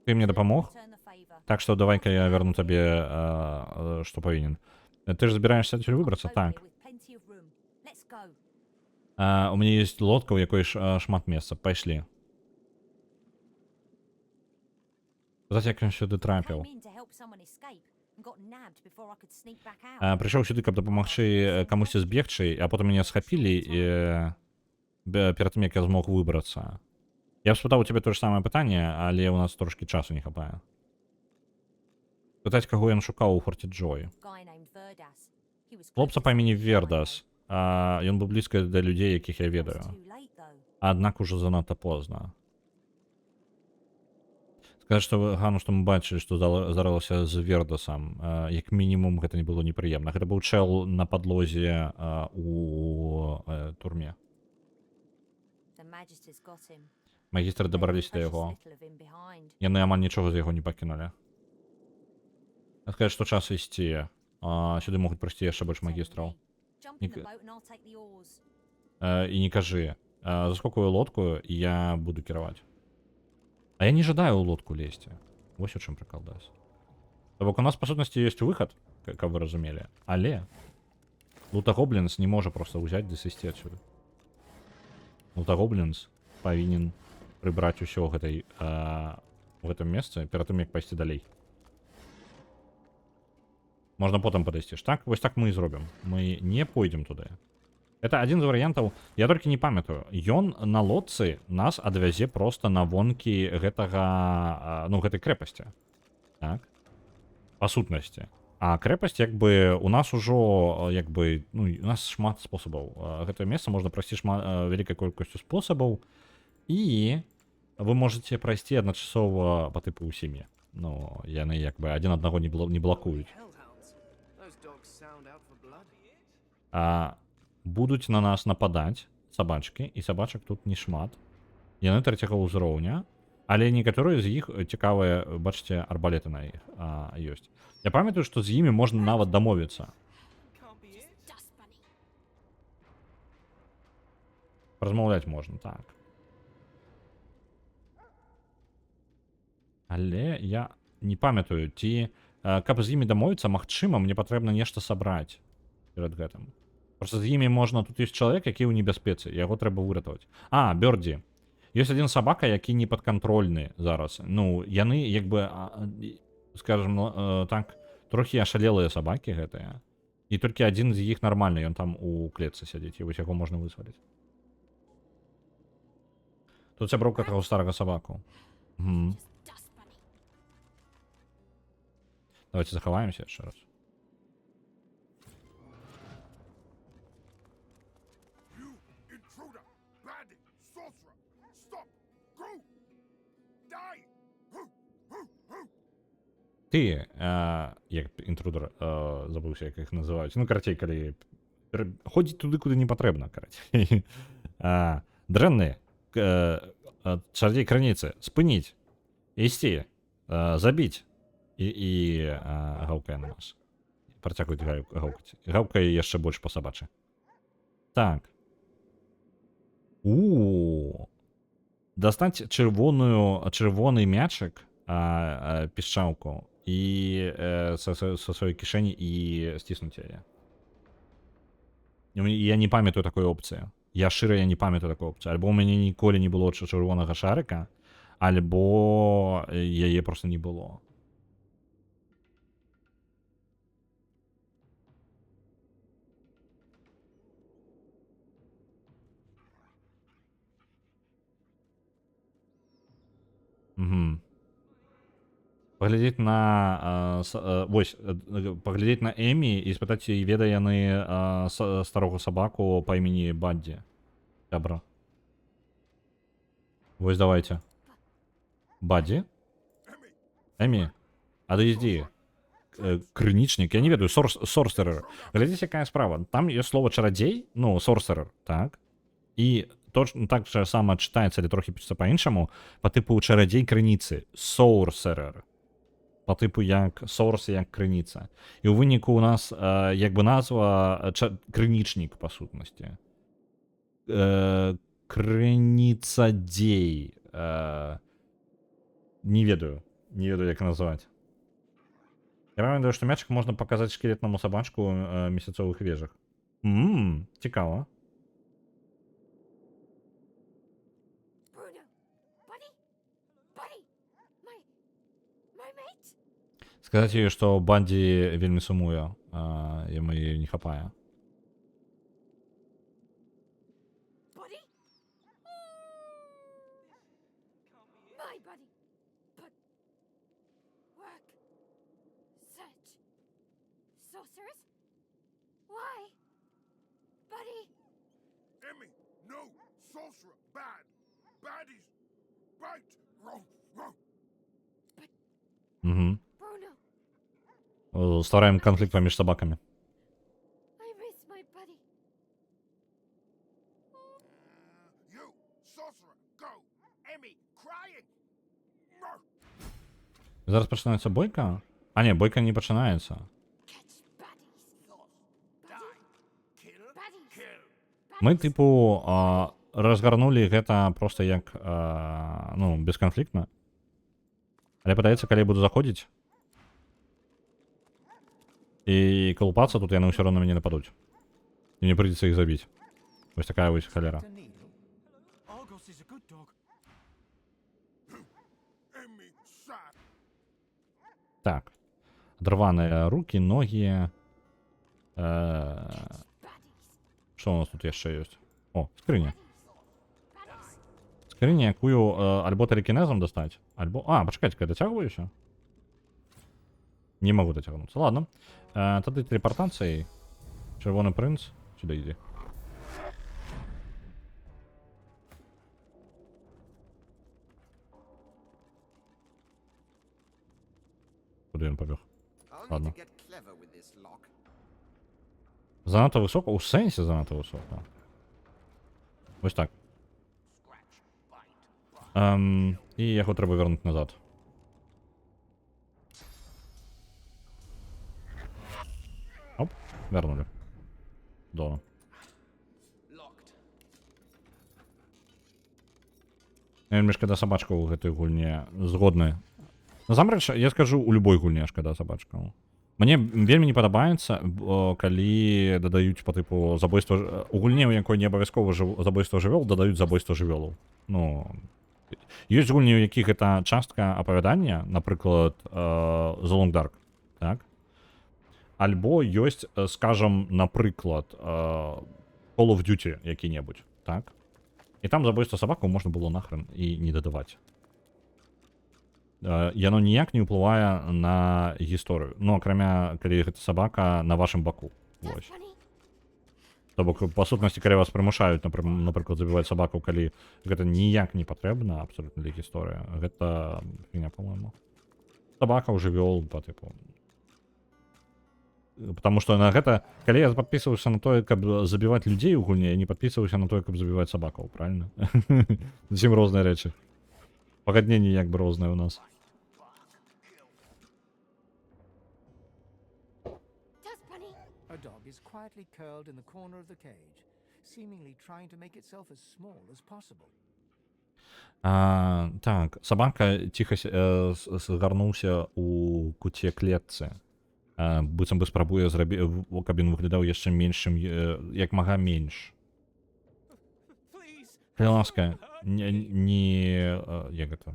Ты мне дапамог? Так што давай-ка я верну табе, што павінен. Ты ж збіраешся адсюль выбрацца? Так. У мяне ёсць лодка, у якой шмат месца. Пайшлі. Сказаць, як ён сюды трапіў. Прыйшоў сюды, каб дапамагчы камусьці збегчы, а потым мяне схапілі перад тым, як я змог выбрацца. Я б спытаў у цябе то ж самае пытанне, але ў нас трошкі часу не хапае. Пытаць, каго ён шукаў у форце Джой. Хлопца па імені Вердас. Ён быў блізка да людзей, якіх я ведаю. Аднак ужо занадта позна. Сказаць, што Гану, што мы бачылі, што здарылася з Вердасам. Як мінімум, гэта не было непрыемна. Гэта быў чэл на падлозе у турме. Магістры дабраліся да яго. Яны амаль нічога з яго не пакінулі. Сказаць, што час ісці. Сюды могуць прыйсці яшчэ больш магістраў. І не кажы. Заскокую лодку, і я буду кіраваць. А я не жадаю у лодку лезть. Вось у чым прикол, да. То бок у нас, па сутнасці, ёсць выхад, каб вы разумелі. Але Лутагоблінс не можа просто ўзяць ды сысці адсюда. Лутагоблінс павінен прыбраць усё гэтай у гэтым месцы перад тым, як пайсці далей. Можна потым падысці ж, так? Вось так мы і зробім. Мы не пойдзем туды. Это адзін з варыянтаў. Я толькі не памятаю. Ён на лодцы нас адвязе просто на вонкі гэтага, ну, гэтай крэпасці. Так? Па сутнасці. А крэпасць, як бы, у нас ужо, як бы, ну, у нас шмат спосабаў. Гэтае месца можна прайсці вялікай колькасцю спосабаў. І вы можете прайсці адначасова па тыпу усімі. Ну, яны, як бы, адзін аднаго не блакуюць. Hellhounds. Those dogs sound out for blood. Будуць на нас нападаць сабачкі, і сабачак тут не шмат. Яны трэцяга ўзроўня, але некаторыя з іх цікавыя, бачыце, арбалеты на іх ёсць. Я памятаю, што з імі можна нават дамовіцца. Dust bunny. Размаўляць можна, так. Але я не памятаю, ці каб з імі дамовіцца, магчыма, мне патрэбна нешта сабраць перад гэтым. Просто з імі можна, тут ёсць чалавек, які ў небяспецы, яго трэба выратаваць. Бёрдзі. Ёсць адзін сабака, які не падкантрольны зараз. Ну, яны, як бы, скажем, так, трохі ашалелыя сабакі гэтыя. І толькі адзін з іх нармальны, ён там у клетцы сядзіць, і вось яго можна вызваліць. Тут сяброўка таго старага сабаку. Dust bunny. Давайте захаваемся яшчэ раз. You intruder! Bandit! Sorcerer! Stop! Go! Die! Ты, як інтрудер, забыўся, як іх называюць. Ну, карацей, калі ходзіць туды, куды не патрэбна, карацей. Дрэнны, чародзей крыніцы, спыніць, ісці, забіць. І гаўкае на нас. Працягваюць гаўкаць. Гаўкае яшчэ больш па сабачы. Так. Дастаць чырвоны мячык, пішчаўку, і са сваёй кішэні і сціснуць яе. Я не памятаю такой опцыі. Я не памятаю такой опцыі. Альбо ў мяне ніколі не было чырвонага шарыка, альбо яе просто не было. Паглядзець на паглядзець на Эмі і спытаць, ці ведае яны старога сабаку па імені Бадді. Добра. Вось давайте. Бадді? Эмі? Ад'езді. Крынічнік, я не ведаю, сорсерер. Глядзіце, якая справа. Там ёсць слова чарадзей, ну, сорсерер, так? І точно так же само читается, але трохи пишется по-іншому, по типу чародей крыніцы, sorcerer. По типу як source, як крыніца. І ў выніку у нас як бы назва крынічнік, па сутнасці. Крыніцадзей. Не ведаю, як назваць. Я памятаю, што мячик можна паказаць шкелетнаму сабачку месяцовых вежах. Цікава. Сказаць ёй, што Бадді вельмі сумуе, яму яе не хапае. Emmy! No! Sorcerer! Bad! Baddies! Bite! Row! Угу. Ствараем конфликт паміж сабакамі. You! Sorcerer! Go! Emmy! Crying! Зараз пачынаецца бойка? А не, бойка не пачынаецца. Мы, типу, разгарнулі гэта просто як, ну, бесканфліктна. Але падаецца, калі я буду заходзіць і колупацца, тут яны ўсё роўна мяне нападуць. І мне прыйдзецца іх забіць. Вось такая вось халера. A needle. Argos is a good dog. Emmy, side. Так. Адрваныя рукі, ногі. Што у нас тут яшчэ ёсць? О, скрыня. Скрыня, якую альбо тэлекінезам дастаць, альбо... А, пачакайце, я дацягваюся? Не магу дацягнуцца. Ладно. Тады тэлепартацыяй. Чырвоны прынц. Сюда ідзі. Куды ён пабег? I'll Ладно. need to get clever with this lock. Занадта высока? У сэнсе занадта высока. Вось так. І яго трэба вярнуць назад. Оп, вярнулі. Добра. Locked. Вельмі шкада сабачка ў гэтай гульне. Згодны. Насамрэч, я скажу, у любой гульне шкада сабачка. Мне вельмі не падабаецца, калі дадаюць по тыпу забойства... У гульне, у якой не абавязкова забойства жывёл, дадаюць забойства жывёлаў. Ну... Ёсць гульні, у якіх гэта частка апавядання, напрыклад, The Long Dark, так? Альбо ёсць, скажам, напрыклад, Call of Duty які-небудзь, так? І там забойства сабакаў можна было нахрен і не дадаваць. Яно ніяк не ўплывае на гісторыю. Ну, акрамя, калі гэта сабака на вашым баку. Вось. То бок, па сутнасці, калі вас прымушаюць, напрыклад, забіваць сабаку, калі гэта ніяк не патрэбна абсолютна для гісторыі, гэта фігня, по-моему. Сабака ў жывёл, па тыпу. Потому что на гэта, калі я падпісваўся на тое, каб забіваць людзей у гульне, я не падпісваўся на тое, каб забіваць сабакаў, правильно? Зусім розныя рэчы. Пагадненні як бы розныя ў нас. A dog is quietly curled in the corner of the cage, seemingly trying to make itself as small as possible. Так, сабака ціха згарнуўся у куце клетцы. Быццам бы спрабуе зрабіць, каб ён выглядаў яшчэ меншым, як мага менш. Калі ласка, як гэта?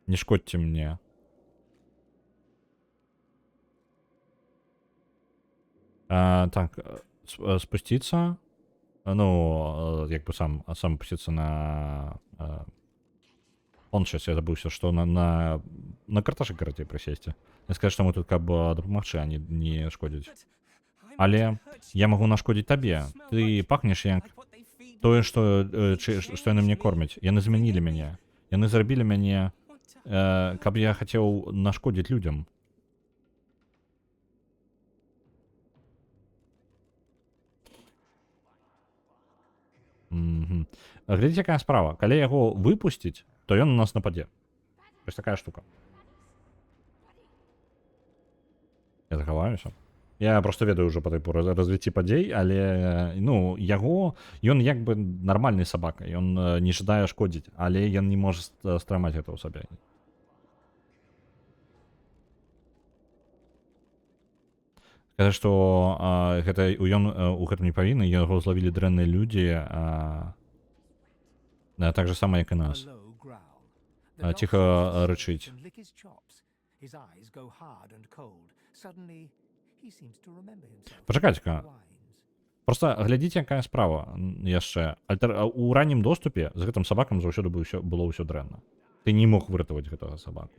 Не шкодзьце мне. Так, спусціцца. Ну, як бы сам опусціцца на... Он сейчас, я забыўся, што на карташык карацей прысесці. Я скажу, што мы тут каб дапамагчы, а не шкодзіць. Але я магу нашкодзіць табе. Ты пахнеш як тое, што яны мне кормяць. Яны змянілі мяне. Яны зрабілі мяне, каб я хацеў нашкодзіць людзям. Глядзіце, якая справа. Калі яго выпусціць, то ён у нас нападзе. Вось такая штука. Я захаваюся. Я просто ведаю ўжо па тыпу развіцці падзей, але ну, ён як бы нармальны сабака. Ён не жадае шкодзіць, але ён не можа стрымаць гэта ў сабе. Сказаць, што ён у гэтым не павінны, яго злавілі дрэнныя людзі, так же сама, як і нас. Ціха рычыць. Пачакайце-ка. Просто глядзіце, якая справа яшчэ. У раннім доступе з гэтым сабакам заўсёды было ўсё дрэнна. Ты не мог выратаваць гэтага сабаку.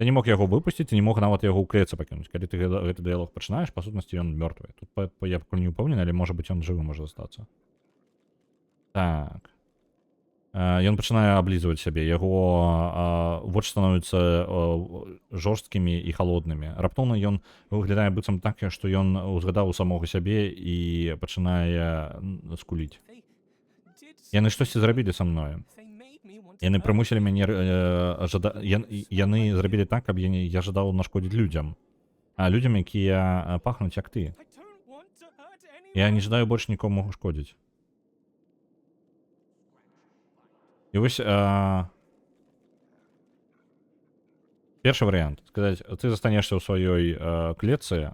Ты не мог яго выпусціць, ты не мог нават яго ў клетцы пакінуць. Калі ты гэты дыялог пачынаеш, па сутнасці ён мёртвы. Тут я пакуль не ўпэўнены, але можа быць ён жывы можа застацца. Так. Ён пачынае аблізваць сябе, яго вочы становяцца жорсткімі і халоднымі. Раптоўна ён выглядае быццам так, што ён узгадаў самога сябе і пачынае скуліць. Яны штосьці зрабілі са мною. Яны прымусілі мяне яны зрабілі так, каб я жадаў нашкодзіць людзям. А людзям, якія пахнуць як ты. Я не жадаю больш нікому шкодзіць. І вось Першы варыянт сказаць ты застанешся ў сваёй клетцы,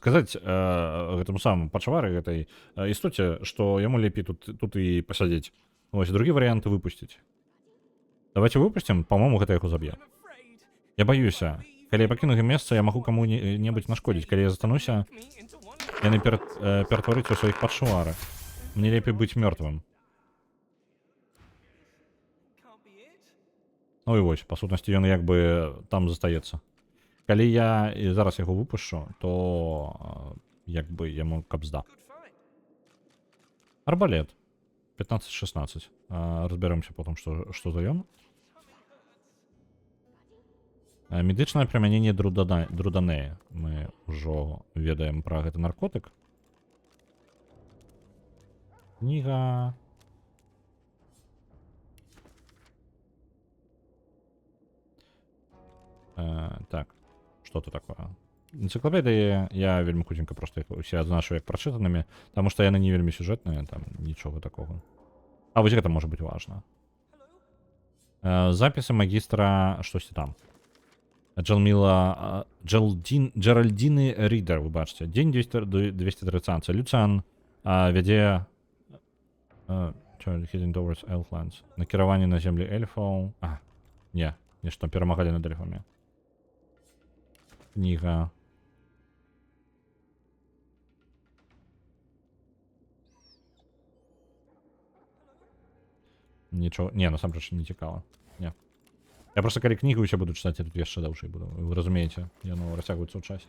сказаць гэтаму самому пачвары гэтай істоце, што яму лепей тут і пасядзець. Вось другі варыянт выпусціць. Давайте выпусцім, па-мому гэта яго заб'е. Я баюся, калі я пакіну гэта месца, я магу каму-небудзь нашкодзіць, калі я застануся, яны ператворыць у сваіх пачвары. Мне лепей быць мёртвым. Ну і вось, па сутнасці ён як бы там застаецца. Калі я зараз яго выпушчу, то як бы яму капзда. Арбалет. 15-16. Разберемся потом, што за ён. Медычнае прымяненне друданея. Мы ўжо ведаем пра гэты наркотык. Кніга... Так, что тут такое? Энциклопедии я вельмі хутенька просто их усе адзначу як прачытанымі, таму што яны не вельмі сюжэтныя, там нічога такого. А вось гэта можа быць важна. Запісы магістра штосьці там. Джеральдіны Ридер, вы бачыце. Дзень 230. Люцан вядзе Heading towards Elflands. Накіраванне на землі эльфаў. Не, нешта перамагалі над эльфамі. Книга. Нічого. Не, насамрэч не цікава. Не. Я просто калі кнігу ўсё буду чытаць, я тут яшчэ даўжэй буду. Вы разумееце, яно расцягваецца ў часе.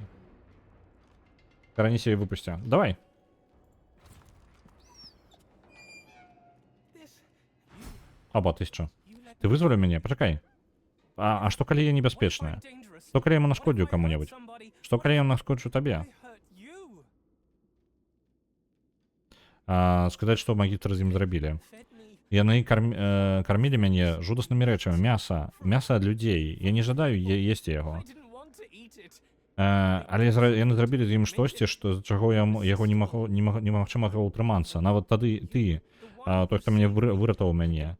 Караніся і выпусця. Давай. Аба, ты що? Ты вызволіў мяне? Пачакай. А што калі я небяспечная? Што калі я яму нашкодзю каму-небудзь? Што калі я нашкоджу табе? Сказаць, што магістры з ім зрабілі. Яны кармілі мяне жудаснымі рэчамі, мяса ад людзей. Я не жадаю есці яго. Але яны зрабілі з ім штосьці, з чаго яго немагчымага ўтрымацца. Нават тады ты, той, хто мяне выратаваў мяне.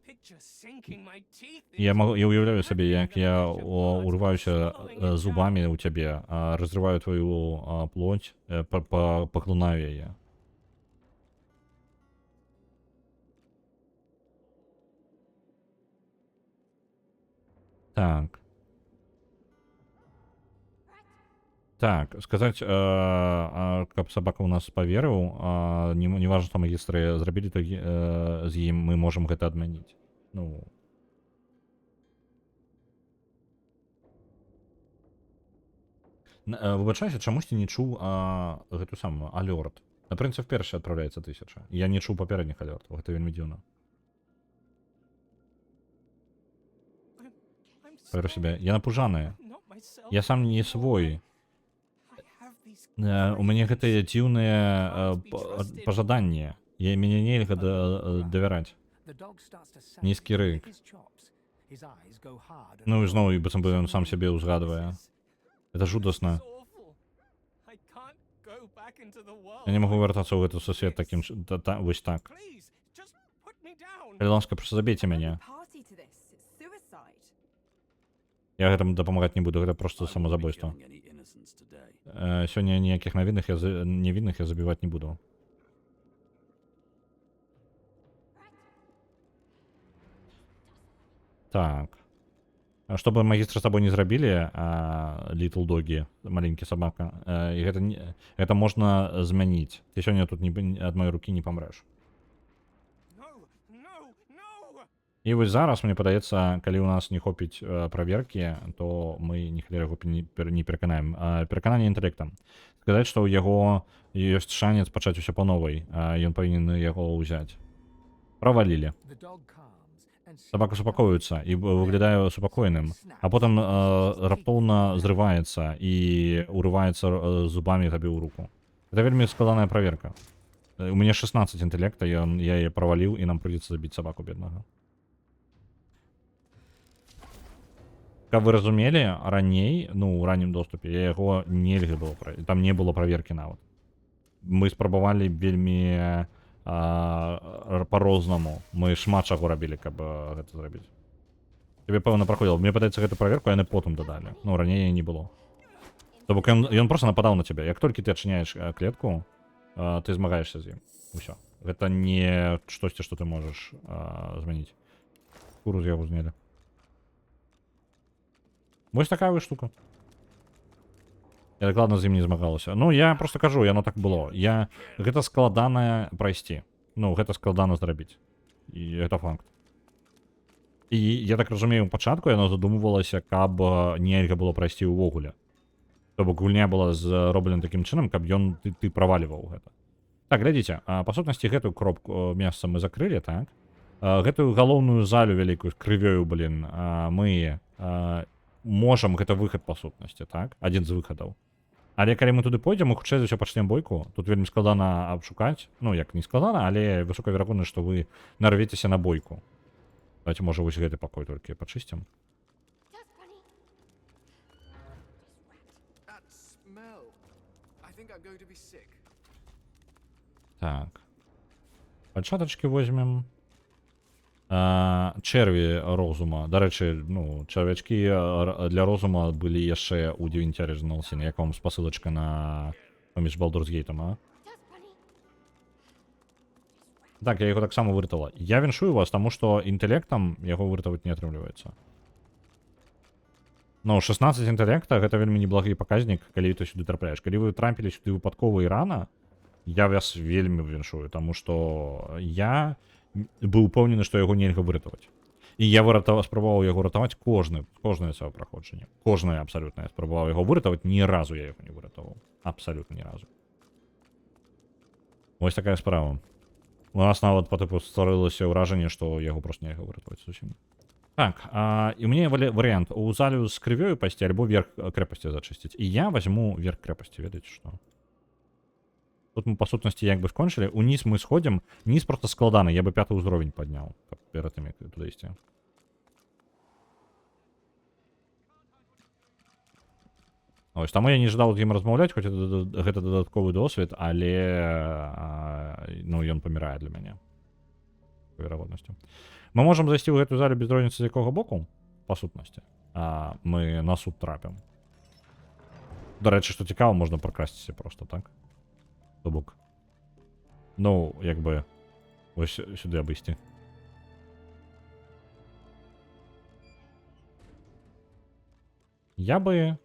Я уяўляю сабе, як я урываюся зубамі ў цябе, разрываю твою плоть, паглынаю яе. Так, сказаць, каб сабака ў нас паверыў, не важна, што магістры зрабілі, то з ім мы можам гэта адмяніць. Ну... Выбачайся, чамусьці не чуў гэту самую алёрт. На прынцып першы адпраўляецца 1000. Я не чуў папярэдніх алёртаў, гэта вельмі дзіўна. Паверу сябе, я напужаная. Я сам не свой. У мяне гэтыя дзіўныя пажаданні. Мяне нельга давяраць. Нізкі рык. Ну і зноў, быццам бы ён сам сябе ўзгадвае. Это жудасна. Я не магу вяртацца ў гэты сусвет такім вось так. Калі ласка, проста забейце мяне. Я гэтым дапамагаць не буду, гэта проста самазабойства. Сёння ніякіх невінных я забіваць не буду. Так. Чтобы магістры з табой не зрабілі, Little Doggy, маленькі сабака, і гэта можна змяніць. Ты сёння тут ад маёй рукі не памрэш. І вось зараз, мне падаецца, калі ў нас не хопіць праверкі, то мы ніхлера яго не пераканаем. Перакананне інтэлектам. Сказаць, што ў яго ёсць шанец пачаць усё па новай, ён павінен яго ўзяць. Правалілі. Сабака супакоіцца і выглядае супакойным, а потым раптоўна зрываецца і урываецца зубамі табе ў руку. Гэта вельмі складаная праверка. У мяне 16 інтэлекта, я яе праваліў, і нам прыйдзецца забіць сабаку беднага. Каб вы разумелі, раней, ну, у раннім доступе, яго нельга было, там не было праверкі нават. Мы спрабавалі вельмі па-рознаму. Мы шмат чаго рабілі, каб гэта зрабіць. Тебе, пэўна, праходзіла. Мне падаецца, гэту праверку яны потым дадалі. Ну, раней яе не было. То бок ён просто нападаў на цябе. Як толькі ты адчыняеш клетку, ты змагаешся з ім. Усё. Гэта не штосьці, што ты можаш змяніць. Куру з яго знялі. Вось такая вось штука. Я дакладна з ім не змагалася. Ну, я просто кажу, яно так было. Гэта складана прайсці. Ну, гэта складана зрабіць. І гэта факт. І я так разумею, у пачатку яно задумвалася, каб нельга было прайсці ўвогуле. То бок гульня была зроблена такім чынам, каб ты праваліваў гэта. Так, глядзіце, па сутнасці гэтую кропку месца мы закрылі, так? Гэтую галоўную залю вялікую з крывёю, блін, мы можам, гэта выхад па сутнасці, так? Адзін з выхадаў. Але калі мы туды пойдзем, мы хутчэй за ўсё пачнем бойку. Тут вельмі складана абшукаць. Ну, як не складана, але высокая верагоднасць, што вы нарвецеся на бойку. Давайте, можа, вось гэты пакой толькі пачысцім. That smell. I think I'm going to be sick. Так. Пачатачкі возьмем. Чэрві розума. Дарэчы, ну, чарвячкі для розума былі яшчэ ў 9 Original Sin. Як вам спасылачка на паміж Baldur's Gate, а? Так, я яго таксама выратала. Я віншую вас, таму што інтэлектам яго выратаваць не атрымліваецца. Ну, 16 інтэлекта гэта вельмі неблагі паказнік, калі ты сюды трапляеш. Калі вы трампілі сюды выпадкова і рана, я вас вельмі віншую, таму што я быў упэўнены, што яго нельга выратаваць. І я спрабаваў яго ратаваць кожнае сваё праходжанне. Кожнае абсалютна. Я спрабаваў яго выратаваць, ні разу я яго не выратаваў. Абсалютна ні разу. Вось такая справа. У нас нават па тыпу стварылася ўражанне, што яго проста нельга выратаваць зусім. Так, і у мяне варыянт у залю з крывёю пайсці альбо верх крэпасці зачысціць. І я возьму верх крэпасці, ведаеце што? Тут мы, па сутнасці, як бы скончылі. Уніз мы сходзім. Низ просто складаны. Я бы 5-й ўзровень падняў. Перад тым, як туды ісці. Ось, таму я не жадаў з ім размаўляць, хоць гэта дадатковы досвед, але ну, ён памірае для мяне. Па верагоднасці. Мы можам зайсці ў гэтую залю без розніцы з якога боку, па сутнасці. Мы на суд трапім. Дарэчы, што цікава, можна пракрасціся просто, так? То бок. Ну, як бы ось сюди абысці. Я бы...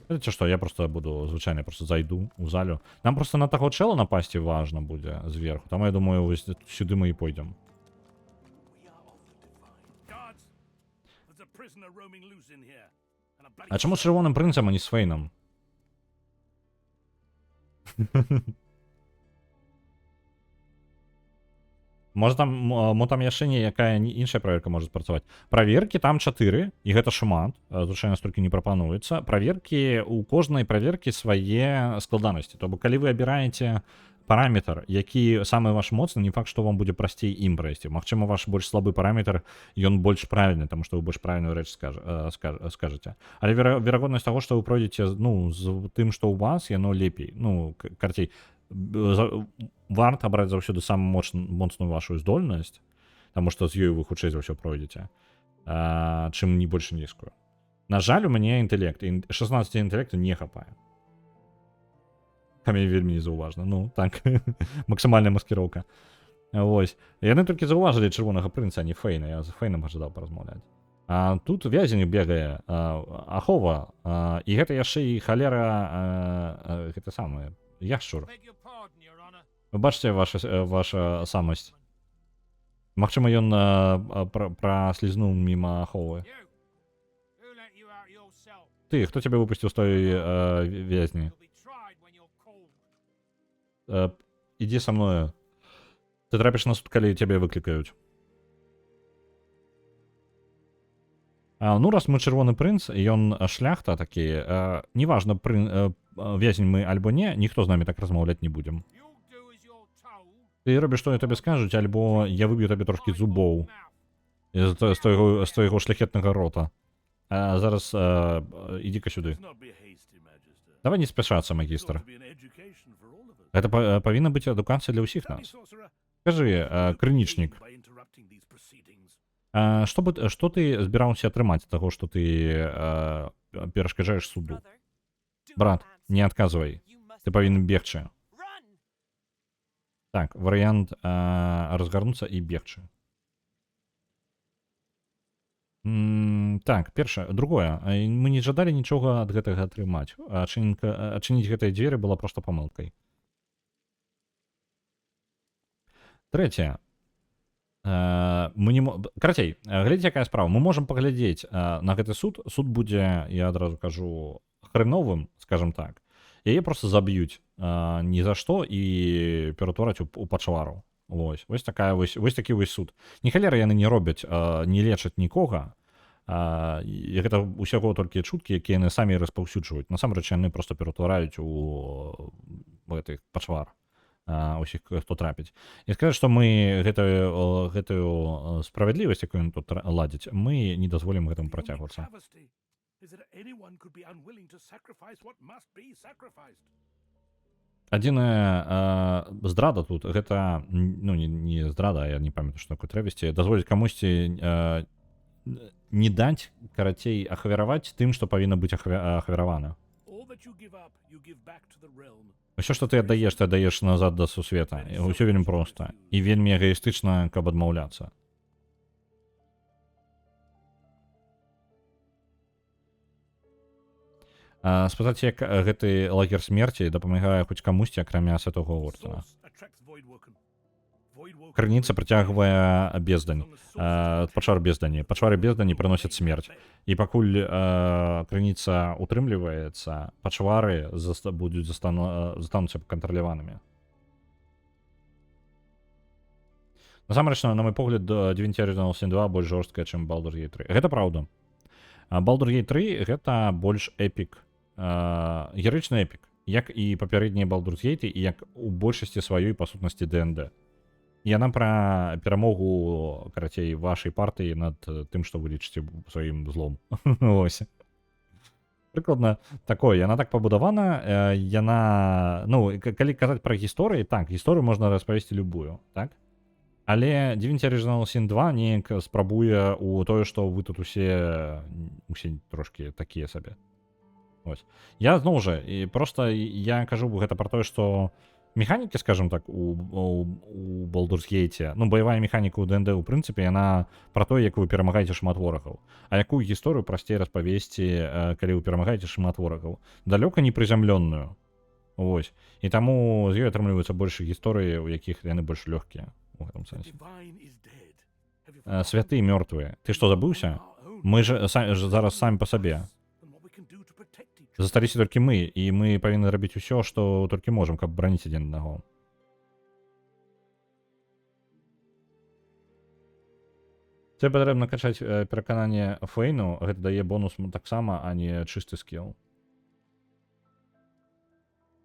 Знаете што, я просто буду, звычайно, просто зайду у залю. Нам просто на таго чэла напасці важна будзе зверху. Таму я думаю, вось сюды мы і пойдзем. А чаму з чырвоным прынцам, а не з Фейнам? Можа там яшчэ якая іншая праверка можа працаваць. Праверкі там 4, і гэта шмат, звычайна столькі не прапануецца. Праверкі, у кожнай праверкі свае складанасці. То бок, калі вы абіраеце параметр, які самы ваш моцны, не факт, што вам будзе прасцей ім прайсці. Магчыма, ваш больш слабы параметр, ён больш правільны, таму што вы больш правільную рэч скажаце. Але верагоднасць таго, што вы пройдзеце, ну, з тым, што ў вас, яно лепей. Ну, карцей, варта браць заўсёды самую моцную вашу здольнасць, таму што з ёй вы хутчэй за ўсё пройдзеце, чым не больш нізкую. На жаль, у мяне інтэлект, 16 інтэлекту не хапае. Мне вельмі незаўважна. Ну, так, максімальная маскіроўка. Вось. Яны толькі заўважылі чырвонага прынца, а не Фейна. Я з Фейнам ажадаў паразмаўляць. Тут вязень бегае, ахова, і гэта яшчэ і халера, гэта самае, яшчур. Вы бачыце ваша самасць. Магчыма, ён праслізнуў міма аховы. Ты, хто цябе выпусціў з той вязні? Ідзі са мною. Ты трапіш на суд, калі цябе выклікаюць. Ну, раз мы чырвоны прынц, і ён шляхта такі, неважна, вязень мы альбо не, ніхто з намі так размаўляць не будзем. Ты робіш, што я табе скажуць, альбо я выб'ю табе трошкі зубоў з твайго шляхетнага рота. Зараз ідзі-ка сюды. Давай не спяшацца, магістр. Гэта павінна быць адукацыя для ўсіх нас. Скажы, крынічнік, Што ты збіраўся атрымаць ад таго, што ты перашкаджаеш суду? Брат, не адказвай. Ты павінен бегчы. Так, варыянт разгарнуцца і бегчы. Так, першае. Другое. Мы не жадалі нічога ад гэтага атрымаць. Адчыніць гэтыя дзверы была проста памылкай. Трэцяе. Карацей, глядзіце, якая справа. Мы можам паглядзець на гэты суд. Суд будзе, я адразу кажу, хреновым, скажем так. Яе просто заб'юць ні за што і ператвараць у пачвару. Вось такі вось суд. Ні халера яны не робяць, не лечаць нікога. І гэта ўсяго толькі чуткі, якія яны самі распаўсюджваюць. Насамрэч яны просто ператвараюць у гэтых пачвар. Усіх, хто трапіць. І сказаць, што мы гэтую справядлівасць, якую яны тут ладзяць, мы не дазволім гэтаму працягвацца. Адзіная здрада тут, гэта, ну, не здрада, я не памятаю, што такое трэвесці, дазволіць камусьці не даць, карацей, ахвяраваць тым, што павінна быць ахвяравана. Усё, што ты аддаеш назад да сусвета. Усё вельмі проста. І вельмі эгоістычна, каб адмаўляцца. Спытаць, як гэты лагер смерці дапамагае хоць камусьці, акрамя Святога Ордэна. Крыніца прыцягвае бездань. Пачвар бездані. Пачвары бездані прыносяць смерць. І пакуль крыніца утрымліваецца, пачвары застануцца кантраляванымі. Насамрэч, на мой погляд, Divinity Original Sin 2 больш жорсткая, чым Baldur's Gate 3. Гэта праўда. Baldur's Gate 3 гэта больш эпік. Героічны эпік. Як і папярэднія Baldur's Gate, і як у большасці сваёй, па сутнасці, D&D. Яна пра перамогу, карацей, вашай партыі над тым, што вы лічыце сваім злом. Ось. Прыкладна такое. Яна так пабудавана. Яна, ну, калі казаць пра гісторыі, так, гісторыю можна распавесці любую, так? Але Divinity Original Sin 2 неяк спрабуе у тое, што вы тут усе трошкі такія сабе. Ось. Я, зноў жа, і проста я кажу гэта пра тое, што механікі, скажем так, у Baldur's Gate, ну, баявая механіка ў D&D, у прынцыпе, яна пра тое, як вы перамагаеце шмат ворагаў. А якую гісторыю прасцей распавесці, калі вы перамагаеце шмат ворагаў? Далёка не прызямлённую. Вось. І таму з ёй атрымліваюцца больш гісторыі, у якіх яны больш лёгкія у гэтым сэнсе. Святы мёртвыя. Ты што, забыўся? Мы ж зараз самі па сабе. Засталіся толькі мы, і мы павінны рабіць усё, што толькі можам, каб браніць адзін аднаго. Це патрэбна качаць перакананне Фейну, гэта дае бонус таксама, а не чысты скіл.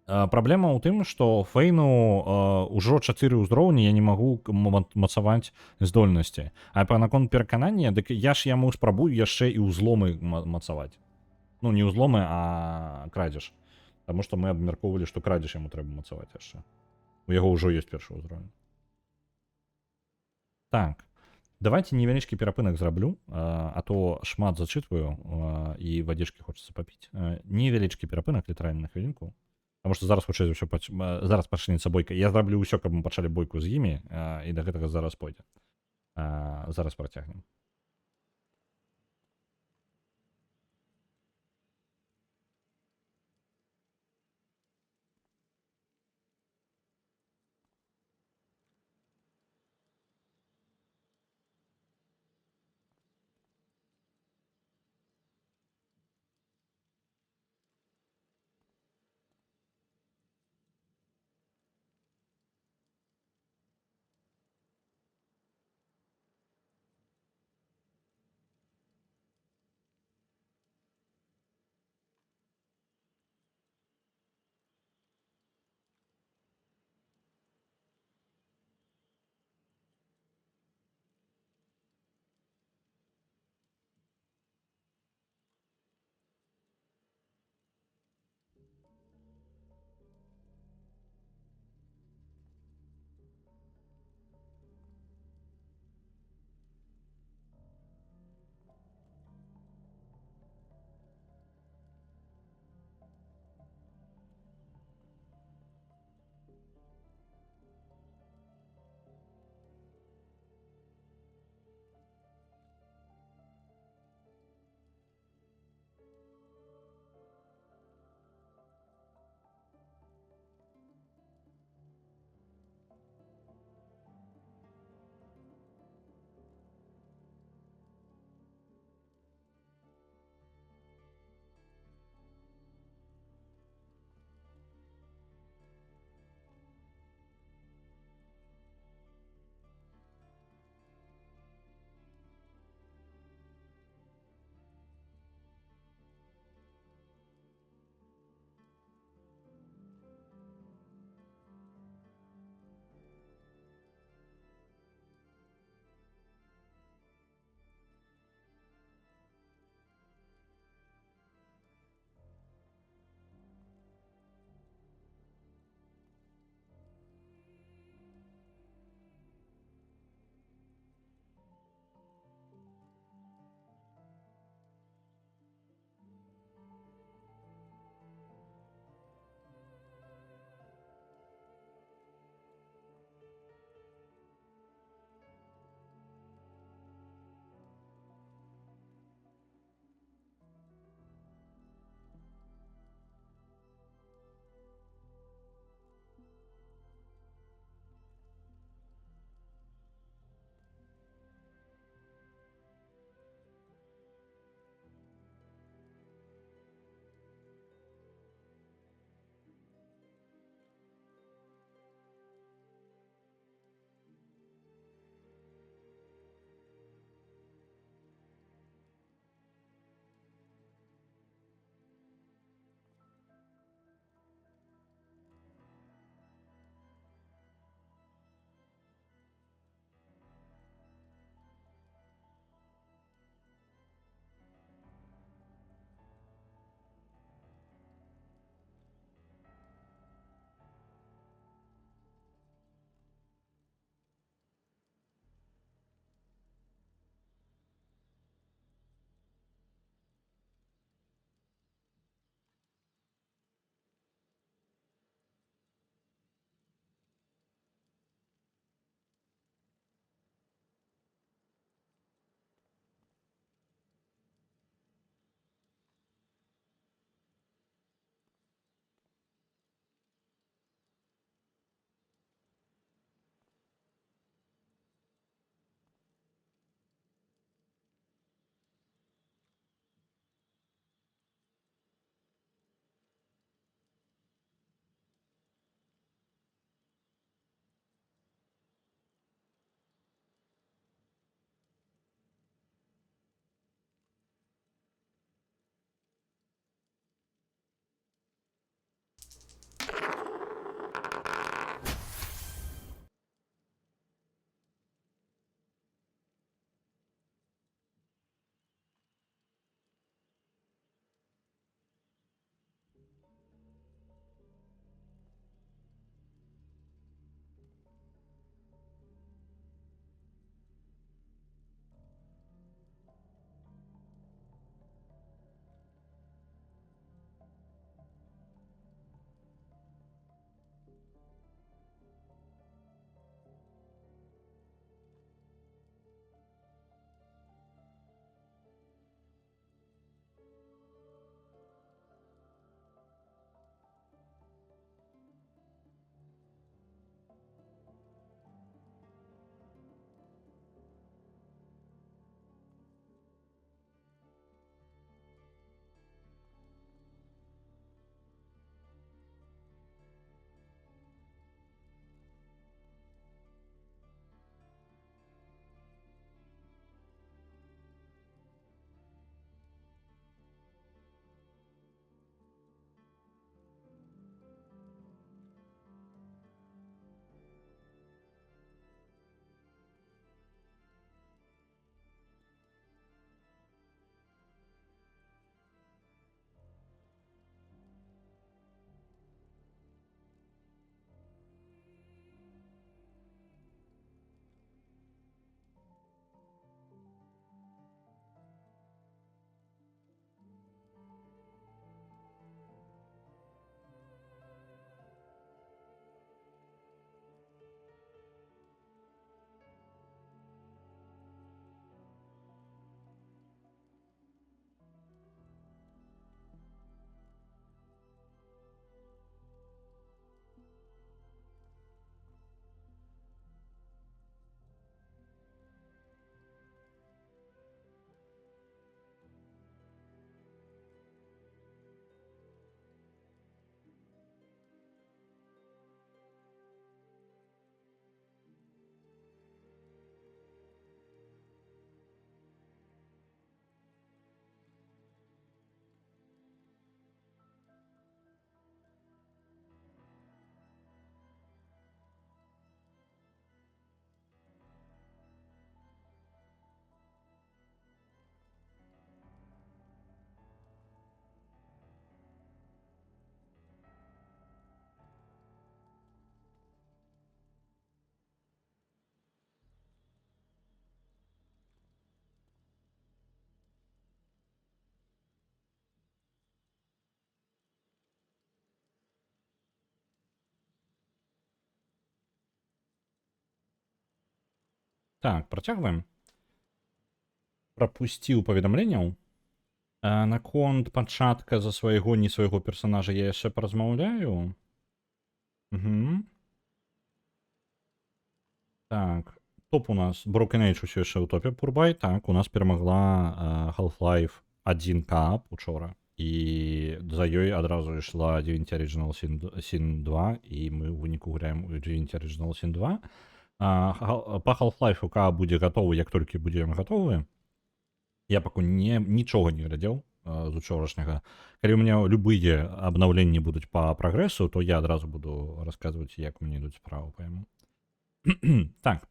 Праблема ў тым, што Фейну ўжо 4 ўзроўні я не магу мацаваць здольнасці. А наконт пераканання, дык я ж яму спрабую яшчэ і ўзломы мацаваць. Ну, не ўзломы, а крадзеж. Таму што мы абмяркоўвалі, што крадзеж яму трэба мацаваць яшчэ. У яго ўжо ёсць першы ўзровень. Так. Давайте невялічкі перапынак зраблю, а то шмат зачытваю і вадзічкі хочацца папіць. Невялічкі перапынак, літаральна на хвілінку. Таму што зараз хутчэй за ўсё зараз пачнецца бойка. Я зраблю ўсё, каб мы пачалі бойку з імі, і да гэтага зараз пойдзе. Зараз працягнем. Так, працягваем. Прапусціў паведамленняў. Наконт пачатка за свайго, не свайго персонажа я яшчэ паразмаўляю. Угу. Так, топ у нас Broken Age усё яшчэ ў топе Пурбай. Так, у нас перамагла Half-Life 1 Coop учора. І за ёй адразу ішла Divinity Original Sin 2, і мы ў выніку гуляем у Divinity Original Sin 2. Па Half-Life Coop будзе гатовы, як толькі будзем гатовы. Я пакуль нічога не глядзеў з учорашняга. Калі ў мяне любыя абнаўленні будуць па прагрэсу, то я адразу буду расказваць, як мне ідуць справы па яму. Так.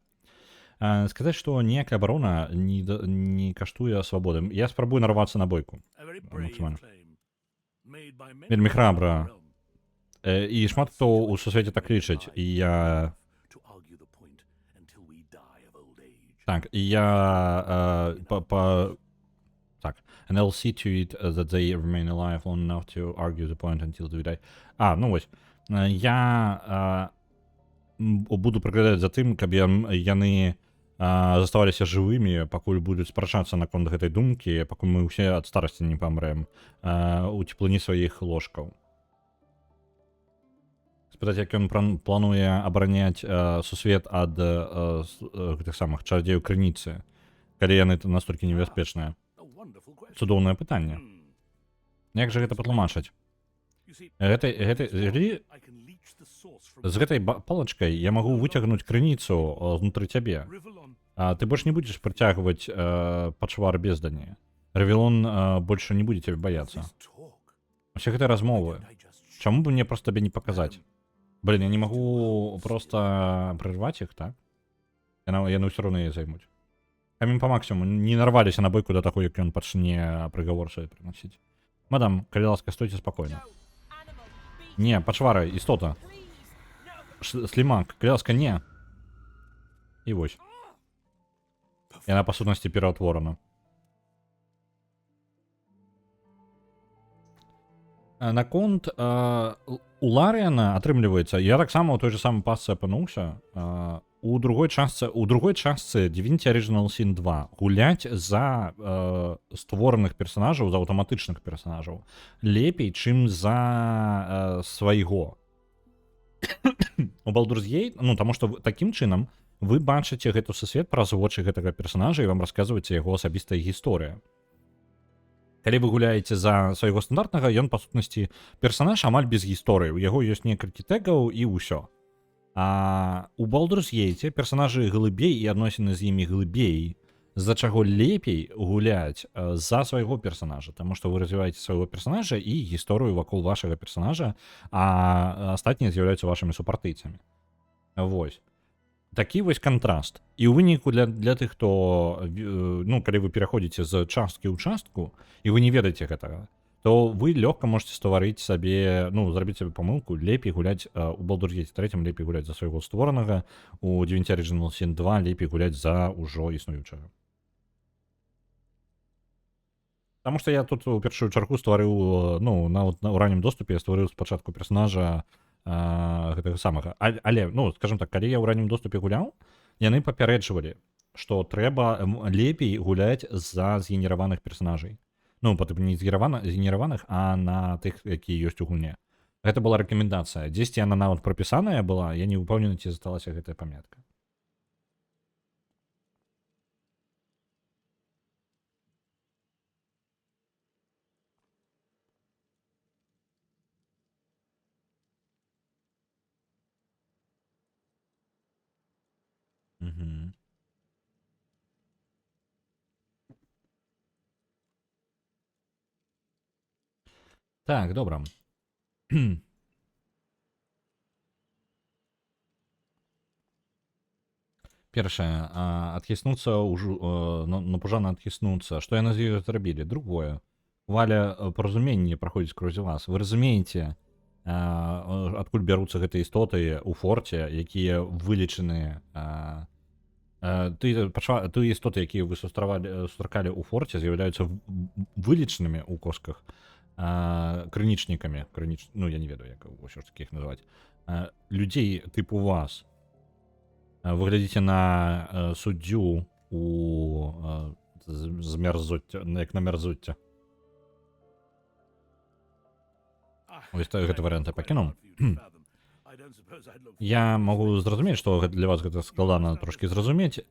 Сказаць, што ніякая абарона не каштуе свабоды. Я спрабую нарвацца на бойку. Максімальна. Вельмі храбра. І шмат хто ў сусвеце так лічыць. І я... Так, і я... Так. And I'll see to it that they remain alive long enough to argue the point until they die. Ну вось. Я буду праглядаць за тым, каб яны заставаліся жывымі, пакуль будуць спрачацца наконт гэтай думкі, пакуль мы ўсе ад старасці не памрэм у цеплыні сваіх ложкаў. Спытаць, як ён плануе абараняць сусвет ад гэтых самых чародзеяў крыніцы, калі яны настолькі небяспечныя. Цудоўнае пытанне. Як жа гэта патлумачыць? З гэтай палачкай я магу выцягнуць крыніцу знутры цябе. Ты больш не будзеш прыцягваць пачвар бездані. Равілон больше не будзе цябе баяцца. Усе гэтыя размовы. Чаму бы мне просто табе не паказаць? Блин, я не магу просто прерваць іх, так? Яны ўсё роўна яе займуць. Камень по максимуму, не нарваліся на бойку до таго, як ён пачне прыгавор свой прыносіць. Мадам, калі ласка, стойце спакойна. Не, пачвара, істота. Слімак, калі ласка, не. І вось. Яна па сутнасці пераўтворана. Наконт Уларіана, атрымліваецца, я таксама ў той же самой пасцы апынуўся. У другой частцы Divinity Original Sin 2 гуляць за створаных персонажаў, за аўтаматычных персонажаў лепей, чым за свайго. У Baldur's Gate, ну, таму што такім чынам вы бачыце гэты сусвет праз вочы гэтага персонажа і вам расказваецца яго асабістая гісторыя. Калі вы гуляеце за свайго стандартнага, ён, па сутнасці, персонаж амаль без гісторыі. У яго ёсць некалькі тэгаў і ўсё. А у Baldur's Gate персонажы глыбей і адносіны з імі глыбей, з-за чаго лепей гуляць за свайго персонажа, таму што вы развіваеце свайго персонажа і гісторыю вакол вашага персонажа, а астатнія з'яўляюцца вашымі супартыйцамі. Вось. Такі вось кантраст. І ў выніку для тых, хто, ну, калі вы пераходзіце з часткі ў частку, і вы не ведаеце гэтага, то вы лёгка можете стварыць сабе, ну, зрабіць сабе памылку, лепей гуляць у Baldur's Gate 3, лепей гуляць за свайго створанага, у Divinity Original Sin 2 лепей гуляць за ўжо існуючага. Таму што я тут у першую чаргу стварыў, ну, нават у раннім доступе я стварыў спачатку персонажа гэтага самага. Але, ну, скажем так, калі я ў раннім доступе гуляў, яны папярэджвалі, што трэба лепей гуляць за згенераваных персонажай. Ну, потым не згенераваных, а на тых, якія ёсць у гульне. Гэта была рэкамендацыя. Дзесьці яна нават прапісаная была, я не ўпэўнены, ці засталася гэтая памятка. Так, добра. Першае, адхіснуцца ўжо, напужана адхіснуцца. Што яны з ёй зрабілі? Другое. Валя паразуменне праходзіць скрозь вас. Вы разумееце, адкуль бяруцца гэтыя істоты ў форце, якія вылечаныя. Тыя істоты, якія вы сустракалі ў форце, з'яўляюцца вылечанымі ў косках крынічнікамі. Ну, я не ведаю, як ўсё ж таки іх называць. Людзей тыпу вас Вы глядзіце на суддзю у змярзуцця, як на мярзуцця. Вось гэты варыянт я пакінуў. Я магу зразумець, што для вас гэта складана трошкі зразумець.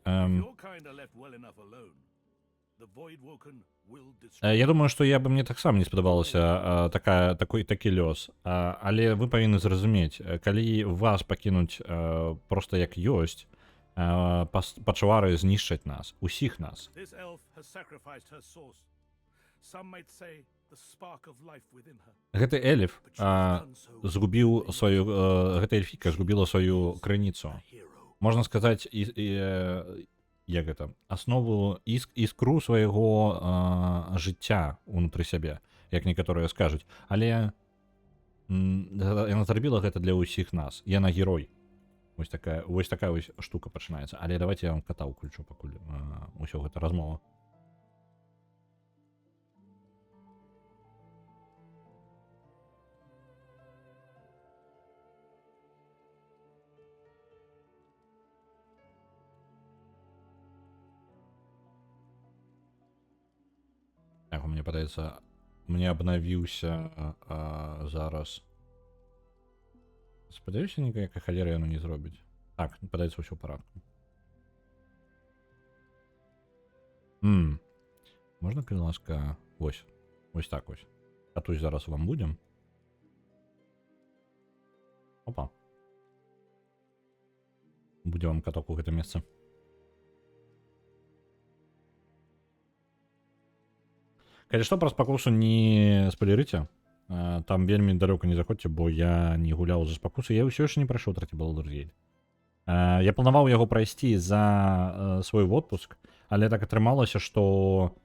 Я думаю, што я бы мне таксама не спадабалася такі лёс. Але вы павінны зразумець, калі вас пакінуць проста як ёсць, пачвары знішчаць нас, усіх нас. Гэты эльф згубіў сваю, гэта эльфіка згубіла сваю крыніцу. Можна сказаць, як гэта, аснову іскру свайго жыцця унутры сябе, як некаторыя скажуць. Але яна зрабіла гэта для ўсіх нас. Яна герой. Вось такая вось штука пачынаецца. Але давайте я вам кота ўключу, пакуль усё гэта размова. Так, мне падаецца, мне абнавіўся зараз. Спадзяюся, ніякая халера яно не зробіць. Так, падаецца ўсё ў парадку. Можна, калі ласка, вось так вось. Катусь зараз вам будем. Опа. Будзе вам каток у гэта месца. Калі што, пра спакусу не спалерыце. Там вельмі далёка не заходзьце, бо я не гуляў за спакусу. Я ўсё яшчэ не прайшоў трэці Baldur's Gate. Я планаваў яго прайсці за свой отпуск, але так атрымалася, што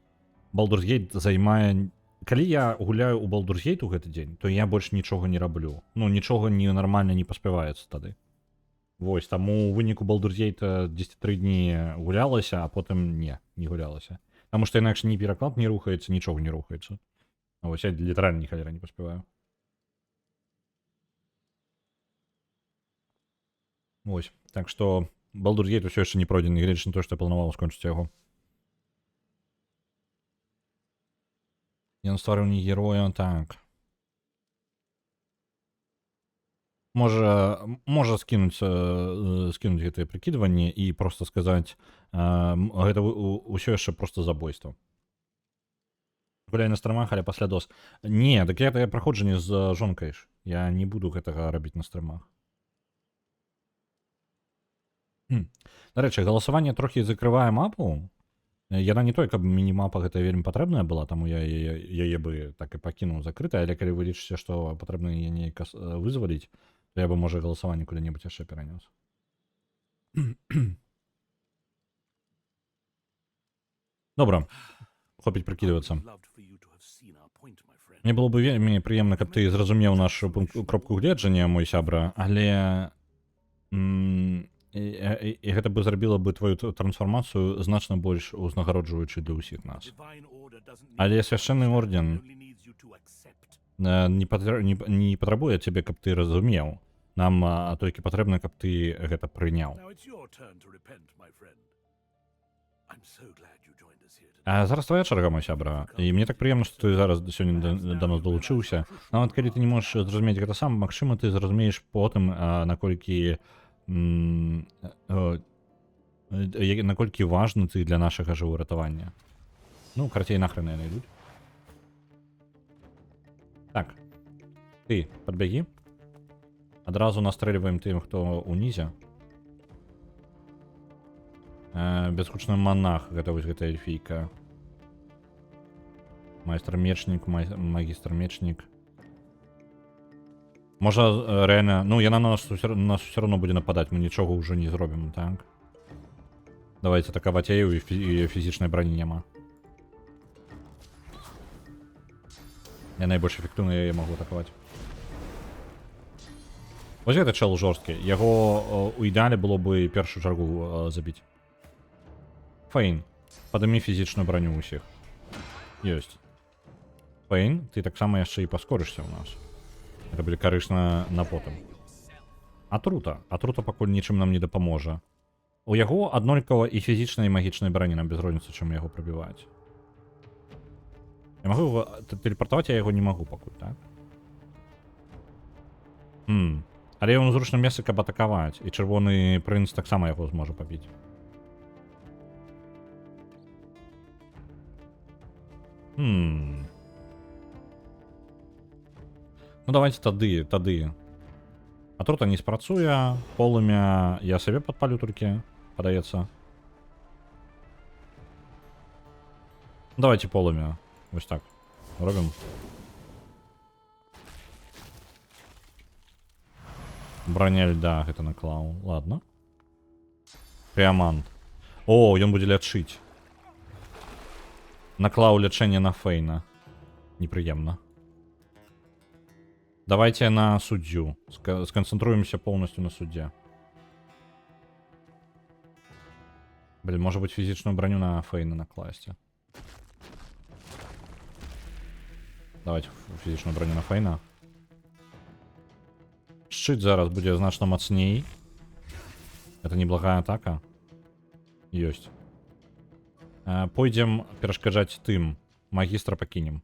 Baldur's Gate займае... Калі я гуляю у Baldur's Gate у гэты дзень, то я больш нічога не раблю. Ну, нічога нармальна не паспяваецца тады. Вось, таму ў выніку Baldur's Gate 10-3 дні гулялася, а потым не гулялася. Таму што інакш ні пераклад не рухаецца, нічога не рухаецца. А вось я літаральна ні халера не паспяваю. Вось. Так што Baldur's Gate усё яшчэ не пройдзены, гледзячы на тое, што я планаваў скончыць яго. Ён стварыў не героя, так. Можа скінуць гэтае прыкідванне і проста сказаць, гэта ўсё яшчэ проста забойства. Гуляй на стрымах, але пасля дос. Не, так я праходжанне з жонкай ж. Я не буду гэтага рабіць на стрымах. Дарэчы, галасаванне трохі закрывае мапу. Яна не той, каб мінімапа гэта вельмі патрэбная была, таму я яе бы так і пакінуў закрытай, але калі вы лічыце, што патрэбна яе неяк вызваліць, то я бы, можа, галасаванне куды-небудзь яшчэ перанёс. Добра, хопіць прыкідвацца. Мне было бы вельмі прыемна, каб ты зразумеў нашу кропку гледжання, мой сябра, але і гэта бы зрабіла бы твою трансфармацыю значна больш узнагароджваючай для ўсіх нас. Але свяшчэнны орден не патрабуе цябе, каб ты разумеў. Нам толькі патрэбна, каб ты гэта прыняў. А зараз твоя чарга, мой сябра. І мне так прыемна, што ты зараз сёння да нас далучыўся. Нават калі ты не можаш зразумець гэта сам, магчыма, ты зразумееш потым, наколькі важны ты для нашага жываўратавання. Ну, карацей, нахрен яны ідуць. Так, ты падбягі. Адразу настрэльваем тым, хто ўнізе. Бяскучны монах, гэта вось гэта эльфійка. Майстар-мечнік, магістр-мечнік. Можа, рэальна... Ну, яна на нас усё равно будзе нападаць, мы нічога ўжо не зробім, так? Давайте атакаваць яе, і фізічнай брані няма. Я найбольш эфектыўна яе магу атакаваць. Вось гэта чэл жорсткі. Яго у ідэале было бы першую чаргу забіць. Фейн, падымі фізічную браню ўсіх. Ёсць. Фейн, ты таксама яшчэ і паскорышся ў нас. Гэта былі карысна на потым. Атрута пакуль нічым нам не дапаможа. У яго аднолькава і фізічнай і магічнай брані, нам без розніцы, чым яго прабіваць. Я магу яго тэлепартаваць, я яго не магу пакуль, так? Але ён у зручным месцы, каб атакаваць, і чырвоны прынц таксама яго зможа пабіць. Ну давайте тады. Атрута не спрацуе, полымя я сабе падпалю толькі, падаецца. Давайте полымя. Вось так. Робім. Броня льда гэта наклаў. Ладно. Креамант. О, ён будзе лячыць. Наклаў лячэнне на Фейна. Непрыемна. Давайте на суддзю. Сконцентруемся полностью на суддзе. Блин, может быть физичную броню на Фейна накласти. Давайте физичную броню на Фейна. Шчыт зараз будзе значна мацней. Это неблагая атака. Ёсць. Пойдзем перашкаджаць тым. Магістра пакінем.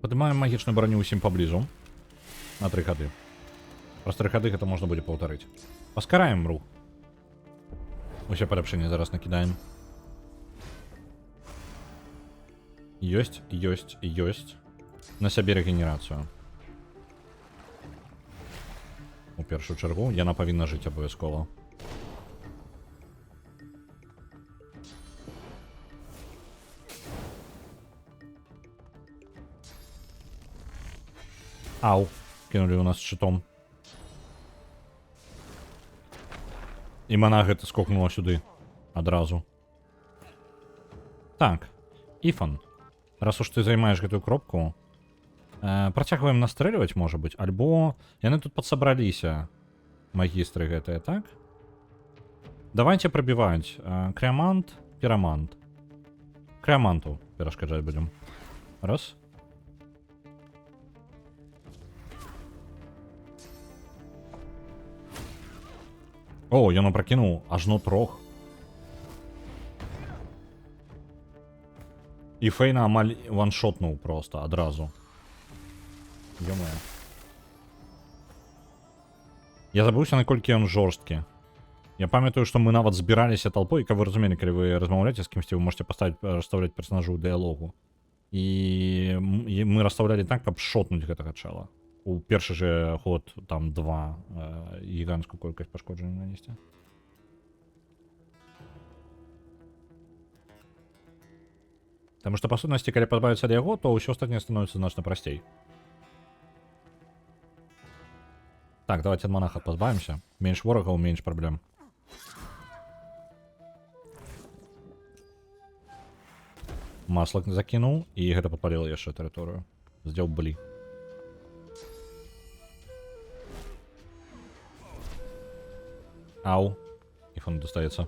Падымаем магічную броню усім паблізу. На 3 хады. Праз 3 хады гэта можна будзе паўтарыць. Паскараем рух. Усе паляпшэнні зараз накідаем. Ёсць. На сябе рэгенерацыю. У першую чаргу яна павінна жыць абавязкова. Ау, кинули у нас щитом. І мана гэта скокнула сюды. Адразу. Так. Ифан. Раз уж ты займаешь гэтую кропку, працягваем настрэльваць, можа быць, альбо яны тут падсабраліся. Магістры гэтыя, так? Давайте прабіваць. Креамант, пірамант. Креаманту перашкаджаць будзем. Раз. О, ён пракінуў ажно 3. І Фейна амаль ваншотнуў просто адразу. Ё-моё. Я забыўся, наколькі ён жорсткі. Я памятаю, што мы нават збіраліся толпой, каб вы разумелі, калі вы размаўляеце з кімсьці, вы можете расставляць персонажу ў дыалогу. І мы расставлялі так, каб шотнуць гэтага чала. У першы же ход там 2 гігантскую колькасць пашкоджання нанесці. Таму што па сутнасці, калі пазбавіцца ад яго, то ўсё астатняе становіцца значна прасцей. Так, давайте ад монаха пазбавімся. Менш ворагаў, менш праблем. Масла закінуў, і гэта падпаліла яшчэ тэрыторыю. Здзеў былі. Ау. Ифон достается.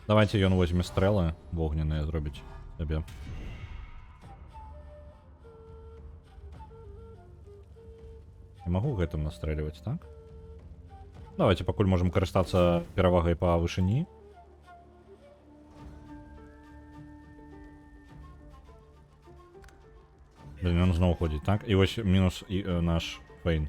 Давайте ён возьме стрэлы вогненныя зробіць сабе. Я магу гэтым настрэльваць, так? Давайте пакуль можем карыстацца перавагай па вышыні. Блин, он знову ходить, так? І ось мінус і наш Фейн.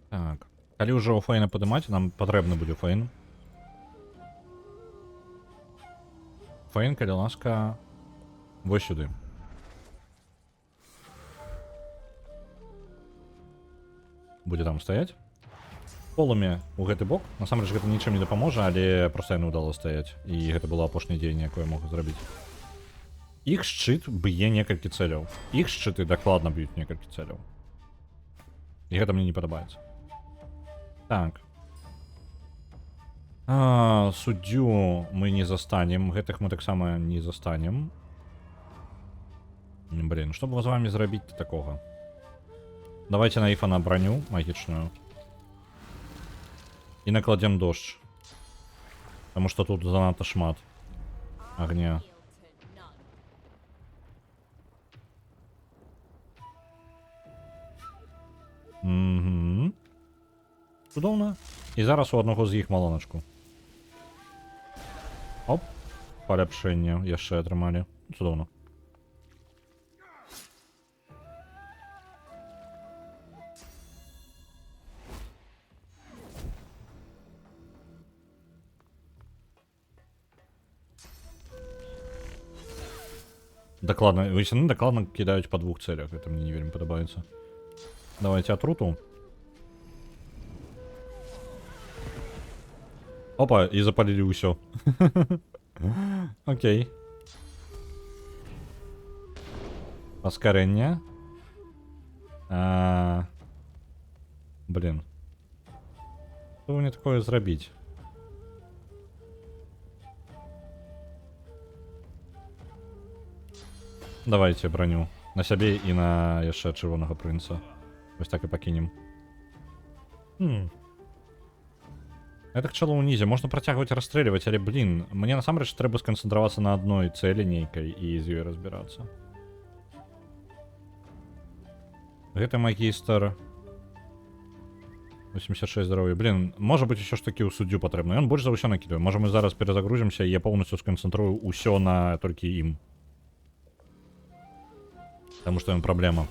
Так. Калі ўжо у Фейна падымаць, нам патрэбны будзе Фейн. Фейн, калі ласка, вось сюды. Будзе там стаяць. Полымя у гэты бок. Насамрэч гэта нічым не дапаможа, але проста яны ўдала стаяць. І гэта было апошняе дзеянне, якое я мог зрабіць. Іх шчыт б'е некалькі цэляў. Іх шчыты дакладна б'юць некалькі цэляў. І гэта мне не падабаецца. Так. Суддзю мы не застанем. Гэтых мы таксама не застанем. Блин, што б з вами зрабіць такога? Давайте на Ифа на броню магічную. І накладзем дождь. Потому что тут занадто шмат огня. Угу. Цудоўна. І зараз у аднаго з іх малоначку. Оп. Паляпшэнне яшчэ атрымалі. Цудоўна. Докладно, высяны докладно кидаюць по двух целях. Это мне не вельмі падабаецца. Давайте отруту. Опа, и запалили усё. Окей. Паскарэнне. Блин. Что мне такое зрабіць? Давайте броню. На сябе і на яшчэ чырвонага прынца. Вось так і пакінем. Гэтых чалоў унізе можна працягваць расстрэльваць, але, блин, мне насамрэч трэба сканцэнтравацца на адной цэлі нейкай і з ёй разбірацца. Гэта магістр. 86 здароўя. Блин, можа быць еще ж такі ў суддзю патрэбна. Ён больш за ўсё накідвае. Можа мы зараз перезагрузімся і я поўнасцю сканцэнтрую ўсё на толькі ім. Потому что им проблема.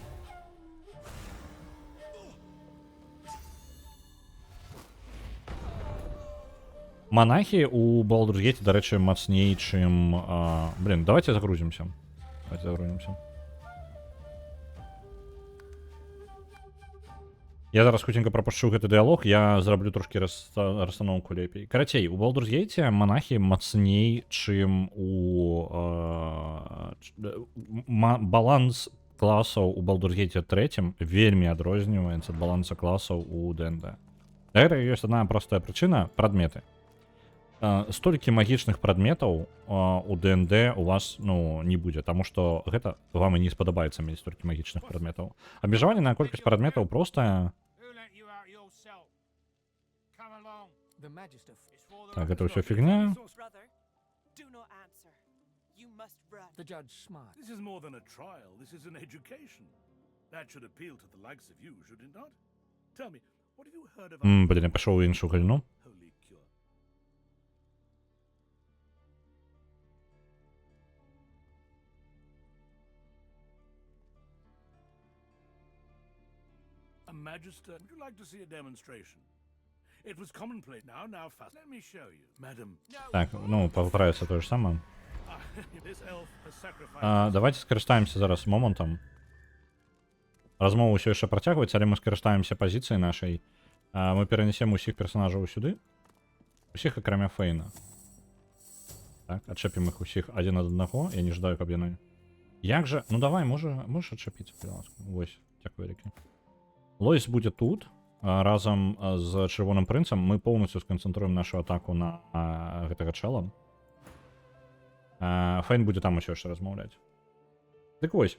Монахи у Baldur's Gate, до речі, мацней, чим... Блин, давайте загрузимся. Давайте загрузимся. Я зараз хутенька пропущу гэты дыалог, я зраблю трошки расстановку лепей. Карацей, у Baldur's Gate монахи мацней, чым у... баланс класаў у Baldur's Gate 3 вельмі адрозніваецца ад баланса класаў у D&D. Гэта ёсць одна простая прычына — прадметы. Столькі магічных прадметаў у D&D у вас, ну, не будзе, таму што гэта вам і не спадабаецца мець столькі магічных прадметаў. Абмежаванне на колькасць прадметаў простае. Так, гэта ўсё фігня. The judge smiled. This is more than a trial. This is an education. That should appeal to the likes of you, should it not? Tell me, what have you heard of Блін, я пішоў у іншу гальну. holy cure? A magister, would you like to see a demonstration? It was commonplace. Now fast. Let me show you. Madam. Так, ну, паўправіцца тое ж самае. This elf has sacrificed. Давайте скарыстаемся зараз момантам. Размова ўсё яшчэ працягваецца, але мы скарыстаемся пазіцыяй нашай. Мы перанесем усіх персонажаў сюды. Усіх, акрамя Фейна. Так, адчэпім іх усіх адзін ад аднаго. Я не жадаю, каб яны... Як жа... Ну давай, можаш адчэпіцца, будь ласка. Вось, дзякуй вялікі. Лойс будзе тут. Разам з чырвоным прынцам мы поўнасцю сканцэнтруем нашу атаку на гэтага чэла. Фейн будзе там усё яшчэ размаўляць. Дык вось.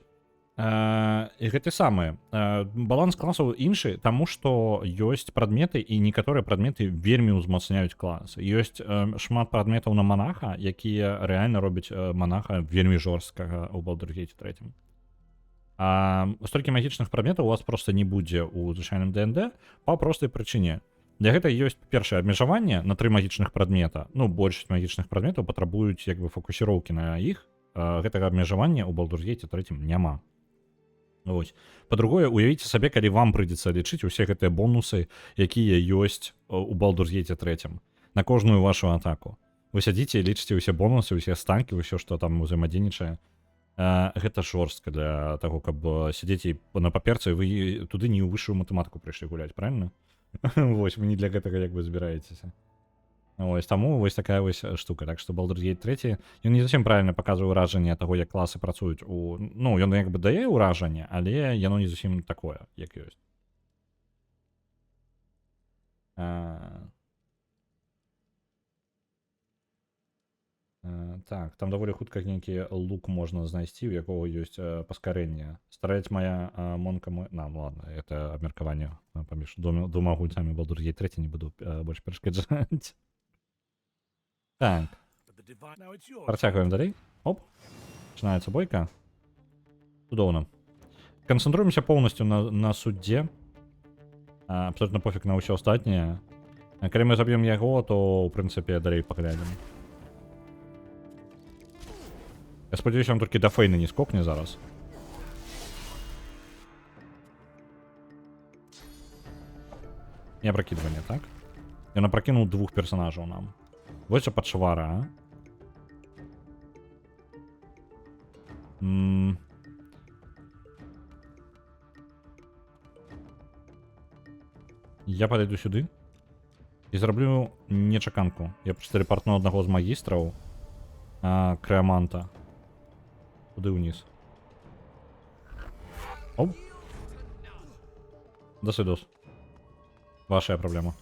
І гэты самы. Баланс класаў іншы, таму што ёсць прадметы, і некаторыя прадметы вельмі ўзмацняюць клас. Ёсць шмат прадметаў на манаха, якія рэальна робяць манаха вельмі жорсткага ў Baldur's Gate 3. Столькі магічных прадметаў у вас проста не будзе ў звычайным D&D па простай прычыне. Для гэта ёсць першае абмежаванне на 3 магічных прадмета. Ну, большасць магічных прадметаў патрабуюць як бы фокусіроўкі на іх. Гэтага абмежавання ў Baldur's Gate 3 няма. Вось. Па-другое, уявіце сабе, калі вам прыйдзецца лічыць усе гэтыя бонусы, якія ёсць у Baldur's Gate 3 на кожную вашу атаку. Вы сядзіце і лічыце ўсе бонусы, усе станкі, ўсё, што там узаемадзейнічае. Гэта жорстка для таго, каб сядзець і на паперцы, вы туды не ў высшую матэматыку прыйшлі гуляць, правильно? Вось, вы не для гэтага як бы збіраецеся. Ось таму вось такая вось штука. Так што Baldur's Gate 3 ён не зусім правільна паказвае ўражанне таго, як класы працуюць у ну ён як бы дае ўражанне, але яно не зусім такое, як ёсць. Так, там даволі хутка нейкі лук можна знайсці, у якога ёсць паскарэнне. Стараць мая монка на ладно, это абмеркаванне паміж двума гульцамі Baldur's Gate 3 не буду больш перашкаджаць. Так, But the divine now it's yours. працягваем далей. Оп, пачынаецца бойка. Цудоўна. Канцэнтруемся поўнасцю на суддзе. Абсолютно пофіг на ўсё астатняе. Калі мы заб'ем яго, то ў прынцыпе далей паглядзім. Я спадзяюся, он толькі да Фейна не скокне зараз. Не апракідванне, так? Ён апракінуў двух персонажаў нам. Вось жа падшвара, Я падайду сюды і зраблю нечаканку. Я тэлепартну аднаго з магістраў Крэаманта. Туды ўніз. Оп. До свидос. Ваша праблема.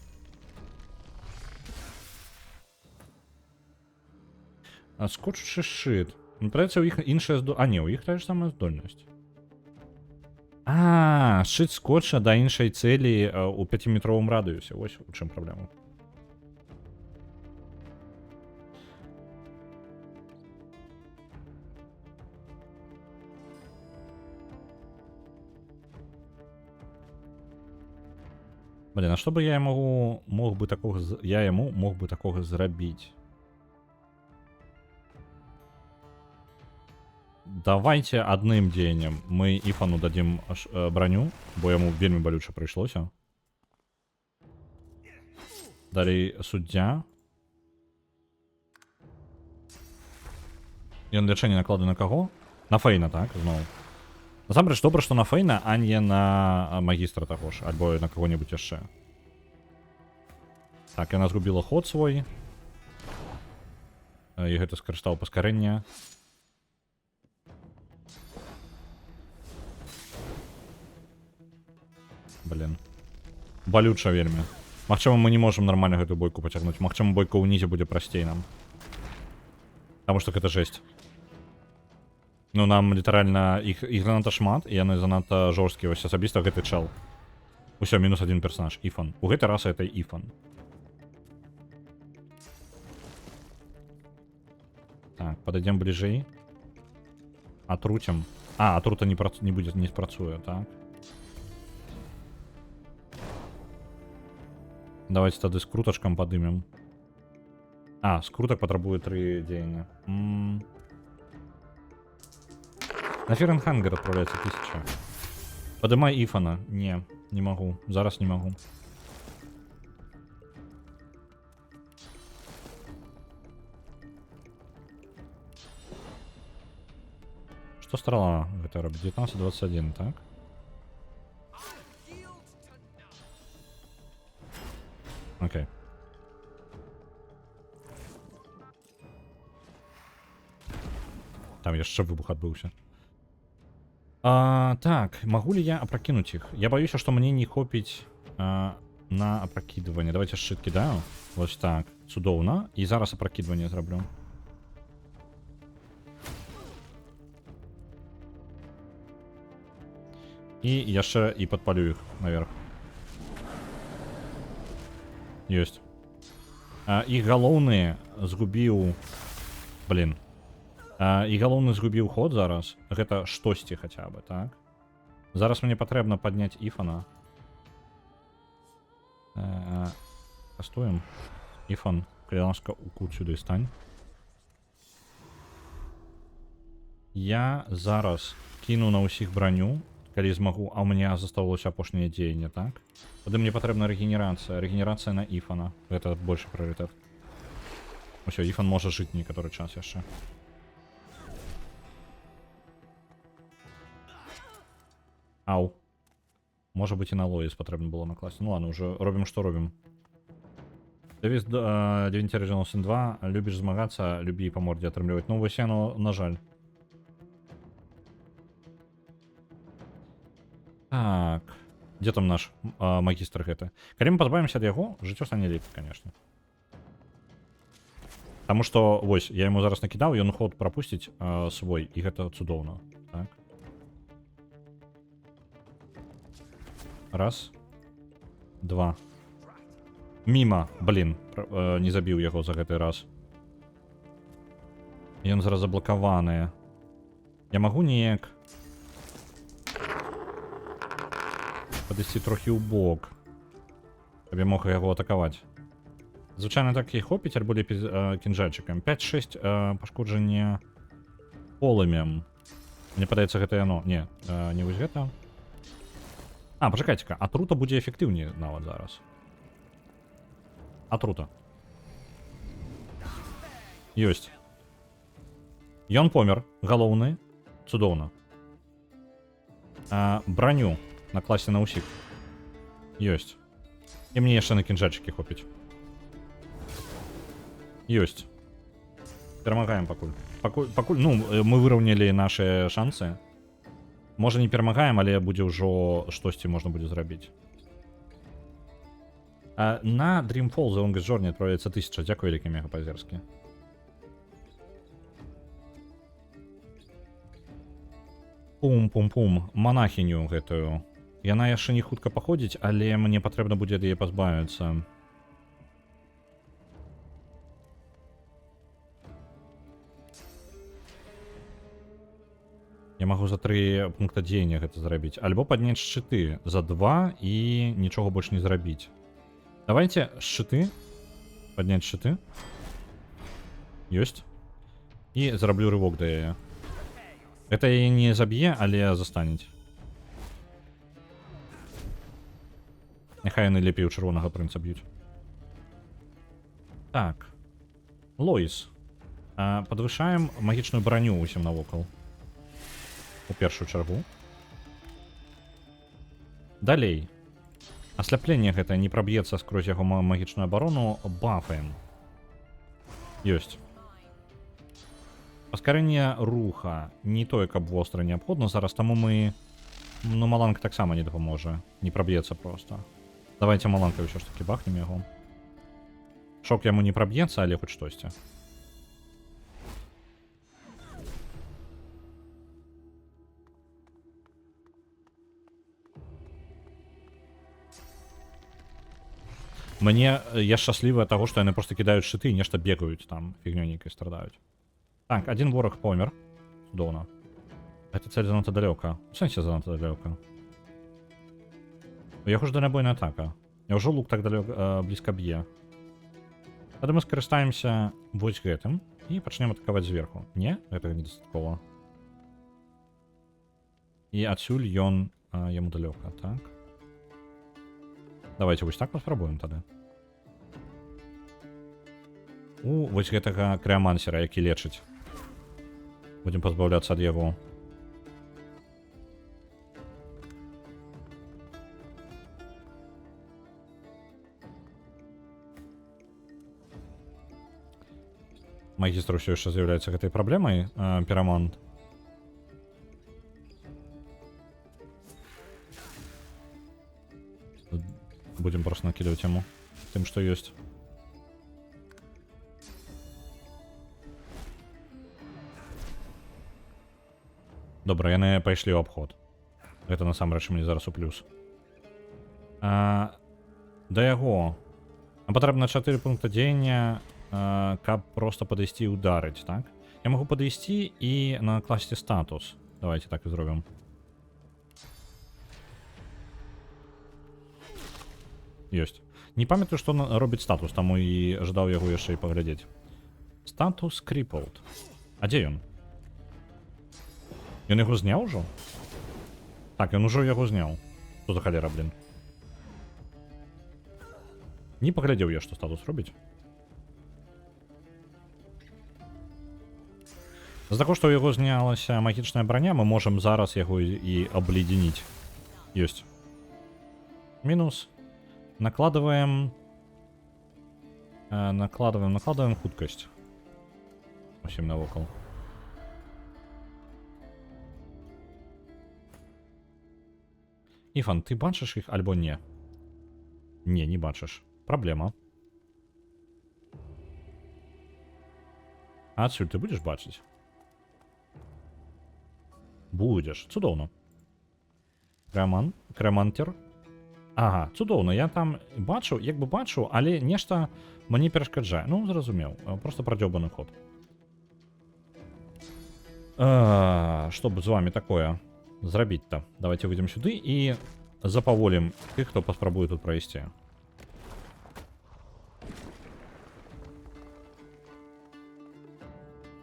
Скочучы шыт. Праецца, у іх іншая здольнасць. Не, у іх тая ж самая здольнасць. Шыт скотча да іншай цэлі у 5-метровым радыусе. Вось у чым праблема. Блин, а што бы я мог бы такога зрабіць? Давайте адным дзеяннем мы Ифану дадзім броню, бо яму вельмі балюча прыйшлося. Далей суддзя. Ён лячэнне наклады на каго? На Фейна, так, зноў. Насамрэч добра, што на Фейна, а не на магістра таго ж, альбо на каго-небудзь яшчэ. Так, яна згубіла ход свой. І гэта скарыстаў паскарэнне. Блин. Балюча вельмі. Магчыма, мы не можам нармальна гэтую бойку пацягнуць. Магчыма, бойка ўнізе будзе прасцей нам. Таму што гэта жэсць. Ну, нам літаральна іх занадта шмат, і яны занадта жорсткія. Вось асабіста гэты чел. Усё, мінус один персонаж. Ифан. У гэтай расы это Ифан. Так, падайдзем бліжэй. Атруцім. Атрута не будзе, не спрацуе, так. Давайте тады з крутачкам падымем. Скрутак патрабуе 3 дзеяння. На Ференхангер отправляется 1000. Подымай Ифана. Не могу. Зараз не могу. Что страла это робит? 19-21, так? Окей. Там яшчэ выбух адбыўся. Так, могу ли я опрокинуть их? Я боюсь, что мне не хопить на опрокидывание. Давайте шит кидаю. Вот так. Цудоўна. И зараз опрокидывание зроблю. И яшчэ и подпалю их наверх. Есть. Их галоўны згубіў... Блин. І галоўны згубіў ход зараз. Гэта штосьці хаця бы, так? Зараз мне патрэбна падняць Ифана. Кастуем. Ифан, калі ласка, у кут сюды стань. Я зараз кіну на ўсіх броню, калі змагу, а ў мяне засталося апошняе дзеянне, так? Тады мне патрэбна рэгенерацыя. Рэгенерацыя на Ифана. Гэта большы прыоритет. Усё, Ифан можа жыць некаторы час яшчэ. Ау. Может быть, и на Лоис потрібно було накласти. Ну ладно, уже робимо, що робимо. Дэвіс Divinity Original Sin 2, любіш змагацца, любі і па мордзе атрымліваць. Ну вось яно, на жаль. Так. Дзе там наш магістр гэты? Калі мы пазбавімся ад яго, жыццё стане лепей, конечно. Таму што, вось, я яму зараз накідаў, ён ход прапусціць свой, і гэта цудоўна. Так. Раз. Два. Міма, блін, не забіў яго за гэты раз. Ён зараз заблакаваны. Я магу неяк падысці трохі ў бок, каб я мог яго атакаваць. Звычайна так і хопіць, альбо лепей кінжальчыкам. 5-6 пашкоджання полымем. Мне падаецца, гэта яно. Не, не вось гэта. Пачакайце-ка, атрута будзе эфектыўней нават зараз. Атрута. Ёсць. Ён помер, галоўны. Цудоўна. Броню накласці на ўсіх. Ёсць. І мне яшчэ на кінжальчыкі хопіць. Ёсць. Перамагаем пакуль. Пакуль, ну, мы выраўнялі нашы шансы. Можа не перамагаем, але будзе ўжо штосьці можна будзе зрабіць. На Dreamfall The Longest Journey адправляецца 1000. Дзякуй вялікі мегапазерскі. Пум-пум-пум. Монахіню гэтую. Яна яшчэ не хутка паходзіць, але мне патрэбна будзе ад яе пазбавіцца. Я магу за 3 пункта дзеяння гэта зрабіць. Альбо падняць шчыты за 2 і нічога больш не зрабіць. Давайте шчыты. Падняць шчыты. Ёсць. І зраблю рывок да яе. Гэта яе не заб'е, але застанець. Няхай яны лепей у чырвонага прынца б'юць. Так. Лоіс. Падвышаем магічную броню усім навокал. У першую чаргу. Далей. Асляпленне гэтае не праб'ецца скрозь яго магічную абарону. Бафаем. Ёсць. Паскарэнне руха. Не тое, каб востра неабходна зараз, таму мы... Ну, маланка таксама не дапаможа. Не праб'ецца проста. Давайте маланкай ўсё ж таки бахнем яго. Шок яму не праб'ецца, але хоць штосьці. Мне я шчаслівы ад таго, што яны проста кідаюць шчыты і нешта бегаюць там, фігнёй нейкай страдаюць. Так, один вораг помер. Цудоўна. Гэта цэль занадта далёка. У сэнсе занадта далёка. У яго ж дальнабойная атака. Няўжо лук так блізка б'е? Тады мы скарыстаемся вось гэтым і пачнем атакаваць зверху. Не? Гэтага недастаткова. І адсюль ён яму далёка, так? Давайте вось так паспрабуем тады. Вось гэтага крэамансера, які лечыць. Будзем пазбаўляцца ад яго. Магістр ўсё яшчэ з'яўляецца гэтай праблемай, пірамант. Будем просто накидывать ему тем, что есть. Добра, яны пайшлі ў абход. Гэта насамрэч мне зараз у плюс. Да яго. Патрэбна 4 пункта дзеяння, каб просто падысці і ударыць, так? Я магу падысці і накласці статус. Давайте так і зробім. Ёсць. Не памятаю, што робіць статус, таму і жадаў яго яшчэ і паглядзець. Статус crippled. А дзе ён? Ён яго зняў ужо? Так, ён ужо яго зняў. Што за халера, блин? Не паглядзеў я, што статус робіць. З-за таго, што ў яго знялася магічная броня, мы можам зараз яго і абледзеніць. Ёсць. Мінус. Накладываем Накладываем хуткость. Усім навокал. Іфан, ти бачиш їх альбо ні? Ні, не бачиш. Проблема. А отсюда ти будеш бачити? Будеш. Цудовно. Кремантер. Ага, цудовно. Я там бачу, якби бачу, але нешта мені перешкоджає. Ну, зрозумів. Просто продьобаний ход. Что бы з вами такое зрабіць-то? Давайте выйдем сюды і запаволім тых, хто паспрабуе тут прайсці.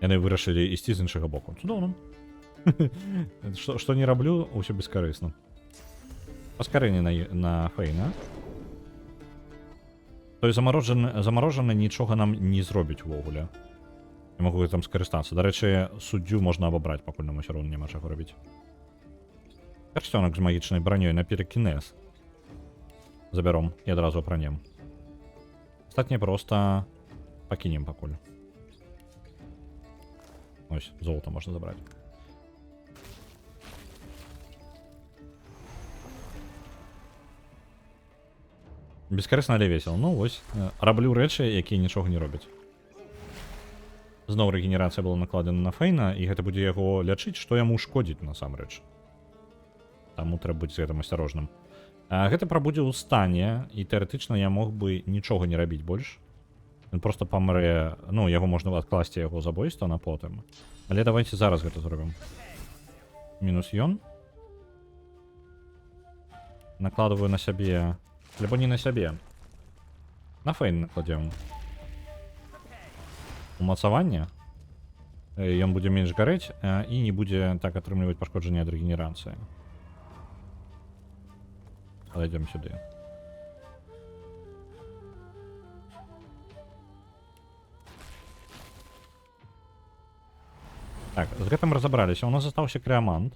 Яны вырашылі ісці з іншага боку. Цудоўна. Што не раблю, усё бескарысна. Паскарэнне на Фейна. Той замарожаны нічога нам не зробіць увогуле. Я могу гэтым скарыстацца. Дарэчы, суддзю можна абабраць, пакуль нам усё роўна няма чаго рабіць. Персцёнак з магічнай бранёй на перекінез. Забяром і адразу апранем. Астатняе проста пакінем пакуль. Ось, золото можна забраць. Бескарысна, але весел. Ну, вось, раблю рэчы, якія нічога не робяць. Зноў рэгенерацыя была накладена на Фейна, і гэта будзе яго лячыць, што яму шкодзіць насамрэч. Таму трэба быць з гэтым асцярожным. Гэта прабудзе ў стане, і тэарэтычна я мог бы нічога не рабіць больш. Ён проста памрэ, ну, яго можна адкласці яго забойства на потым. Але давайте зараз гэта зробім. Мінус ён. Накладываю на сябе, либо не на сябе. На Фейн накладзем. Умацаванне. Ён будзе менш гарэць і не будзе так атрымліваць пашкоджанне ад рэгенерацыі. Кладзем сюды. Так, з гэтым разабраліся. У нас застаўся крэамант.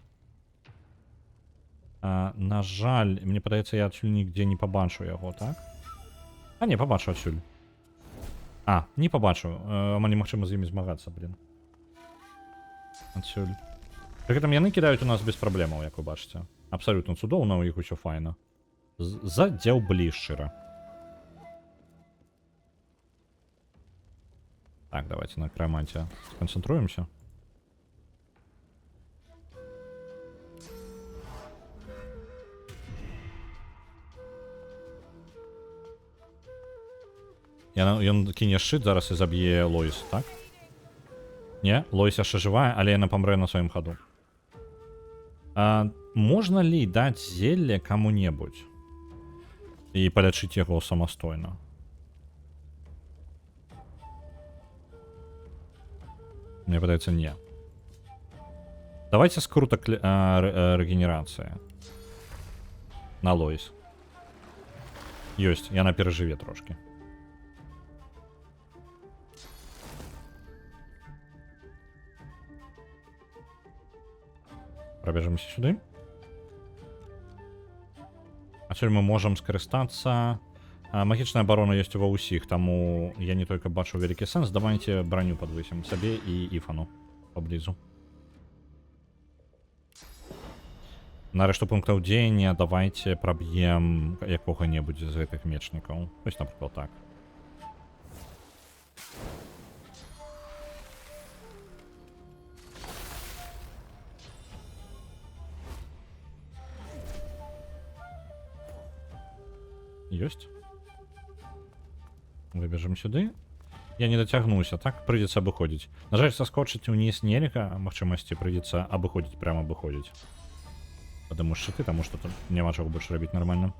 На жаль, мне падаецца, я адсюль нігдзе не пабачу яго, так? А не, пабачу адсюль. Не пабачу. Амаль немагчыма з імі змагацца, блин. Адсюль. Пры гэтым яны кідаюць у нас без праблемаў, як вы бачыце. Абсалютна цудоўна, у іх усё файна. Задзяўблі шчыра. Так, давайте на крэаманце сканцэнтруемся. Ён кіне шчыт зараз і заб'е Лоіс, так? Не, Лоіс яшчэ жывая, але яна памрэ на сваім хаду. Можна ли даць зелле каму-небудзь і палячыць яго самастойна? Мне падаецца, не. Давайте скрутак рэгенерацыя на Лоіс. Ёсць, яна перажыве трошки. Пробежимся сюда. Адсюль мы можем скарыстацца. Магічная абарона ёсць ва ўсіх, таму я не только бачу вялікі сэнс. Давайте броню подвысім сабе і Іфану поблізу. На рэшту пунктаў дзеяння давайте праб'ем якога-небудзь з гэтых мечнікаў. Вось, напрыклад, так. Ёсць. Выбежим сюды. Я не дацягнуся, так прыйдзецца абыходзіць. На жаль, саскочыць уніз нельга, магчымасці прыйдзецца абыходзіць, прямо абыходзіць. Падыму шчыты, таму што тут няма чаго больш рабіць нармальна.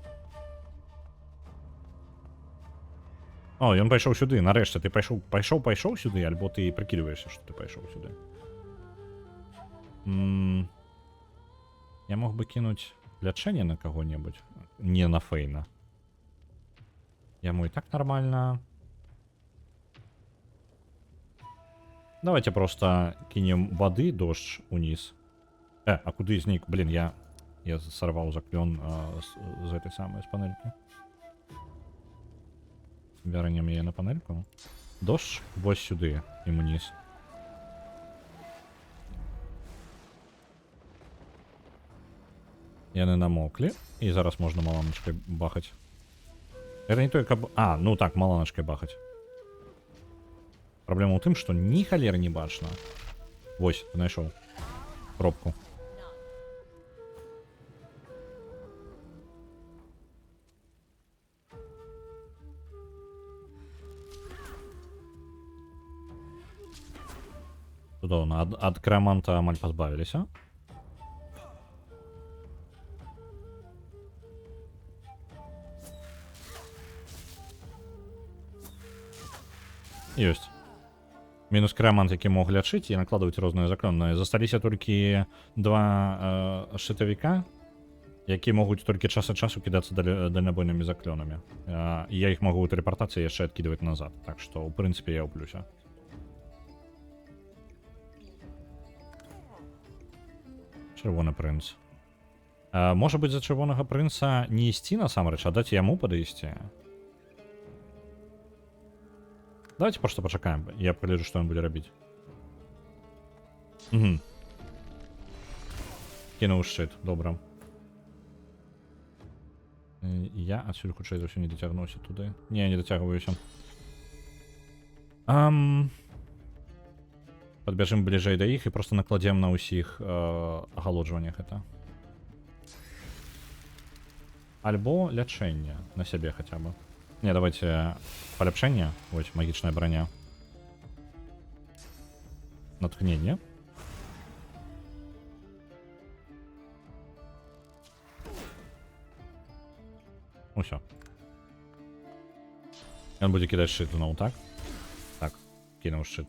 О, ён пайшоў сюды, нарэшце ты пайшоў сюды, альбо ты прыкідваешся, што ты пайшоў сюды. Я мог бы кінуць лячэнне на каго-небудзь, не на Фейна. Яму і так нормально. Давайте просто кинем воды, дождь униз. А куда знік? Блин, я сорвал заклен з этой самой, з панельки. Вярнем яе на панельку. Дощ вось сюди, ім униз. Яны намоклі, і зараз можна маланочкой бахаць. Это не той, каб... А, ну так, маланочкой бахаць. Праблема ў тым, што ні халеры не бачна. Вось, ты знайшоў кропку. Цудоўна, ад краманта амаль пазбавіліся. Ёсць. Мінус крамант, які мог лячыць і накладваць розныя заклёны. Засталіся толькі два шчытавіка, які могуць толькі час ад часу кідацца дальнабойнымі заклёнамі. І я іх магу ў тэлепартацыі яшчэ адкідваць назад. Так што, ў прынцыпе, я ў плюсе. Чырвоны прынц. Можа быць, за чырвонага прынца не ісці насамрэч, а даць яму падысці. Давайте просто пачакаем. Я пагляджу, што ён будзе рабіць. Угу. Кінуў шчыт, добра. Я адсюль хутчэй за ўсё не дацягнуўся туды. Не дацягваюся. Падбяжым бліжэй да іх і просто накладзем на ўсіх агалоджваннях это. Альбо лячэнне на сябе хаця бы. Не, давайте поляпшэнне. Вось, магічная броня. Натхненне. Усё. Ён будзе кідаць шчыт зноў, так? Так, кінуў шчыт.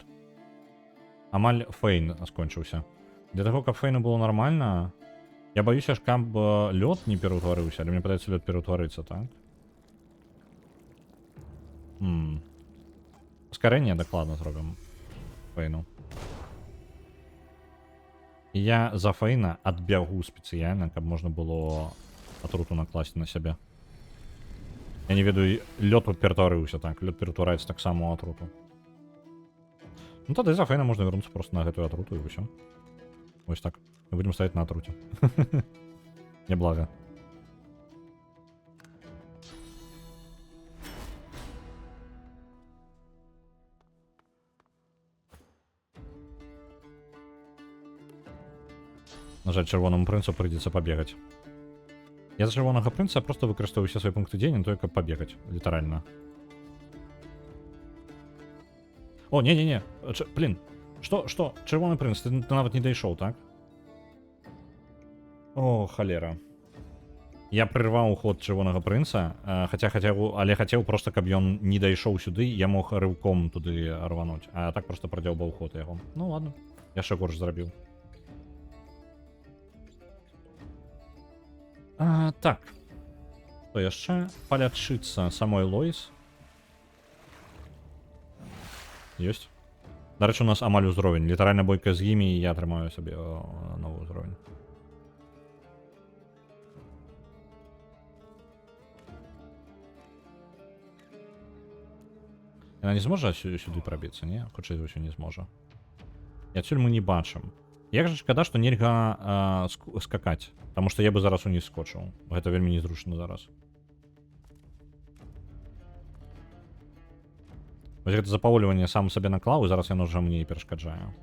Амаль фейн скончыўся. Для таго, каб фейну было нормально, я баюся, каб лёд не пераўтварыўся, але мне падаецца, лёд пераўтварыцца, так? Ускорение докладно зробим фейну. І я за фейна адбягу спецыяльна, каб можна было атруту накласці на сябе. Я не ведаю, лёд ператварыўся, так, лёд ператвараецца таксама ў атруту. Ну тады за фейна можна вярнуцца просто на гэтую атруту і ўсё. Вось так. Мы будем стаять на атруте. Неблага. На жаль, чырвонаму прынцу прыйдзецца пабегаць. Я за чырвонага прынца просто выкарыстаю ўсе свае пункты дзеяння, толькі каб пабегаць, літаральна. О, не-не-не, блин, што? Чырвоны прынц, ты нават не дайшоў, так? О, халера. Я прырваў ход чырвонага прынца, але хацеў просто, каб ён не дайшоў сюды, я мог рыўком туды рвануць, а так просто прадзяўбаў ход яго. Ну ладно, яшчэ горш зрабіў. Так. Што яшчэ? Палячыцца самой Лоіс. Ёсць. Дарэчы, у нас амаль узровень. Літаральна бойка з імі, і я атрымаю сабе новы ўзровень. Яна не зможа сюды прабіцца, не? Хутчэй за ўсё не зможа. І адсюль мы не бачым. Як жа шкада, што нельга скакаць, таму што я бы зараз уніз скочыў. Гэта вельмі незручна зараз. Вось гэта запавольванне сам сабе наклаў, і зараз яно ўжо мне і перашкаджае.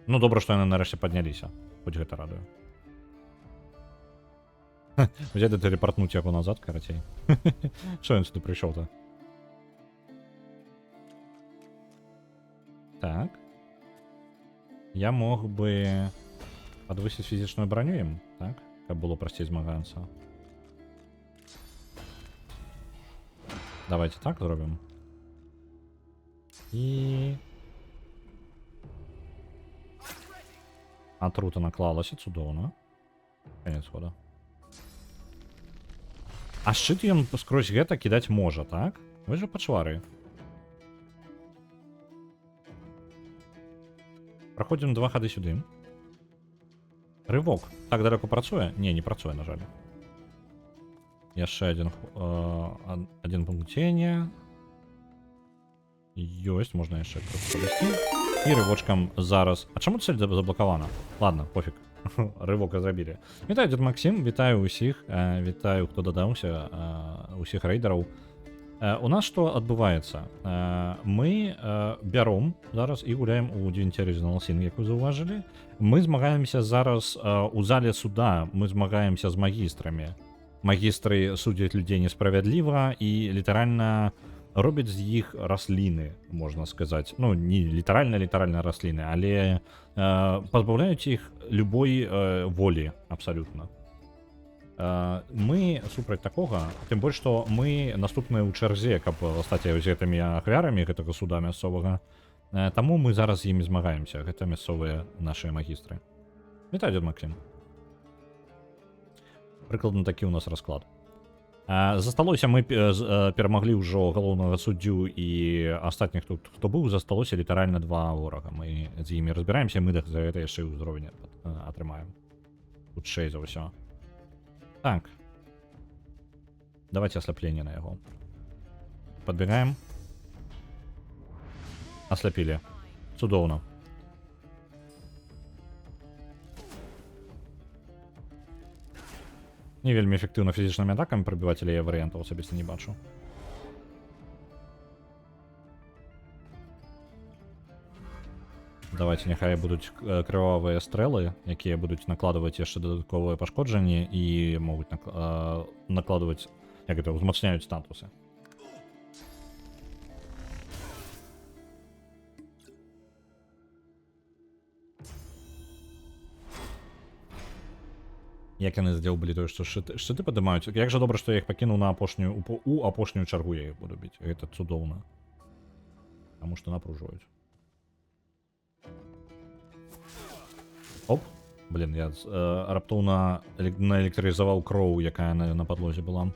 Ну добра, што яны нарэшце падняліся. Хоць гэта радуе. Взяць да тэлепартнуць яго назад, карацей. Што ён сюды прыйшоў-то? Так. Я мог бы подвысить физичную броню им, так? Как было прасцей змагацца. Давайте так зробім. І... Атрута наклалася, цудоўна. Конец хода. А шчыт ён скрозь гэта кідаць можа, так? Вы же пачвары. Проходим 2 ходы сюды. Рывок. Так далеко працуе? Не, не працуе, на жаль. Яшчэ один пункт цення. Ёсць, можна яшчэ падысці. І рывочкам зараз. А чаму цель заблакавана? Ладно, пофіг. Рывок зрабілі. Вітаю, дзед Максим, вітаю ўсіх, вітаю, хто дадаўся, усіх рэйдараў. У нас што адбываецца? Мы бяром зараз і гуляем у Divinity Original Sin, як вы заўважылі. Мы змагаемся зараз у зале суда, мы змагаемся з магістрамі. Магістры судзяць людзей несправядліва і літаральна робяць з іх расліны, можна сказаць. Ну, не літаральна расліны, але пазбаўляюць іх любой волі абсалютна. Мы супраць такога, тым больш, што мы наступныя ў чарзе, каб стаць з гэтымі ахвярамі гэтага суда мясцовага. Таму мы зараз з імі змагаемся, гэта мясцовыя нашыя магістры. Вітаю, дзед Максим. Прыкладна такі ў нас расклад. Засталося, мы перамаглі ўжо галоўнага суддзю і астатніх тут, хто быў, засталося літаральна 2 ворага. Мы з імі разбіраемся, мы за гэта яшчэ ўзровень атрымаем. Хутчэй за ўсё. Так. Давайте ослепление на его. Подбегаем. Ослепили. Цудоўно. Не вельмі эфектыўна фізічнымі атакамі прабіваць, але я варыянтаў асабіста не бачу. Давайте, няхай будуць крывавыя стрэлы, якія будуць накладваць яшчэ дадатковыя пашкоджанні і могуць накладваць, як гэта, узмацняюць статусы. Як яны здзеўбылі тое, што шчыты падымаюць. Як жа добра, што я іх пакінуў на апошнюю чаргу, я іх буду біць. Гэта цудоўна. Таму што напружваюць. Оп, блин, я раптоўна наэлектрызаваў кроў, якая на падлозе была.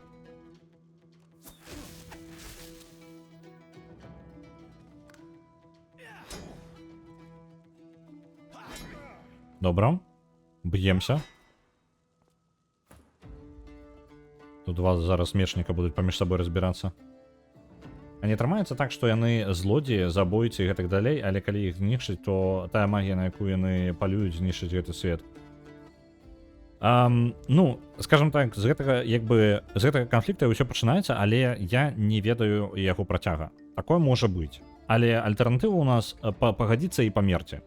Добра, б'емся. Тут два зараз мечніка будуць паміж сабой разбірацца. А не атрымаецца так, што яны злодзеі, забойцы і гэтак далей, але калі іх знішчыць, то тая магія, на якую яны палююць, знішчыць гэты свет. Ну, скажем так, з гэтага канфлікта ўсё пачынаецца, але я не ведаю яго працяга. Такое можа быць. Але альтэрнатыва ў нас пагадзіцца і памерці.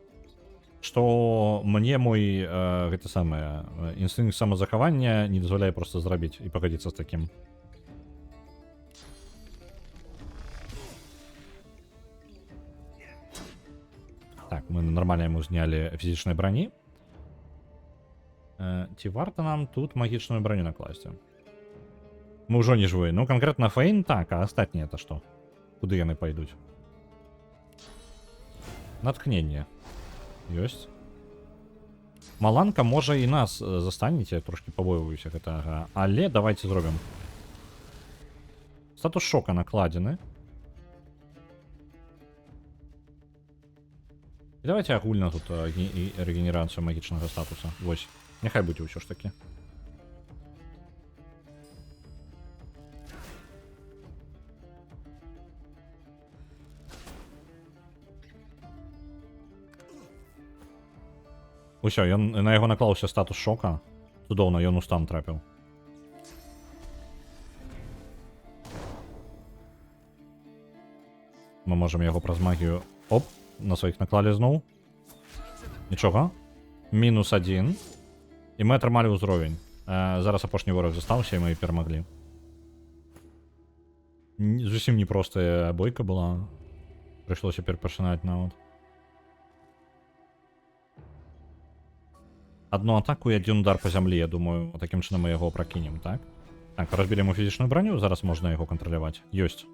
Што мне мой гэта самае інстынкт самазахавання не дазваляе проста зрабіць і пагадзіцца з такім. Так, мы нормально яму знялі фізічнай брані. Ці варта нам тут магічную броню накласці? Мы ўжо не жывыя. Ну, канкрэтна Фейн так, а астатнія это што? Куды яны пайдуць? Натхненне. Ёсць. Маланка можа і нас застанеце, трошки пабойваюся гэтага, але давайте зробім. Статус шока накладзены. І давайте агульна тут регенерацыю магічнага статуса. Вось, няхай будзе ўсё ж таки. Усё, ён на яго наклаўся статус шока. Цудоўна, ён у стан трапіў. Мы можам яго праз магію... Оп, на сваіх наклалі зноў. Нічога. -1. І мы атрымалі ўзровень. Зараз апошні вораг застаўся, і мы перамаглі. Зусім непростая бойка была. Прыйшлося перапачынаць нават. Одну атаку і один удар по зямлі, я думаю, таким чынам мы яго пракінем, так? Так, разбілі яму фізічную броню, зараз можна яго кантраляваць. Ёсць.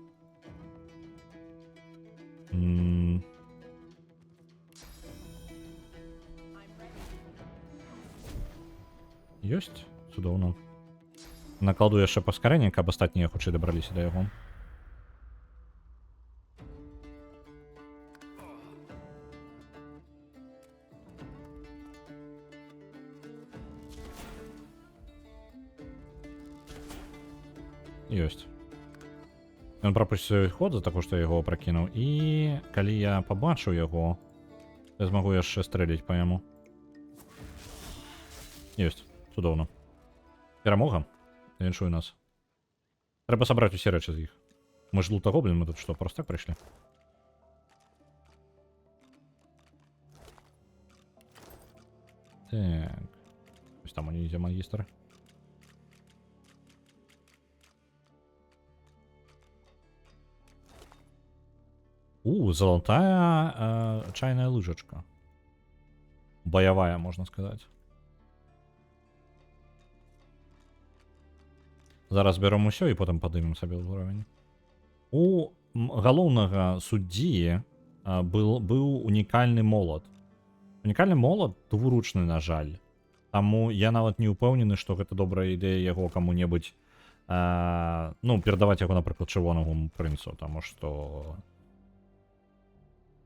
Ёсць? Цудоўна. Накладу яшчэ паскарэнне, каб астатнія хутчэй дабраліся да яго. Ёсць. Ён прапусціў ход за таго, што я яго пракінуў. І калі я пабачу яго, я змагу яшчэ стрэліць па яму. Ёсць. Цудоўна. Перамога. Віншую нас. Трэба сабраць усе рэчы з іх. Мы ж лутагоблін, мы тут што, проста так прыйшлі? Так. Ось там они йде магістр. Золотая чайная лыжечка. Боевая, можно сказать. Зараз берем усё і потім подымем сабе ўзровень. У галоўнага суддзі быў унікальны молот. Унікальны молот двуручны, на жаль. Таму я нават не ўпэўнены, што гэта добрая ідэя яго каму-небудзь, ну, перадаваць яго, напрыклад, чырвонаму прынцу, таму што...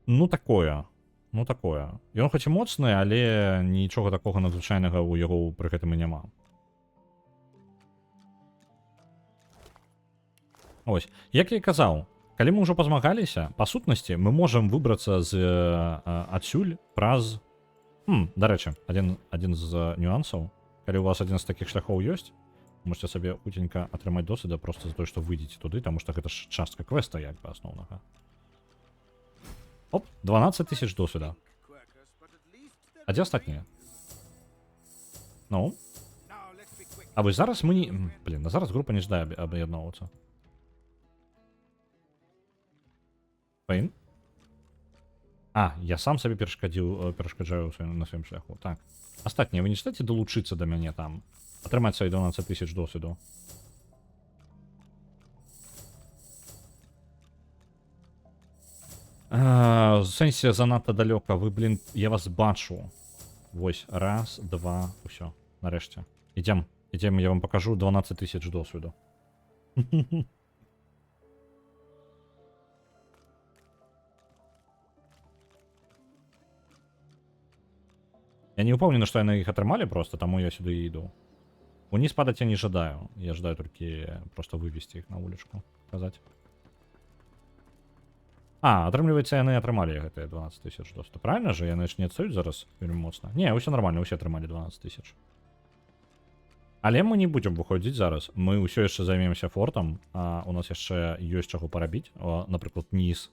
Ну, такое. Ну, такое. Ён хоць і моцны, але нічога такога надзвычайнага ў яго пры гэтым і няма. Ось. Як я і казаў, калі мы ўжо пазмагаліся, па сутнасці, мы можам выбрацца з адсюль праз... Дарэчы, адзін з нюансаў. Калі у вас адзін з такіх шляхоў ёсць, можете сабе хутенька атрымаць досведа проста за тое, што выйдзеце туды, таму што гэта ж частка квеста, як бы, асноўнага. Оп, 12 000 досведа. А дзе астатнія? Ну? А вось зараз мы не... Блін, а зараз група не ждае аб'ядноўвацца. Фэйн? Я сам сабе перашкаджаю на сваім шляху. Так. Астатнія, вы не чытаце далучыцца да мяне там? Атрымаць свае 12 000 досведу. В сэнсе занадта далёка. Вы, блін, я вас бачу. Вось, раз, два, усё. Нарэшце. Ідзем, я вам покажу 12 000 досведу. Я не упомню, что я на их отрымали просто, тому я сюда и иду. Вниз падать я не ожидаю. Я ожидаю только просто вывести их на уличку. Показать. Отрымліваецца, яны атрымалі гэтыя 12 000 досведу. Правильно же? Яны ж не адстаюць зараз вельмі моцна. Не, ўсё нормально, усе атрымалі 12 000. Але мы не будзем выходзіць зараз. Мы ўсё яшчэ займемся фортам. У нас яшчэ ёсць чаго парабіць. Напрыклад, низ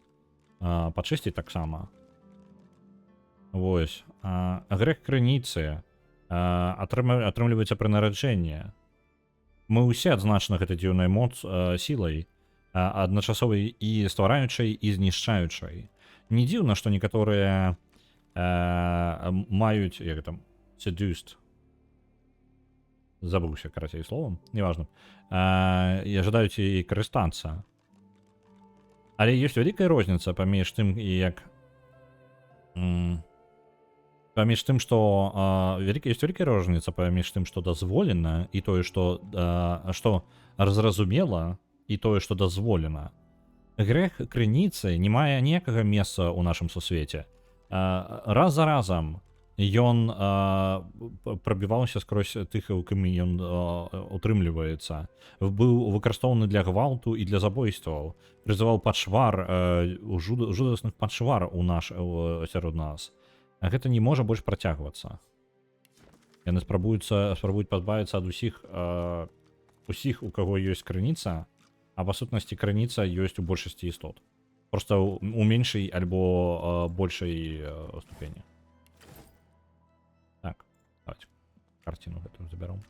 пачысціць таксама. Вось. Грэх крыніцы атрымліваецца пры нараджэнні. Мы ўсе адзначаны гэтай дзіўнай моц сілай, адначасовай і ствараючай, і знішчаючай. Не дзіўна, што некаторыя маюць, як там, seduced. Забыўся, карацей, словам, неважно. І жадаюць і карыстацца. Але ёсць вялікая розніца паміж тым, як... Паміж тым, што... Ёсць вялікая розніца паміж тым, што дазволена, і тое, што разразумела, і тое, што дазволена. Грэх крыніцы не мае ніякага месца ў нашым сусвеце. Раз за разам ён прабіваўся скрозь тых, у кім ён утрымліваецца. Быў выкарыстоўаны для гвалту і для забойстваў. Прызываў пачвар, жудасных пачвар сярод нас. Гэта не можа больш працягвацца. Яны спрабуюць пазбавіцца ад усіх, у каго ёсць крыніца, а па сутнасці крыніца ёсць у большасці істот. Просто у меншай альбо большай ступені. Так, давайте картину гэтую забяром.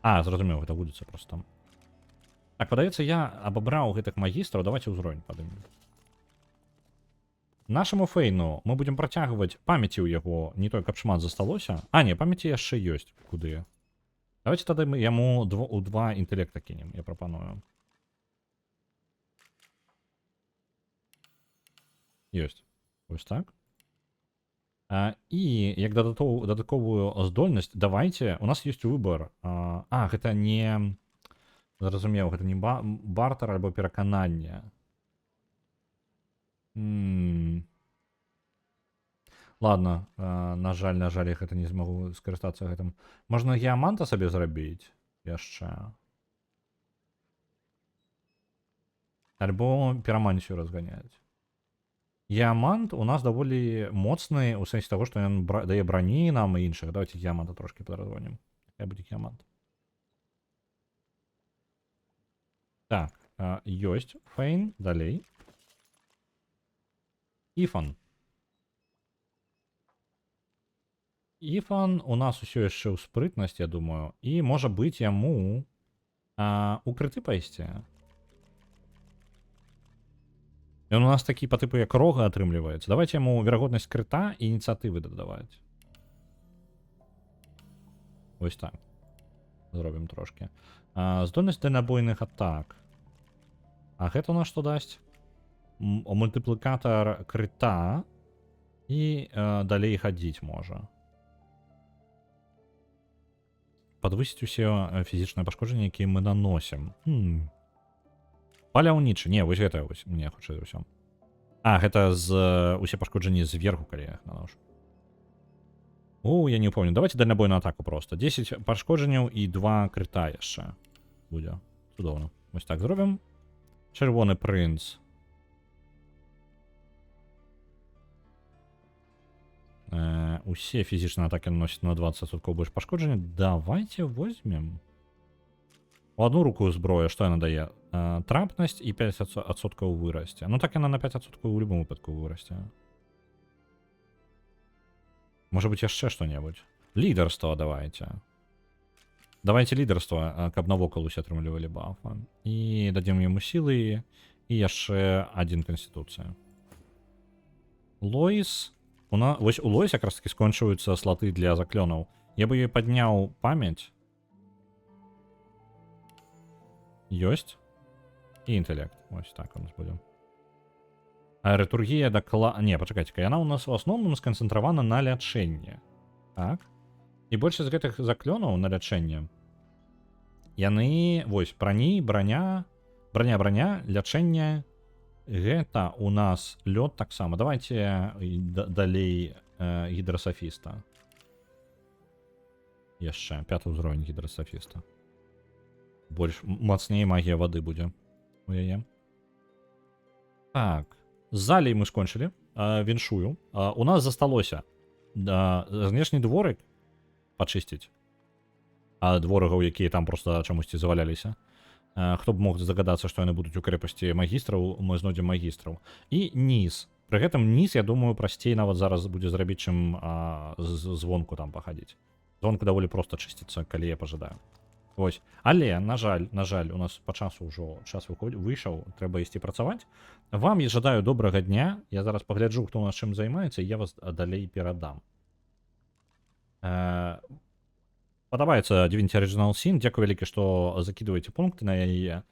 Зразумеў, гэта вуліца просто там. Так, падаецца, я абабраў гэтых магістраў, давайте ўзровень падымем. Нашаму Фэйну мы будзем працягваць памяці ў яго, не той, каб шмат засталося. Не, памяці яшчэ ёсць. Куды? Давайте тады мы яму у 2 інтэлекта кінем, я прапаную. Ёсць. Вось так. І як дадатковую здольнасць, давайте, у нас ёсць выбор. Гэта не... Зразумеў, гэта не бартер альбо перакананне. Ладно, на жаль, я гэта не змагу скарыстацца гэтым. Можна геаманта сабе зрабіць яшчэ. Альбо пірамансію разганяць. Геамант у нас даволі моцны у сэнсе таго, што ён дае брані нам і іншых. Давайте геаманта трошки падразвонім. Хай будзе геамант. Так, ёсць Фейн, далей. Іфан. Іфан у нас усё яшчэ ў спрытнасць, я думаю, і можа быць яму укрыты пайсці. Ён у нас такі па тыпу як рога атрымліваецца. Давайте яму верагоднасць крыта і ініцыятывы дадаваць. Вось так. Зробім трошки. Здольнасць дальнабойных атак. А гэта у нас што дасць? Мультыплікатар крыта і далей хадзіць можа. Падвысіць усе фізічныя пашкоджанні, якія мы наносім. Паляўнічы. Не, вось гэта вось мне хутчэй за ўсё. Гэта з усе пашкоджанні зверху, калі я іх наношу. Я не помню. Давайте дальнабойную атаку просто. 10 пашкоджанняў і 2 крыта яшчэ будзе. Цудоўна. Вось так зробім. Чырвоны прынц. Усе фізічныя атакі наносяць на 20% больш пашкоджання. Давайте возьмем. У одну руку зброя, што яна дае? Трапнасць і 5% вырасце. Ну так яна на 5% у любым выпадку вырасце. Можа быць яшчэ што-небудзь. Лідарства давайте. Давайте лідарства, каб навокал усе атрымлівалі бафа. І дадзем яму сілы і яшчэ 1 канстытуцыя. Лоіс. Вось у Лоіс якраз таки скончваюцца слоты для заклёнаў. Я бы ёй падняў памяць. Ёсць. І інтэлект. Вось так у нас будзе. Рэтургія Не, пачакайце-ка. Яна у нас у асноўным сканцэнтравана на лячэнне. Так. І большасць з гэтых заклёнаў на лячэнне. Яны, вось, браня, лячэнне. Гэта у нас лёд таксама. Давайте далей гідрасафіста. Яшчэ 5-й ўзровень гідрасафіста. Больш мацней магія вады будзе у яе. Так. З залей мы скончылі. Віншую. У нас засталося знешні дворык пачысціць. Дворагаў, якія там проста чамусьці заваляліся. Хто б мог загадацца, што яны будуць у крэпасці магістраў, мы знойдзем магістраў. І ніз. Пры гэтым ніз, я думаю, прасцей нават зараз будзе зрабіць, чым звонку там пахадзіць. Звонку даволі проста чысціцца, калі я пажадаю. Вось. Але, на жаль, у нас па часу ўжо час выйшаў, трэба ісці працаваць. Вам я жадаю добрага дня. Я зараз пагляджу, хто у нас чым займаецца, і я вас далей перадам. Падабаецца Divinity Original Sin. Дзякую вялікі, што закидываеце пункты на яе.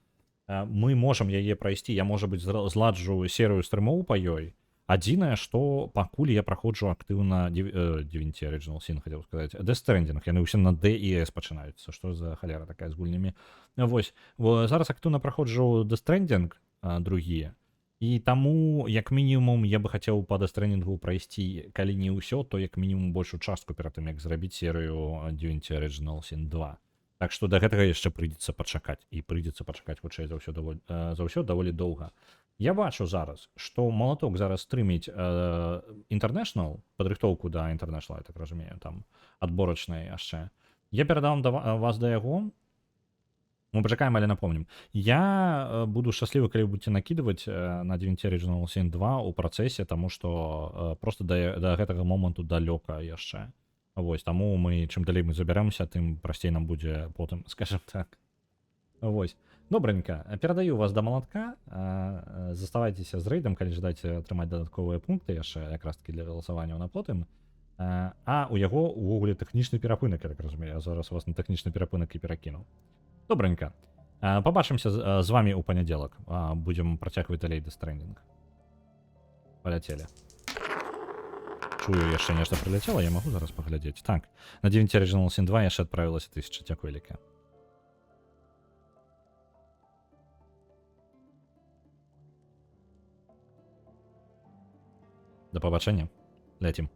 Мы можам яе прайсці. Я, можа быць, зладжу серыю стрымоў па ёй. Адзінае, што пакуль я праходжу актыўна Divinity Original Sin, хацеў сказаць. Death Stranding. Яны ўсе на D і S пачынаюцца. Што за халера такая з гульнямі? Вось. Зараз актыўна праходжу Death Stranding другія. І таму, як мінімум, я бы хацеў па Death Stranding'у прайсці, калі не ўсё, то як мінімум большую частку перад тым, як зрабіць серыю Divinity Original Sin 2. Так што да гэтага яшчэ прыйдзецца пачакаць. І прыйдзецца пачакаць хутчэй за ўсё даволі доўга. Я бачу зараз, што Малаток зараз стрыміць International, падрыхтоўку да International, я так разумею, там адборачнай яшчэ. Я перадам вас да яго. Мы пачакаем, але напомнім. Я буду шчаслівы, калі будзеце накідваць на Divinity Original Sin 2 у працэсе, таму што проста да гэтага моманту далёка яшчэ. Вось, таму мы, чым далей мы забярэмся, тым прасцей нам будзе потым, скажем так. Вось. Добранька, перадаю вас да Малатка. Заставайцеся з рэйдам, калі жадаеце атрымаць дадатковыя пункты яшчэ якраз такі для галасаванняў на потым. А у яго увогуле тэхнічны перапынак, я так разумею. Я зараз вас на тэхнічны перапынак і перакінуў. Добранька. Пабачымся з вами ў панядзелак. Будзем працягваць далей Death Stranding. Паляцелі. Чую, яшчэ нешта прыляцела, я магу зараз паглядзець. Так, на Divinity Original Sin 2 яшчэ адправілася 1000. Дзякуй вяліка. Да пабачэння. Ляцім.